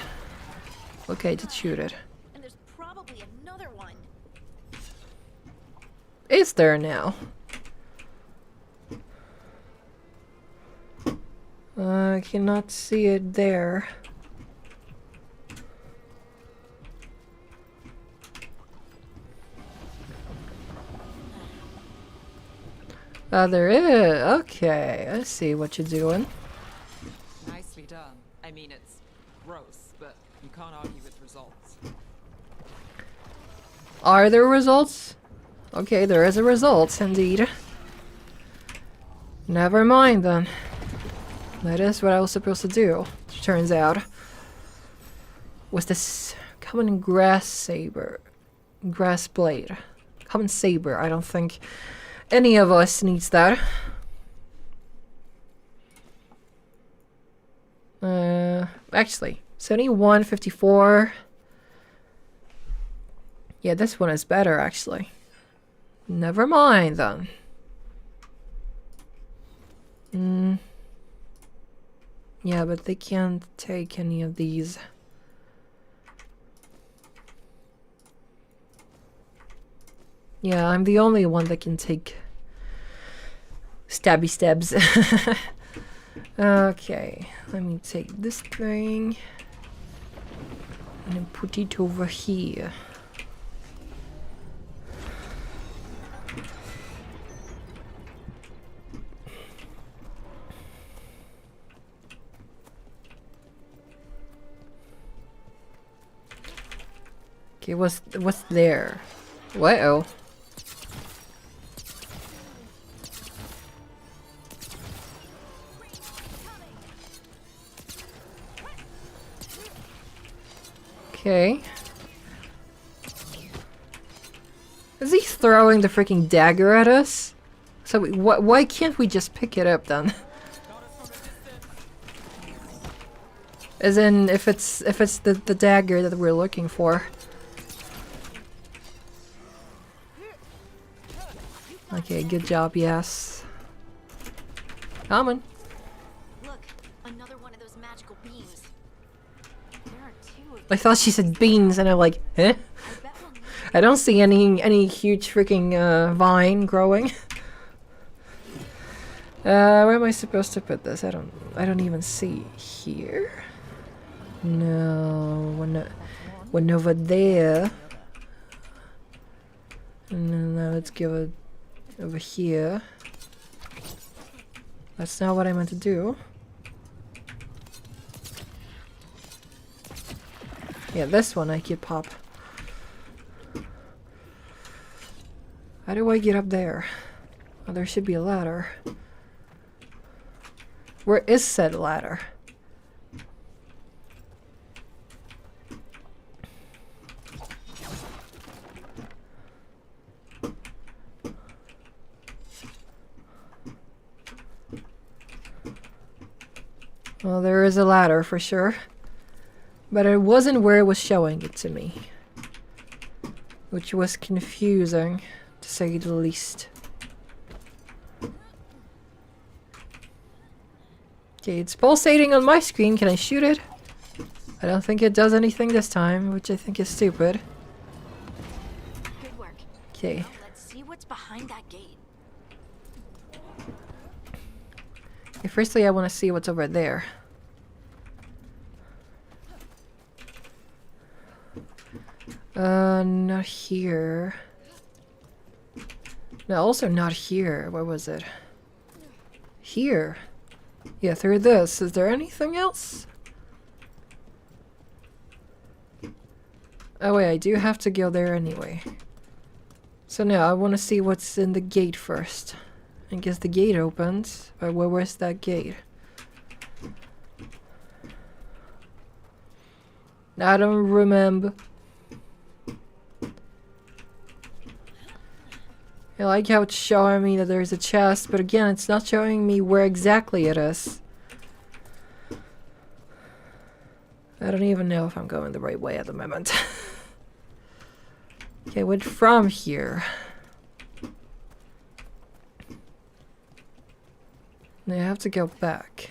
Okay, just shoot it. And there's probably another one. Is there now? I cannot see it there. There is. Okay, I see what you're doing. Nicely done. I mean, it's gross, but you can't argue with results. Are there results? Okay, there is a result, indeed. Never mind then. That is what I was supposed to do, turns out. Was this common grass saber? Grass blade. Common saber, I don't think any of us needs that. Actually, 71, 54. Yeah, this one is better, actually. Never mind, then. Yeah, but they can't take any of these. Yeah, I'm the only one that can take stabby stabs. Okay, let me take this thing and then put it over here. Okay, what's there? What-oh. Okay. Is he throwing the freaking dagger at us? So why can't we just pick it up then? As in, if it's the dagger that we're looking for. Okay, good job, yes. Coming. Look, another one of those magical beams. There are two of I thought she said beans, and I'm like, huh? I bet we'll need I don't see any huge freaking vine growing. Where am I supposed to put this? I don't even see here. No, one over there. And then now let's give it over here. That's not what I meant to do. Yeah, this one I could pop. How do I get up there? Oh, there should be a ladder. Where is said ladder? Well, there is a ladder for sure. But it wasn't where it was showing it to me. Which was confusing, to say the least. Okay, it's pulsating on my screen. Can I shoot it? I don't think it does anything this time, which I think is stupid. Good work. Okay. Now let's see what's behind that gate. Okay, firstly, I want to see what's over there. Not here. No, also not here. Where was it? Here. Yeah, through this. Is there anything else? Oh wait, I do have to go there anyway. So now I want to see what's in the gate first. I guess the gate opens. But where's that gate? I don't remember. I like how it's showing me that there's a chest, but again, it's not showing me where exactly it is. I don't even know if I'm going the right way at the moment. Okay, what from here? Now I have to go back.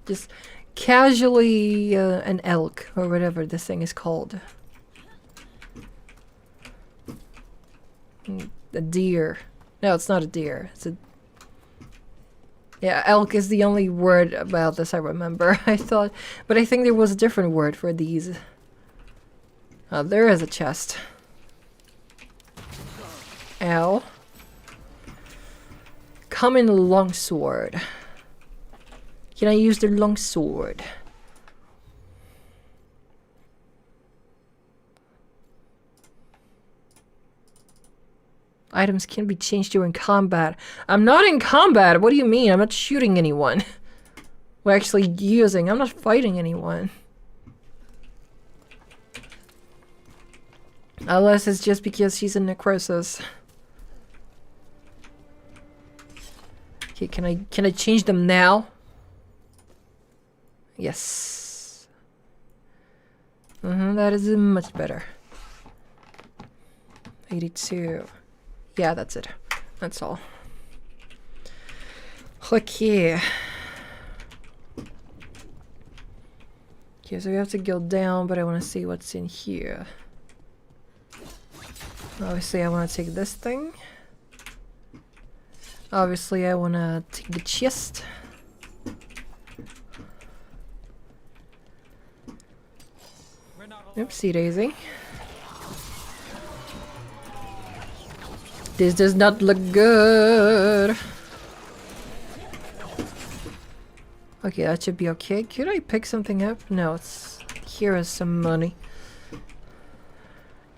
Just casually an elk or whatever this thing is called. A deer. No, it's not a deer. It's a... Yeah, elk is the only word about this I remember. I thought... But I think there was a different word for these. Oh, there is a chest. Ow. Common longsword. Can I use the longsword? Items can be changed during combat. I'm not in combat! What do you mean? I'm not shooting anyone. We're actually using. I'm not fighting anyone. Unless it's just because she's in necrosis. Okay, can I change them now? Yes. That is much better. 82. Yeah, that's it. That's all. Okay. Okay, so we have to go down, but I want to see what's in here. Obviously, I want to take this thing. Obviously, I want to take the chest. Oopsie daisy. This does not look good. Okay, that should be okay. Could I pick something up? No, it's... Here is some money.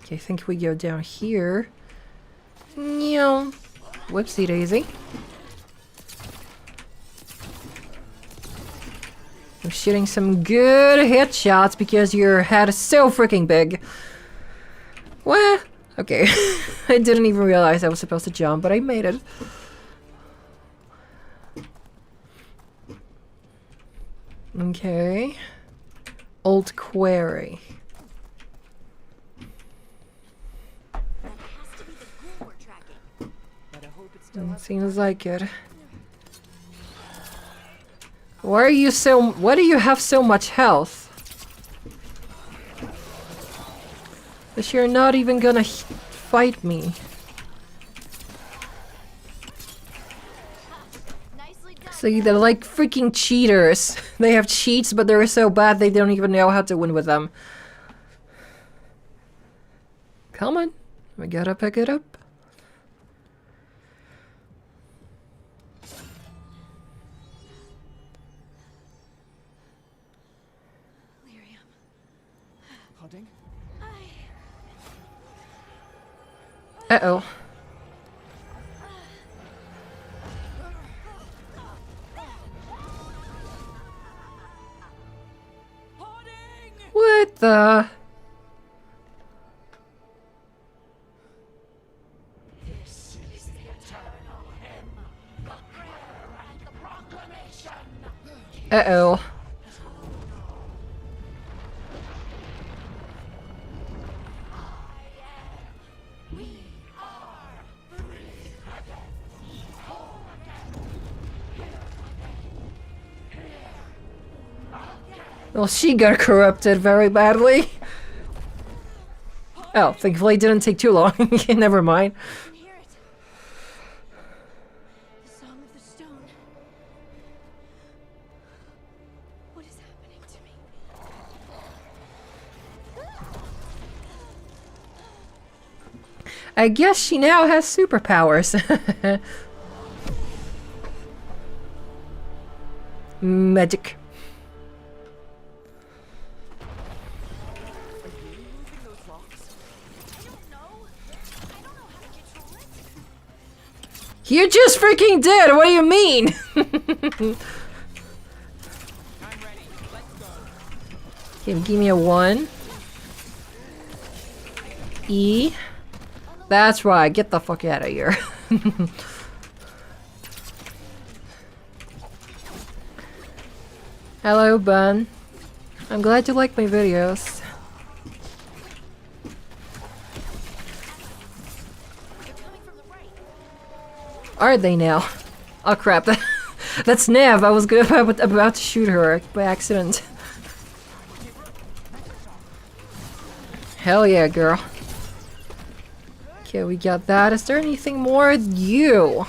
Okay, I think we go down here. Meow. Whoopsie daisy. I'm shooting some good headshots because your head is so freaking big. What? Okay. I didn't even realize I was supposed to jump, but I made it. Okay. Old quarry. That has to be the ghoul we're tracking. But I hope it's still Seems like it. Why do you have so much health? But you're not even gonna fight me. Nicely done. See, they're like freaking cheaters. They have cheats, but they're so bad they don't even know how to win with them. Come on. We gotta pick it up. nodding. Uh-oh. What the? Uh-oh. Well, she got corrupted very badly. Oh, thankfully it didn't take too long. Never mind. I can hear it. The song of the stone. What is happening to me? I guess she now has superpowers. Magic. You just freaking did! What do you mean? Okay, give me a 1. E. That's right, get the fuck out of here. Hello, Bun. I'm glad you like my videos. Are they now? Oh crap, that's Nev. I was about to shoot her by accident. Hell yeah, girl. Okay, we got that. Is there anything more? You.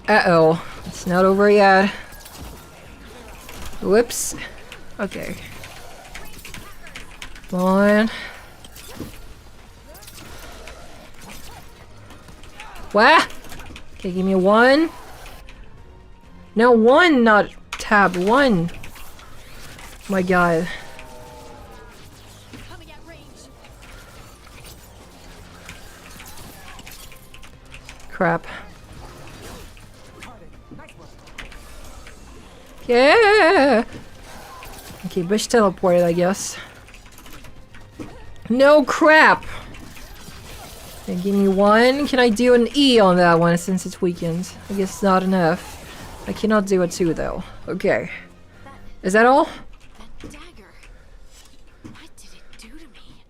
Uh-oh. It's not over yet. Whoops. Okay. Come on. What? Okay, give me a 1. No, 1, not tab. 1. My god. Crap. Yeah. Okay, Bush teleported, I guess. No crap. Okay, give me 1. Can I do an E on that one since it's weakened? I guess it's not enough. I cannot do a 2 though. Okay. Is that all? That dagger. What did it do to me?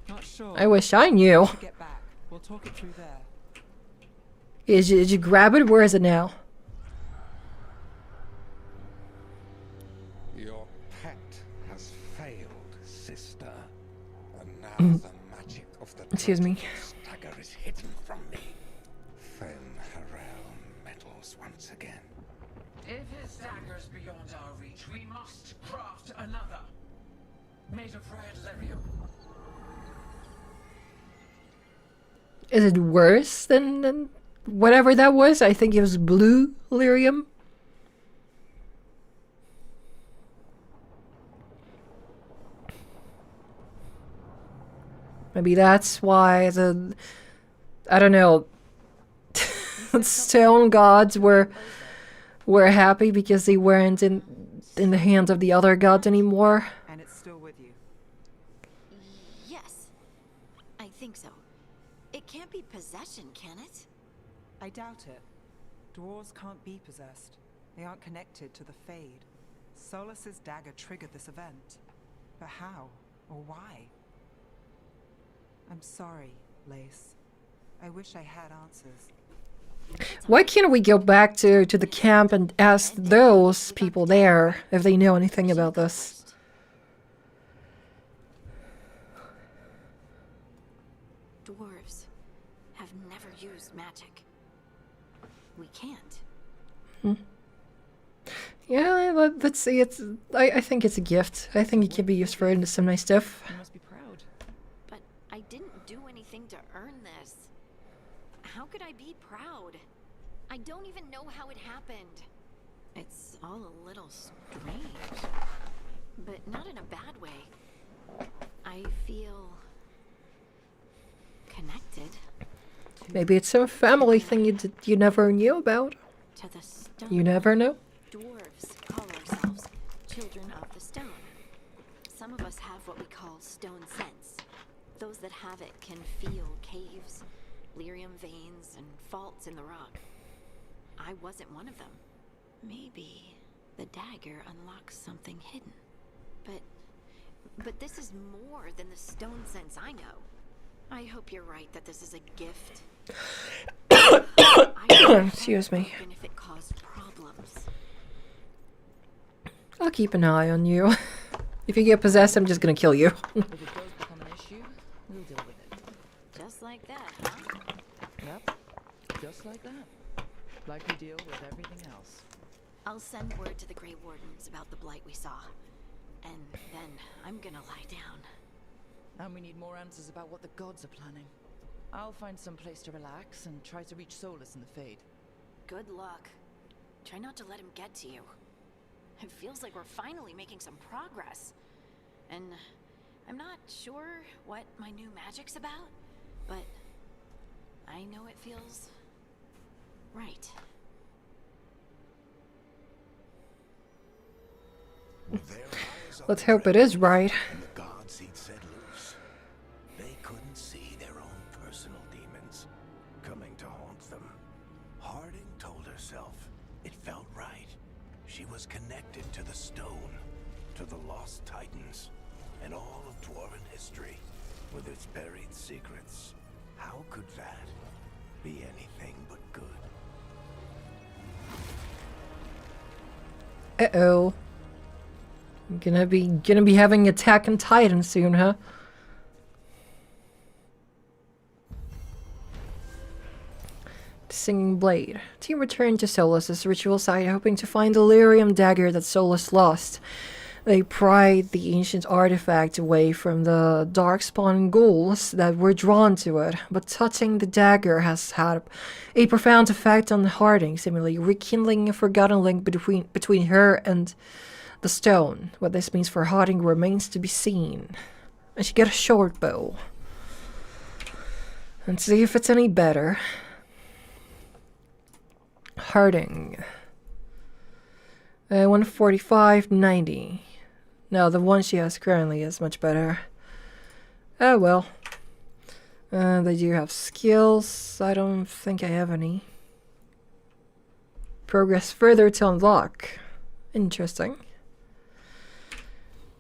Not sure. I wish I knew. Get back. We'll talk it through there. Did you grab it? Where is it now? Your pet has failed, sister. And now the magic of the Excuse me. dagger is hidden from me. Fen Harel meddles once again. If his dagger's beyond our reach, we must craft another. Made of red lyrium. Is it worse than whatever that was? I think it was blue lyrium. Maybe that's why the, I don't know, stone gods were happy because they weren't in the hands of the other gods anymore. And it's still with you. Yes. I think so. It can't be possession, can it? I doubt it. Dwarves can't be possessed. They aren't connected to the Fade. Solus's dagger triggered this event. But how? Or why? I'm sorry, Lace. I wish I had answers. Why can't we go back to the camp and ask those people there if they know anything about this? Dwarves have never used magic. We can't. Yeah, let's see. I think it's a gift. I think it can be used for some nice stuff. You must be proud. But I didn't do anything to earn this. How could I be proud? I don't even know how it happened. It's all a little strange. But not in a bad way. I feel connected Maybe it's some family thing you never knew about. to the stone. You never know. Dwarves call ourselves children of the stone. Some of us have what we call stone sense. Those that have it can feel caves, lyrium veins, and faults in the rock. I wasn't one of them. Maybe the dagger unlocks something hidden. But this is more than the stone sense I know. I hope you're right that this is a gift. Excuse me. Even if it caused problems. I'll keep an eye on you. If you get possessed, I'm just gonna kill you. If it does become an issue, we'll deal with it. Just like that, huh? Yep, just like that. Like we deal with everything else. I'll send word to the Grey Wardens about the blight we saw. And then I'm gonna lie down. And we need more answers about what the gods are planning. I'll find some place to relax and try to reach Solus in the Fade. Good luck. Try not to let him get to you. It feels like we're finally making some progress. And I'm not sure what my new magic's about, but I know it feels right. Let's hope it is right. And the gods he'd set loose. They couldn't see their own personal demons coming to haunt them. Harding told herself it felt right. She was connected to the stone, to the lost titans, and all of dwarven history, with its buried secrets. How could that be anything but good? Uh-oh. Gonna be having Attack on Titan soon, huh? The Singing Blade. Team returned to Solus's ritual site, hoping to find the lyrium dagger that Solus lost. They pried the ancient artifact away from the darkspawn ghouls that were drawn to it, but touching the dagger has had a profound effect on Harding, seemingly rekindling a forgotten link between her and the stone. What this means for Harding remains to be seen. And she got a short bow. Let's see if it's any better. Harding. 145.90. No, the one she has currently is much better. Oh well. They do have skills. I don't think I have any. Progress further to unlock. Interesting.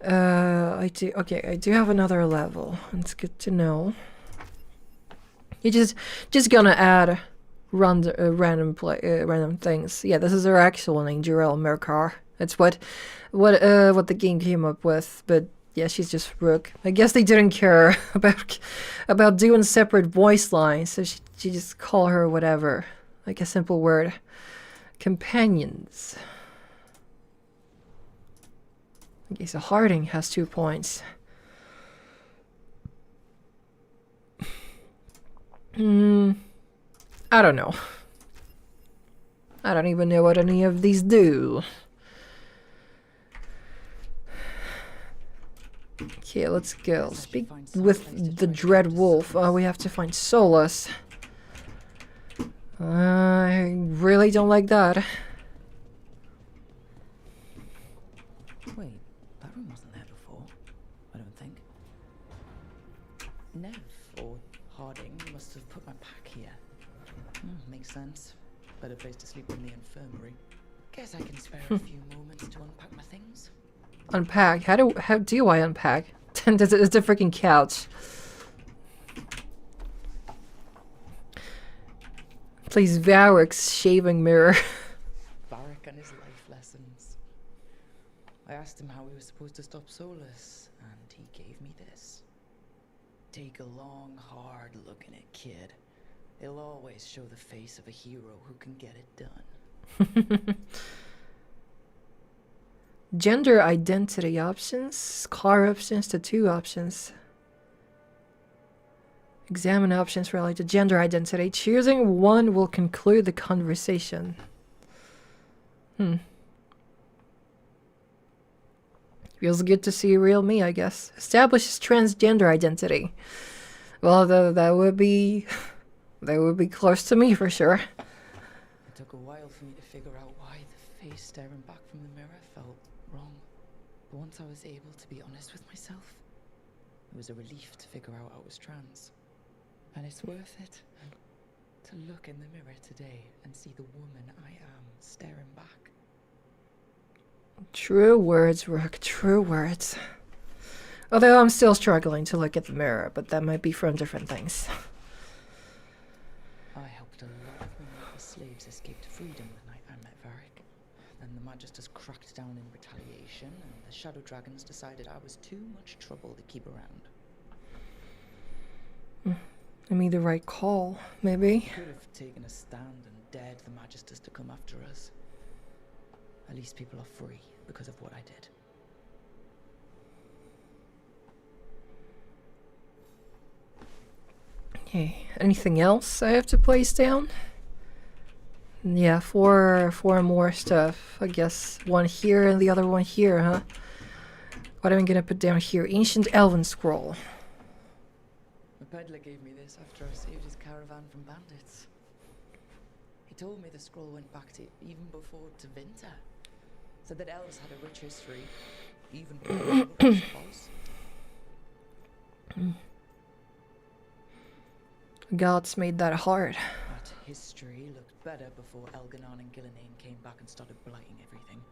I do have another level. It's good to know. You're just gonna add random things. Yeah, this is her actual name, Jarell Merkar. That's what the game came up with. But yeah, she's just Rook. I guess they didn't care about doing separate voice lines, so she just call her whatever, like a simple word. Companions. Okay, so Harding has 2 points. I don't know. I don't even know what any of these do. Okay, let's go. Speak with the Dread Wolf. We have to find Solus. I really don't like that. Wait, that room wasn't there before, I don't think. Nev, or Harding, must have put my pack here. Makes sense. Better place to sleep than the infirmary. Guess I can spare a few moments to unpack my things. Unpack? How do I unpack? It's a freaking couch. Please, Varric's shaving mirror. Varric and his life lessons. I asked him how we were supposed to stop Solus, and he gave me this. Take a long, hard look at it, kid. It'll always show the face of a hero who can get it done. Gender identity options. Car options, tattoo options. Examine options related to gender identity. Choosing one will conclude the conversation. Feels good to see real me, I guess. Establishes transgender identity. Well, that would be close to me for sure. It took a while for me to figure out why the face staring back from the mirror felt wrong. But once I was able to be honest with myself, it was a relief to figure out I was trans. And it's worth it to look in the mirror today and see the woman I am staring back. True words, Rook, true words. Although I'm still struggling to look at the mirror, but that might be from different things. I helped a lot of women as slaves escape to freedom the night I met Varric. Then the Magisters cracked down in retaliation, and the Shadow Dragons decided I was too much trouble to keep around. I made the right call, maybe. Could have taken a stand and dared the Magisters to come after us. At least people are free because of what I did. Okay, anything else I have to place down? Yeah, four more stuff. I guess one here and the other one here, huh? What am I gonna put down here? Ancient Elven Scroll. The peddler gave me this after I saved his caravan from bandits. He told me the scroll went back to even before Tevinter. Said that elves had a rich history, even before the false. Gods made that hard. That history looked better before Elganon and Gillinane came back and started blighting everything.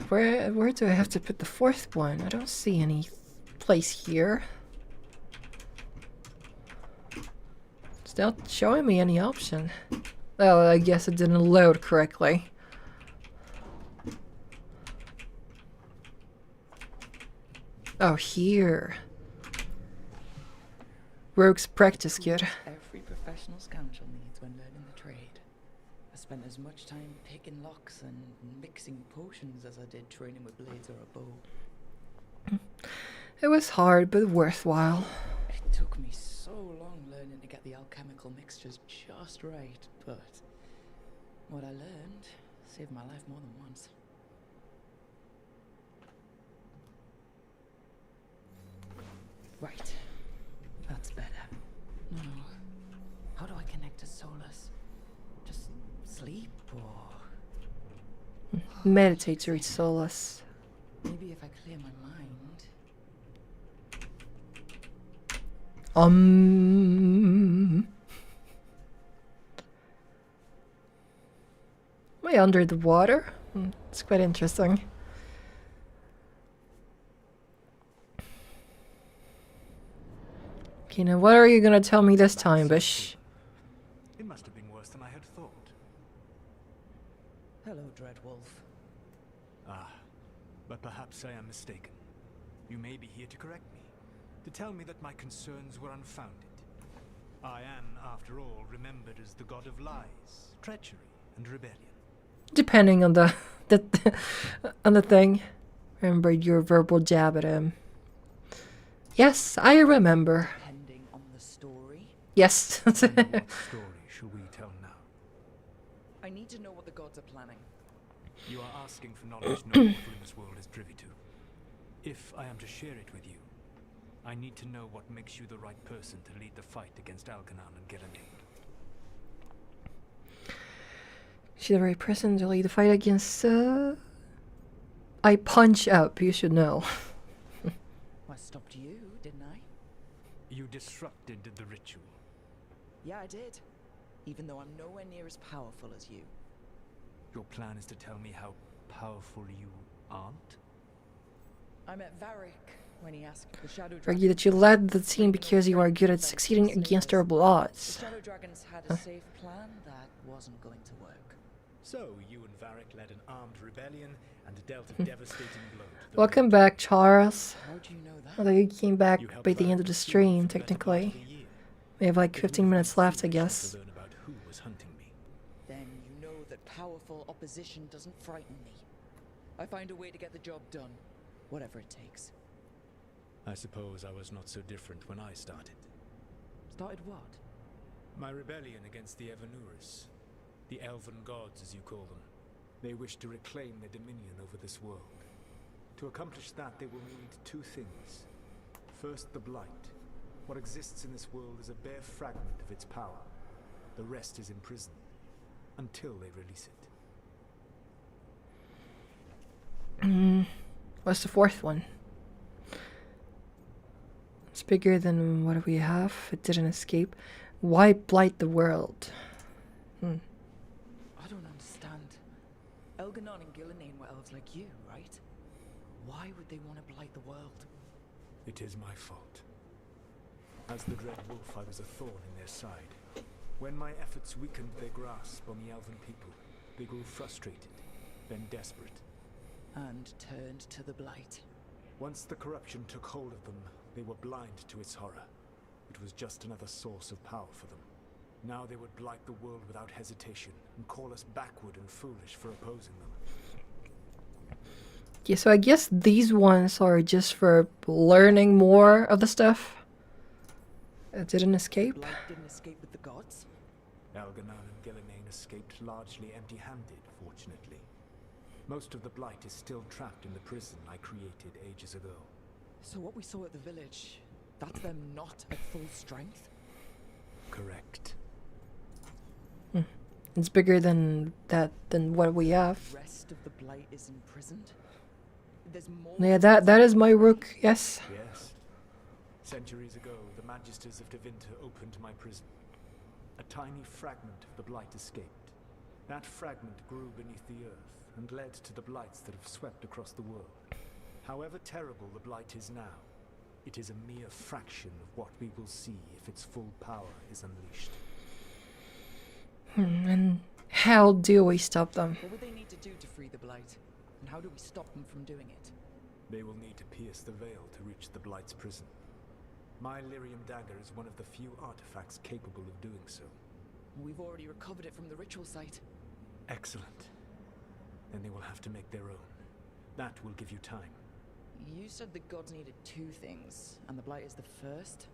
Where do I have to put the fourth one? I don't see any place here. It's not showing me any option. Oh, I guess it didn't load correctly. Oh, here. Rogue's practice kit. Every professional scoundrel needs when learning the trade. I spent as much time picking locks and mixing potions as I did training with blades or a bow. It was hard, but worthwhile. It took me so long learning to get the alchemical mixtures just right, but what I learned saved my life more than once. Right. That's better. No. How do I connect to Solus? Just sleep or... Meditate to reach Solus. Maybe if I clear my mind... Am I under the water? It's quite interesting. Okay, now what are you gonna tell me this time, Bish? It must have been worse than I had thought. Hello, Dreadwolf. Ah, but perhaps I am mistaken. You may be here to correct me, to tell me that my concerns were unfounded. I am, after all, remembered as the god of lies, treachery, and rebellion. Depending on the on the thing. Remember your verbal jab at him. Yes, I remember. Depending on the story? Yes. What story shall we tell now? I need to know what the gods are planning. You are asking for knowledge no mortal in this world is privy to. If I am to share it with you, I need to know what makes you the right person to lead the fight against Algernon and Gillinane. She's the right person to lead the fight against, I punch up, you should know. I stopped you, didn't I? You disrupted the ritual. Yeah, I did. Even though I'm nowhere near as powerful as you. Your plan is to tell me how powerful you aren't? I met Varric when he asked the Shadow Dragons... Argue that you led the team because you are good at succeeding against our bloods. The Shadow Dragons had a safe plan that wasn't going to work. So, you and Varric led an armed rebellion and dealt a devastating blow to the Welcome back, Charles. How do you know that? Although you came back You helped by the end of the stream, technically. We have like 15 minutes left, I guess. to learn about who was hunting me. Then you know that powerful opposition doesn't frighten me. I find a way to get the job done, whatever it takes. I suppose I was not so different when I started. Started what? My rebellion against the Evanuris, the elven gods as you call them. They wish to reclaim their dominion over this world. To accomplish that, they will need two things. First, the Blight. What exists in this world is a bare fragment of its power. The rest is imprisoned, until they release it. What's the fourth one? It's bigger than what we have. It didn't escape. Why blight the world? I don't understand. Elganon and Gillenane were elves like you, right? Why would they want to blight the world? It is my fault. As the Dread Wolf, I was a thorn in their side. When my efforts weakened their grasp on the elven people, they grew frustrated, then desperate. And turned to the blight. Once the corruption took hold of them, they were blind to its horror. It was just another source of power for them. Now they would blight the world without hesitation, and call us backward and foolish for opposing them. Yeah, so I guess these ones are just for learning more of the stuff. It didn't escape. Blight didn't escape with the gods? Elganon and Gillenane escaped largely empty-handed, fortunately. Most of the Blight is still trapped in the prison I created ages ago. So what we saw at the village, that's them not at full strength? Correct. It's bigger than what we have. The rest of the blight is imprisoned? There's more. Yeah, that is my rook. Yes. Yes. Centuries ago, the Magisters of Tevinter opened my prison. A tiny fragment of the blight escaped. That fragment grew beneath the earth and led to the blights that have swept across the world. However terrible the blight is now, it is a mere fraction of what we will see if its full power is unleashed. And how do we stop them? What would they need to do to free the blight? And how do we stop them from doing it? They will need to pierce the veil to reach the blight's prison. My lyrium dagger is one of the few artifacts capable of doing so. We've already recovered it from the ritual site. Excellent. Then they will have to make their own. That will give you time. You said the gods needed two things, and the blight is the first?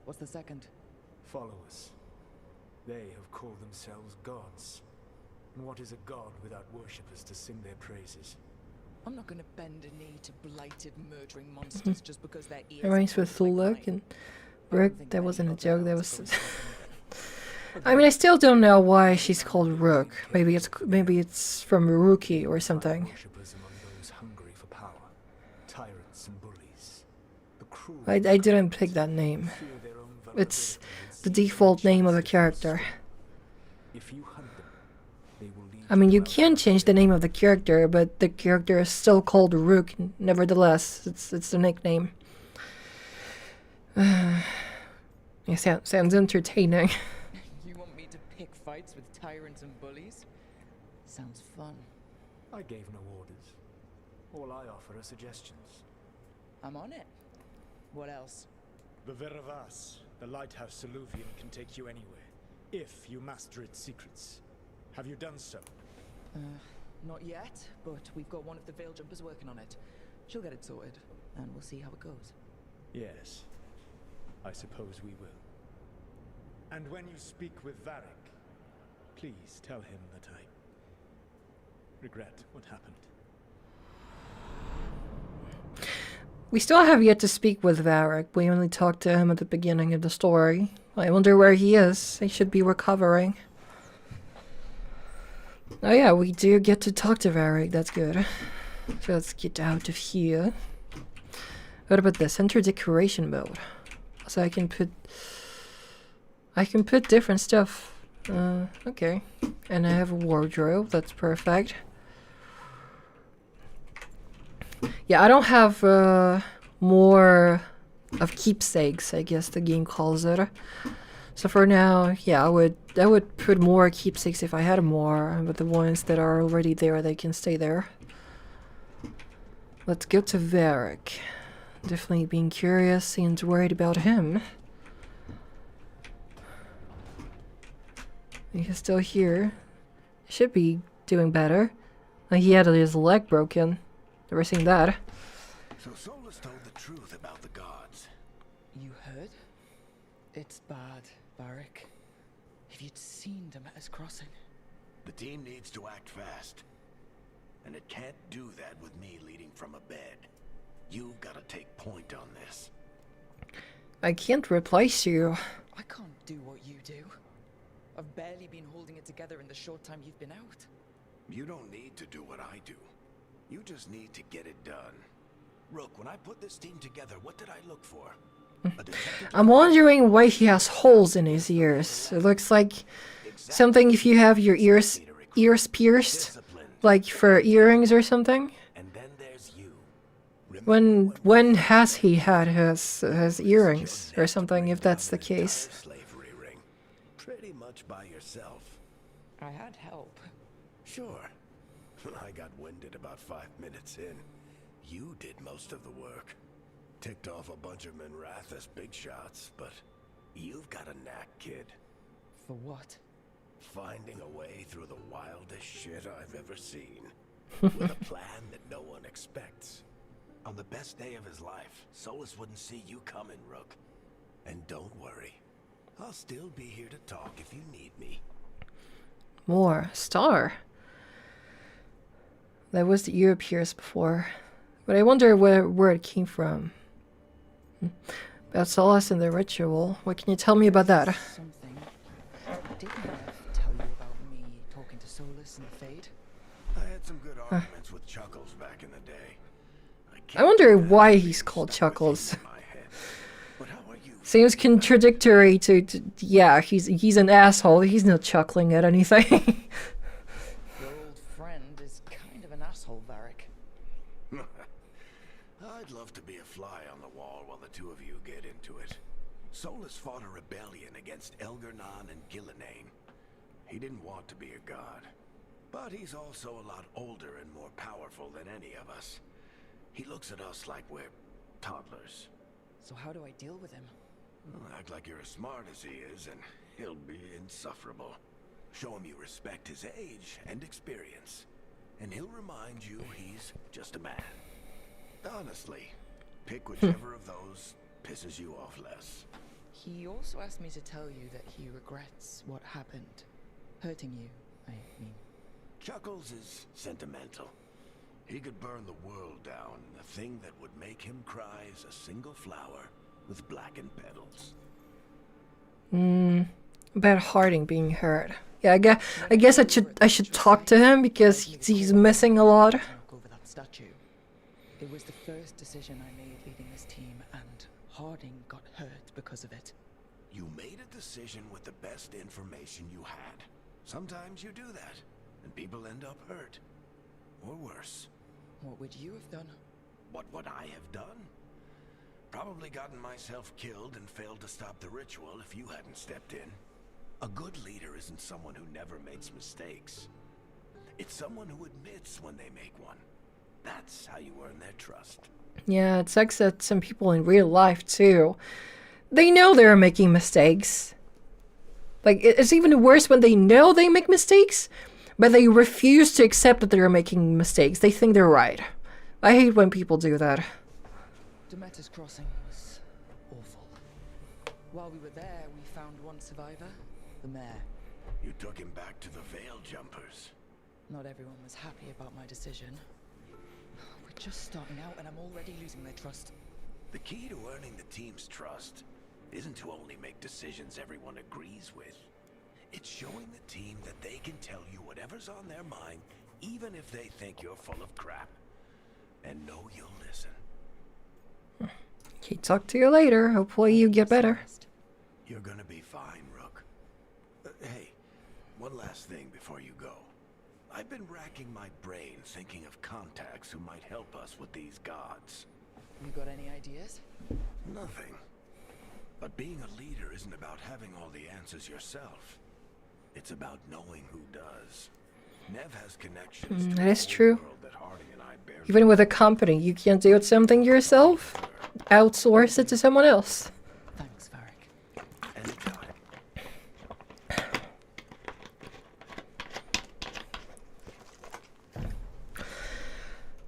What's the second? Followers. They have called themselves gods. And what is a god without worshippers to sing their praises? I'm not gonna bend a knee to blighted, murdering monsters just because their ears Reminds are with like Thulak mine. and Rook. That wasn't a joke. That was. I mean, I still don't know why she's called Rook. Maybe it's from Rookie or something. Worshippers among those hungry for power. Tyrants and bullies. The cruel I didn't pick that name. fear their own It's vulnerability the and see default their name of a chances character. If you hunt them, they will lead I mean, you to can change the name of the character, but the character is still called Rook. Nevertheless, it's the nickname. Yeah, sounds entertaining. You want me to pick fights with tyrants and bullies? Sounds fun. I gave no orders. All I offer are suggestions. I'm on it. What else? The Veravas, the lighthouse Soluvian, can take you anywhere, if you master its secrets. Have you done so? Not yet, but we've got one of the Veil Jumpers working on it. She'll get it sorted, and we'll see how it goes. Yes. I suppose we will. And when you speak with Varric, please tell him that I regret what happened. We still have yet to speak with Varric. We only talked to him at the beginning of the story. I wonder where he is. He should be recovering. Oh yeah, we do get to talk to Varric. That's good. So let's get out of here. What about this? Enter decoration mode. So I can put different stuff. Okay. And I have a wardrobe. That's perfect. Yeah, I don't have more of keepsakes, I guess the game calls it. So for now, yeah, I would put more keepsakes if I had more, but the ones that are already there, they can stay there. Let's go to Varric. Definitely being curious and worried about him. He's still here. Should be doing better. Like he had his leg broken. Never seen that. So Solus told the truth about the gods. You heard? It's bad, Varric. If you'd seen Demeter's crossing. The team needs to act fast. And it can't do that with me leading from a bed. You've got to take point on this. I can't replace you. I can't do what you do. I've barely been holding it together in the short time you've been out. You don't need to do what I do. You just need to get it done. Rook, when I put this team together, what did I look for? I'm wondering why he has holes in his ears. It looks like something if you have your ears pierced, like for earrings or something. And then there's you. When has he had his earrings or something, if that's the case? Slavery ring. Pretty much by yourself. I had help. Sure. I got winded about 5 minutes in. You did most of the work. Ticked off a bunch of Minrath's big shots, but you've got a knack, kid. For what? Finding a way through the wildest shit I've ever seen. With a plan that no one expects. On the best day of his life, Solus wouldn't see you coming, Rook. And don't worry. I'll still be here to talk if you need me. More. Star. That was the ear pierce before. But I wonder where it came from. About Solus and the ritual. What can you tell me about that? Something. Didn't I tell you about me talking to Solus and the Fade? I had some good arguments with Chuckles back in the day. I wonder why he's called Chuckles. Seems contradictory to yeah, he's an asshole. He's not chuckling at anything. Your old friend is kind of an asshole, Varric. I'd love to be a fly on the wall while the two of you get into it. Solus fought a rebellion against Elgar'nan and Gillenane. He didn't want to be a god. But he's also a lot older and more powerful than any of us. He looks at us like we're toddlers. So how do I deal with him? Well, act like you're as smart as he is, and he'll be insufferable. Show him you respect his age and experience, and he'll remind you he's just a man. Honestly, pick whichever of those pisses you off less. He also asked me to tell you that he regrets what happened. Hurting you, I mean. Chuckles is sentimental. He could burn the world down, and the thing that would make him cry is a single flower with blackened petals. About Harding being hurt. Yeah, I guess I should talk to him because he's missing a lot. Over that statue. It was the first decision I made leading this team, and Harding got hurt because of it. You made a decision with the best information you had. Sometimes you do that, and people end up hurt. Or worse. What would you have done? What would I have done? Probably gotten myself killed and failed to stop the ritual if you hadn't stepped in. A good leader isn't someone who never makes mistakes. It's someone who admits when they make one. That's how you earn their trust. Yeah, it sucks that some people in real life too, they know they're making mistakes. Like, it's even worse when they know they make mistakes, but they refuse to accept that they're making mistakes. They think they're right. I hate when people do that. Demeter's crossing was awful. While we were there, we found one survivor, the mayor. You took him back to the Veil Jumpers. Not everyone was happy about my decision. We're just starting out and I'm already losing their trust. The key to earning the team's trust isn't to only make decisions everyone agrees with. It's showing the team that they can tell you whatever's on their mind, even if they think you're full of crap. And know you'll listen. Okay, talk to you later. Hopefully you get better. You're gonna be fine, Rook. Hey, one last thing before you go. I've been racking my brain thinking of contacts who might help us with these gods. You got any ideas? Nothing. But being a leader isn't about having all the answers yourself. It's about knowing who does. Nev has connections to That is the whole true. world that Harding and I barely Even with a company, you can't do something yourself. Outsource it to someone else. Thanks, Varric. Anytime.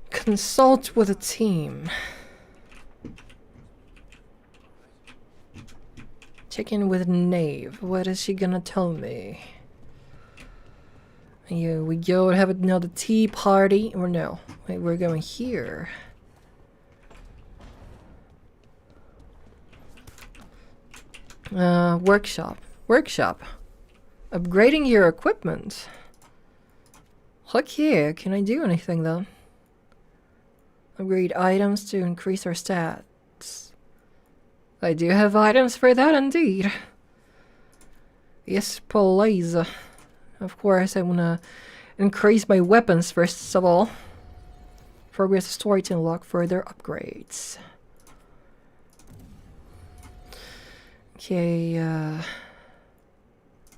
Consult with a team. check in with Nave. What is she gonna tell me? Yeah, we go have another tea party. Or no. Wait, we're going here. Workshop. Workshop. Upgrading your equipment. Look here. Can I do anything though? Upgrade items to increase our stats. I do have items for that indeed. Yes, please. Of course, I wanna increase my weapons first of all. Progress the story to unlock further upgrades. Okay,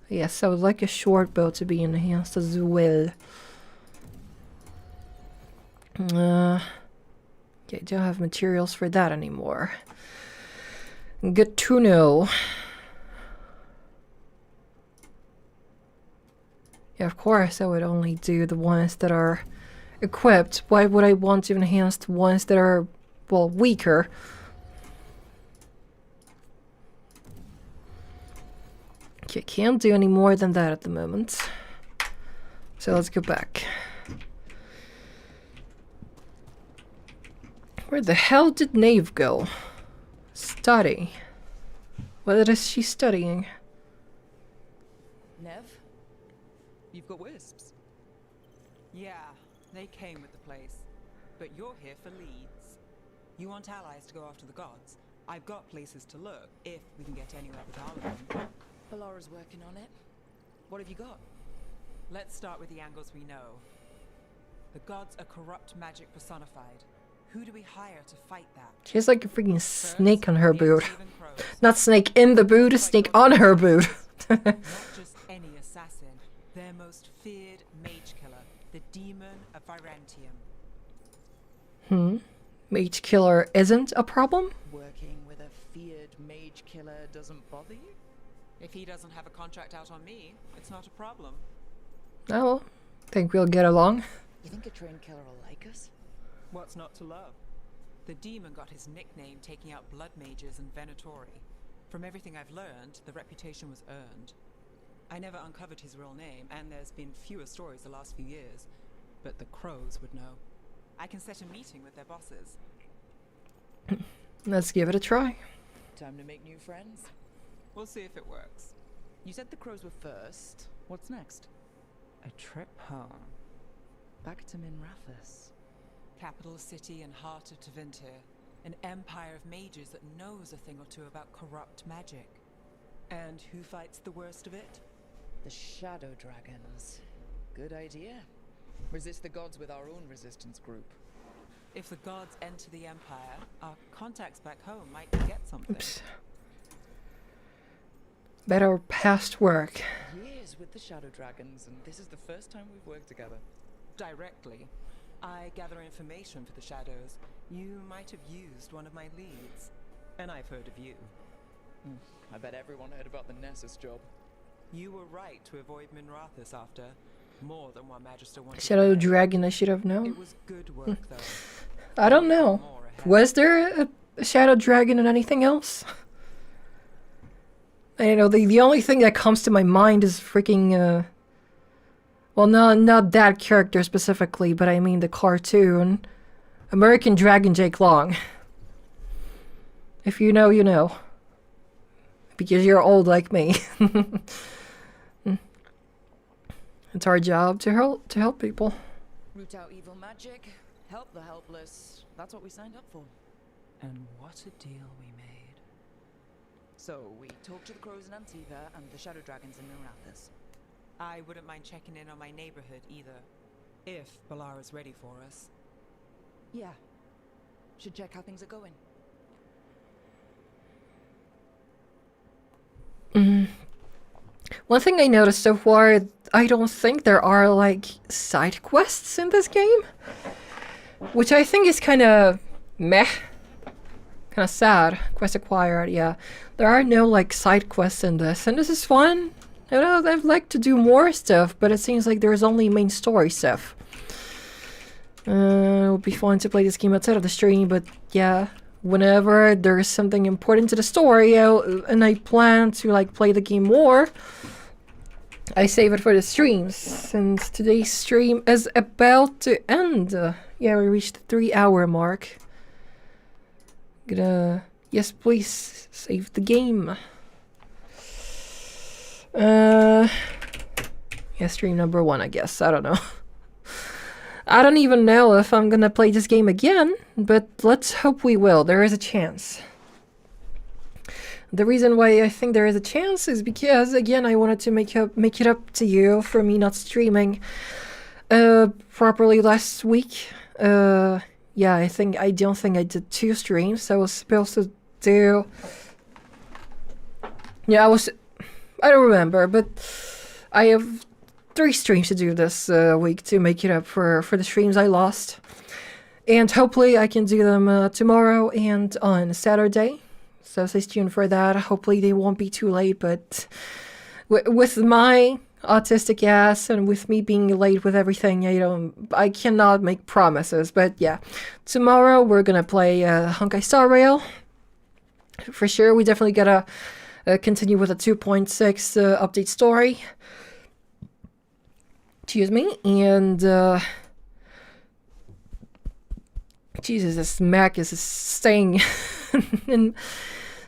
yes, I would like a short bow to be enhanced as well. Okay, don't have materials for that anymore. Good to know. Yeah, of course, I would only do the ones that are equipped. Why would I want to enhance the ones that are, well, weaker? Okay, can't do any more than that at the moment. So let's go back. Where the hell did Nave go? Study. What is she studying? Nev? You've got wisps. Yeah, they came with the place. But you're here for leads. You want allies to go after the gods. I've got places to look, if we can get anywhere with all of them. Balara's working on it. What have you got? Let's start with the angles we know. The gods are corrupt magic personified. Who do we hire to fight that? She has like a freaking snake on her boot. Not snake in the boot, a snake on her boot. Not just any assassin. Their most feared mage killer, the demon of Virantium. Mage killer isn't a problem? Working with a feared mage killer doesn't bother you? If he doesn't have a contract out on me, it's not a problem. Oh, think we'll get along. You think a trained killer will like us? What's not to love? The demon got his nickname taking out blood mages and Venatori. From everything I've learned, the reputation was earned. I never uncovered his real name, and there's been fewer stories the last few years, but the crows would know. I can set a meeting with their bosses. Let's give it a try. Time to make new friends. We'll see if it works. You said the crows were first. What's next? A trip home. Back to Minrathous. Capital city and heart of Tevinter. An empire of mages that knows a thing or two about corrupt magic. And who fights the worst of it? The Shadow Dragons. Good idea. Resist the gods with our own resistance group. If the gods enter the empire, our contacts back home might get something. Oops. Better past work. Years with the Shadow Dragons, and this is the first time we've worked together. Directly. I gather information for the Shadows. You might have used one of my leads. And I've heard of you. I bet everyone heard about the Nessus job. You were right to avoid Minrathous after more than one Magister wanted. Shadow Dragon, I should have known. It was good work, though. I don't know. Was there a Shadow Dragon in anything else? I don't know, the only thing that comes to my mind is freaking, well, not that character specifically, but I mean the cartoon. American Dragon Jake Long. If you know, you know. Because you're old like me. It's our job to help people. Root out evil magic, help the helpless. That's what we signed up for. And what a deal we made. So, we talked to the crows in Antiva and the Shadow Dragons in Minrathous. I wouldn't mind checking in on my neighborhood either. If Balara's ready for us. Yeah. Should check how things are going. One thing I noticed so far, I don't think there are, like, side quests in this game. Which I think is kind of meh. Kind of sad. Quest acquired, yeah. There are no, like, side quests in this, and this is fun. I know I'd like to do more stuff, but it seems like there's only main story stuff. It would be fun to play this game outside of the stream, but yeah. whenever there's something important to the story and I plan to like play the game more, I save it for the streams. Since today's stream is about to end. Yeah, we reached the 3-hour mark. Yes, please save the game. Yeah, stream number 1, I guess. I don't know. I don't even know if I'm gonna play this game again, but let's hope we will. There is a chance. The reason why I think there is a chance is because, again, I wanted to make it up to you for me not streaming properly last week. Yeah, I don't think I did 2 streams. I was supposed to do... Yeah, I don't remember, but I have 3 streams to do this week to make it up for the streams I lost. And hopefully I can do them tomorrow and on Saturday. So stay tuned for that. Hopefully they won't be too late, but with my autistic ass and with me being late with everything, I cannot make promises. But yeah, tomorrow we're gonna play Honkai Star Rail. For sure, we definitely gotta continue with a 2.6 update story. Excuse me, and Jesus, this Mac is staying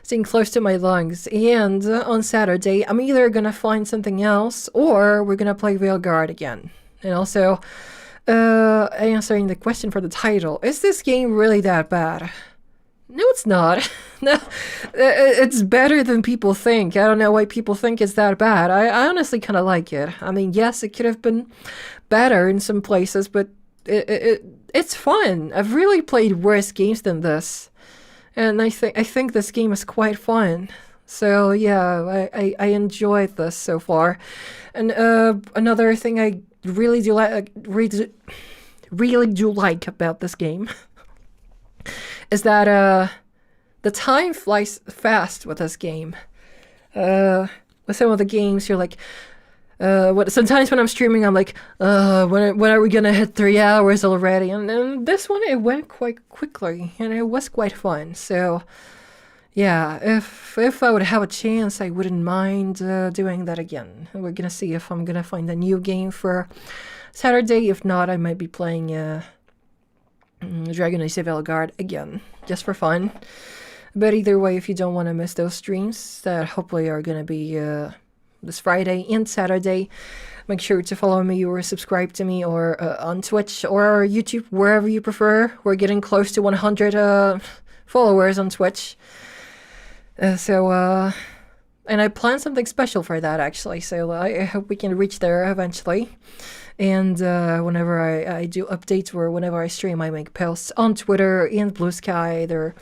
staying close to my lungs. And on Saturday, I'm either gonna find something else or we're gonna play Veilguard again. And also, answering the question for the title: is this game really that bad? No, it's not. No, it's better than people think. I don't know why people think it's that bad. I honestly kind of like it. I mean, yes, it could have been better in some places, but it's fun. I've really played worse games than this, and I think this game is quite fun. So yeah, I enjoyed this so far. And another thing I really do like about this game is that the time flies fast with this game. With some of the games, you're like, sometimes when I'm streaming, I'm like, when are we gonna hit 3 hours already? And then this one, it went quite quickly, and it was quite fun. So, yeah, if I would have a chance, I wouldn't mind doing that again. We're gonna see if I'm gonna find a new game for Saturday. If not, I might be playing Dragon Age Veilguard again, just for fun. But either way, if you don't want to miss those streams that hopefully are going to be this Friday and Saturday, make sure to follow me or subscribe to me or on Twitch or YouTube, wherever you prefer. We're getting close to 100 followers on Twitch. And I plan something special for that, actually, so I hope we can reach there eventually. And whenever I do updates or whenever I stream, I make posts on Twitter and Blue Sky. There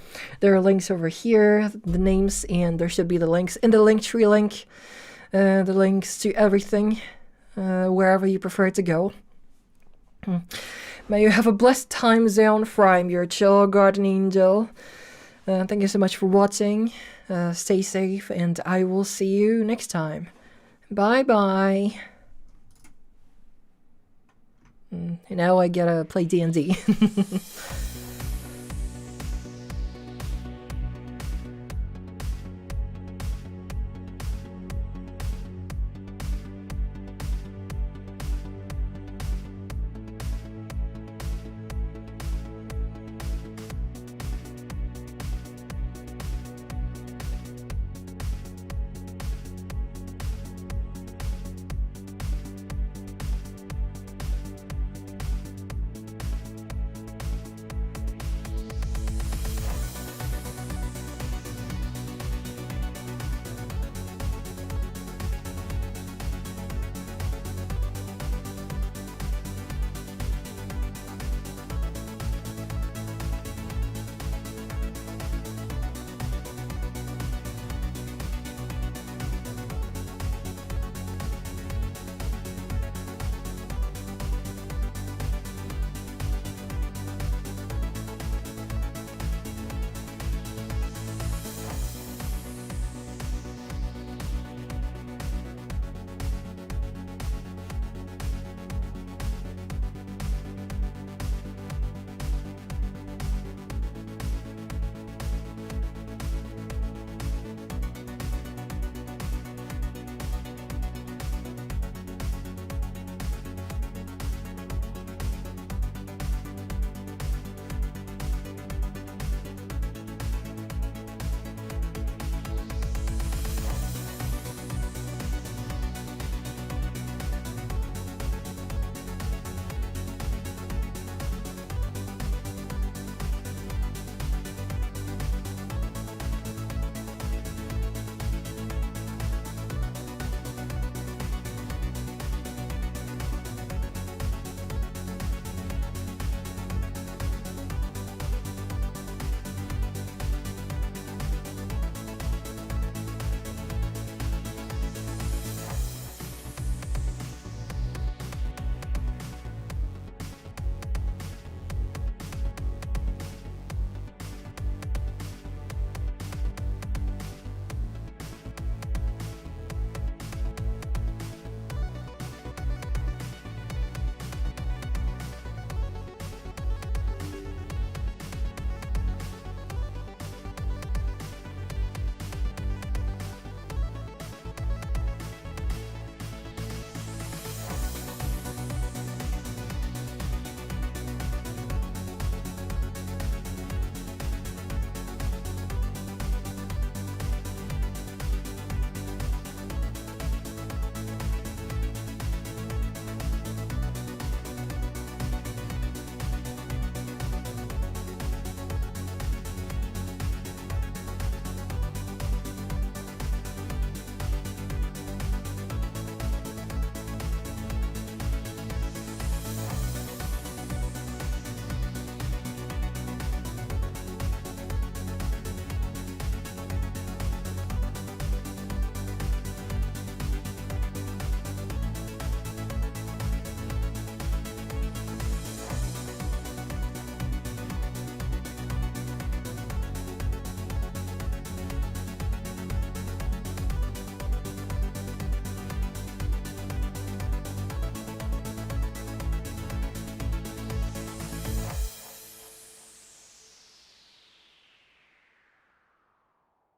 are links over here, the names, and there should be the links in the Linktree link, the links to everything, wherever you prefer to go. May you have a blessed time zone from your chill garden angel. Thank you so much for watching. Stay safe, and I will see you next time. Bye-bye. And now I gotta play D&D.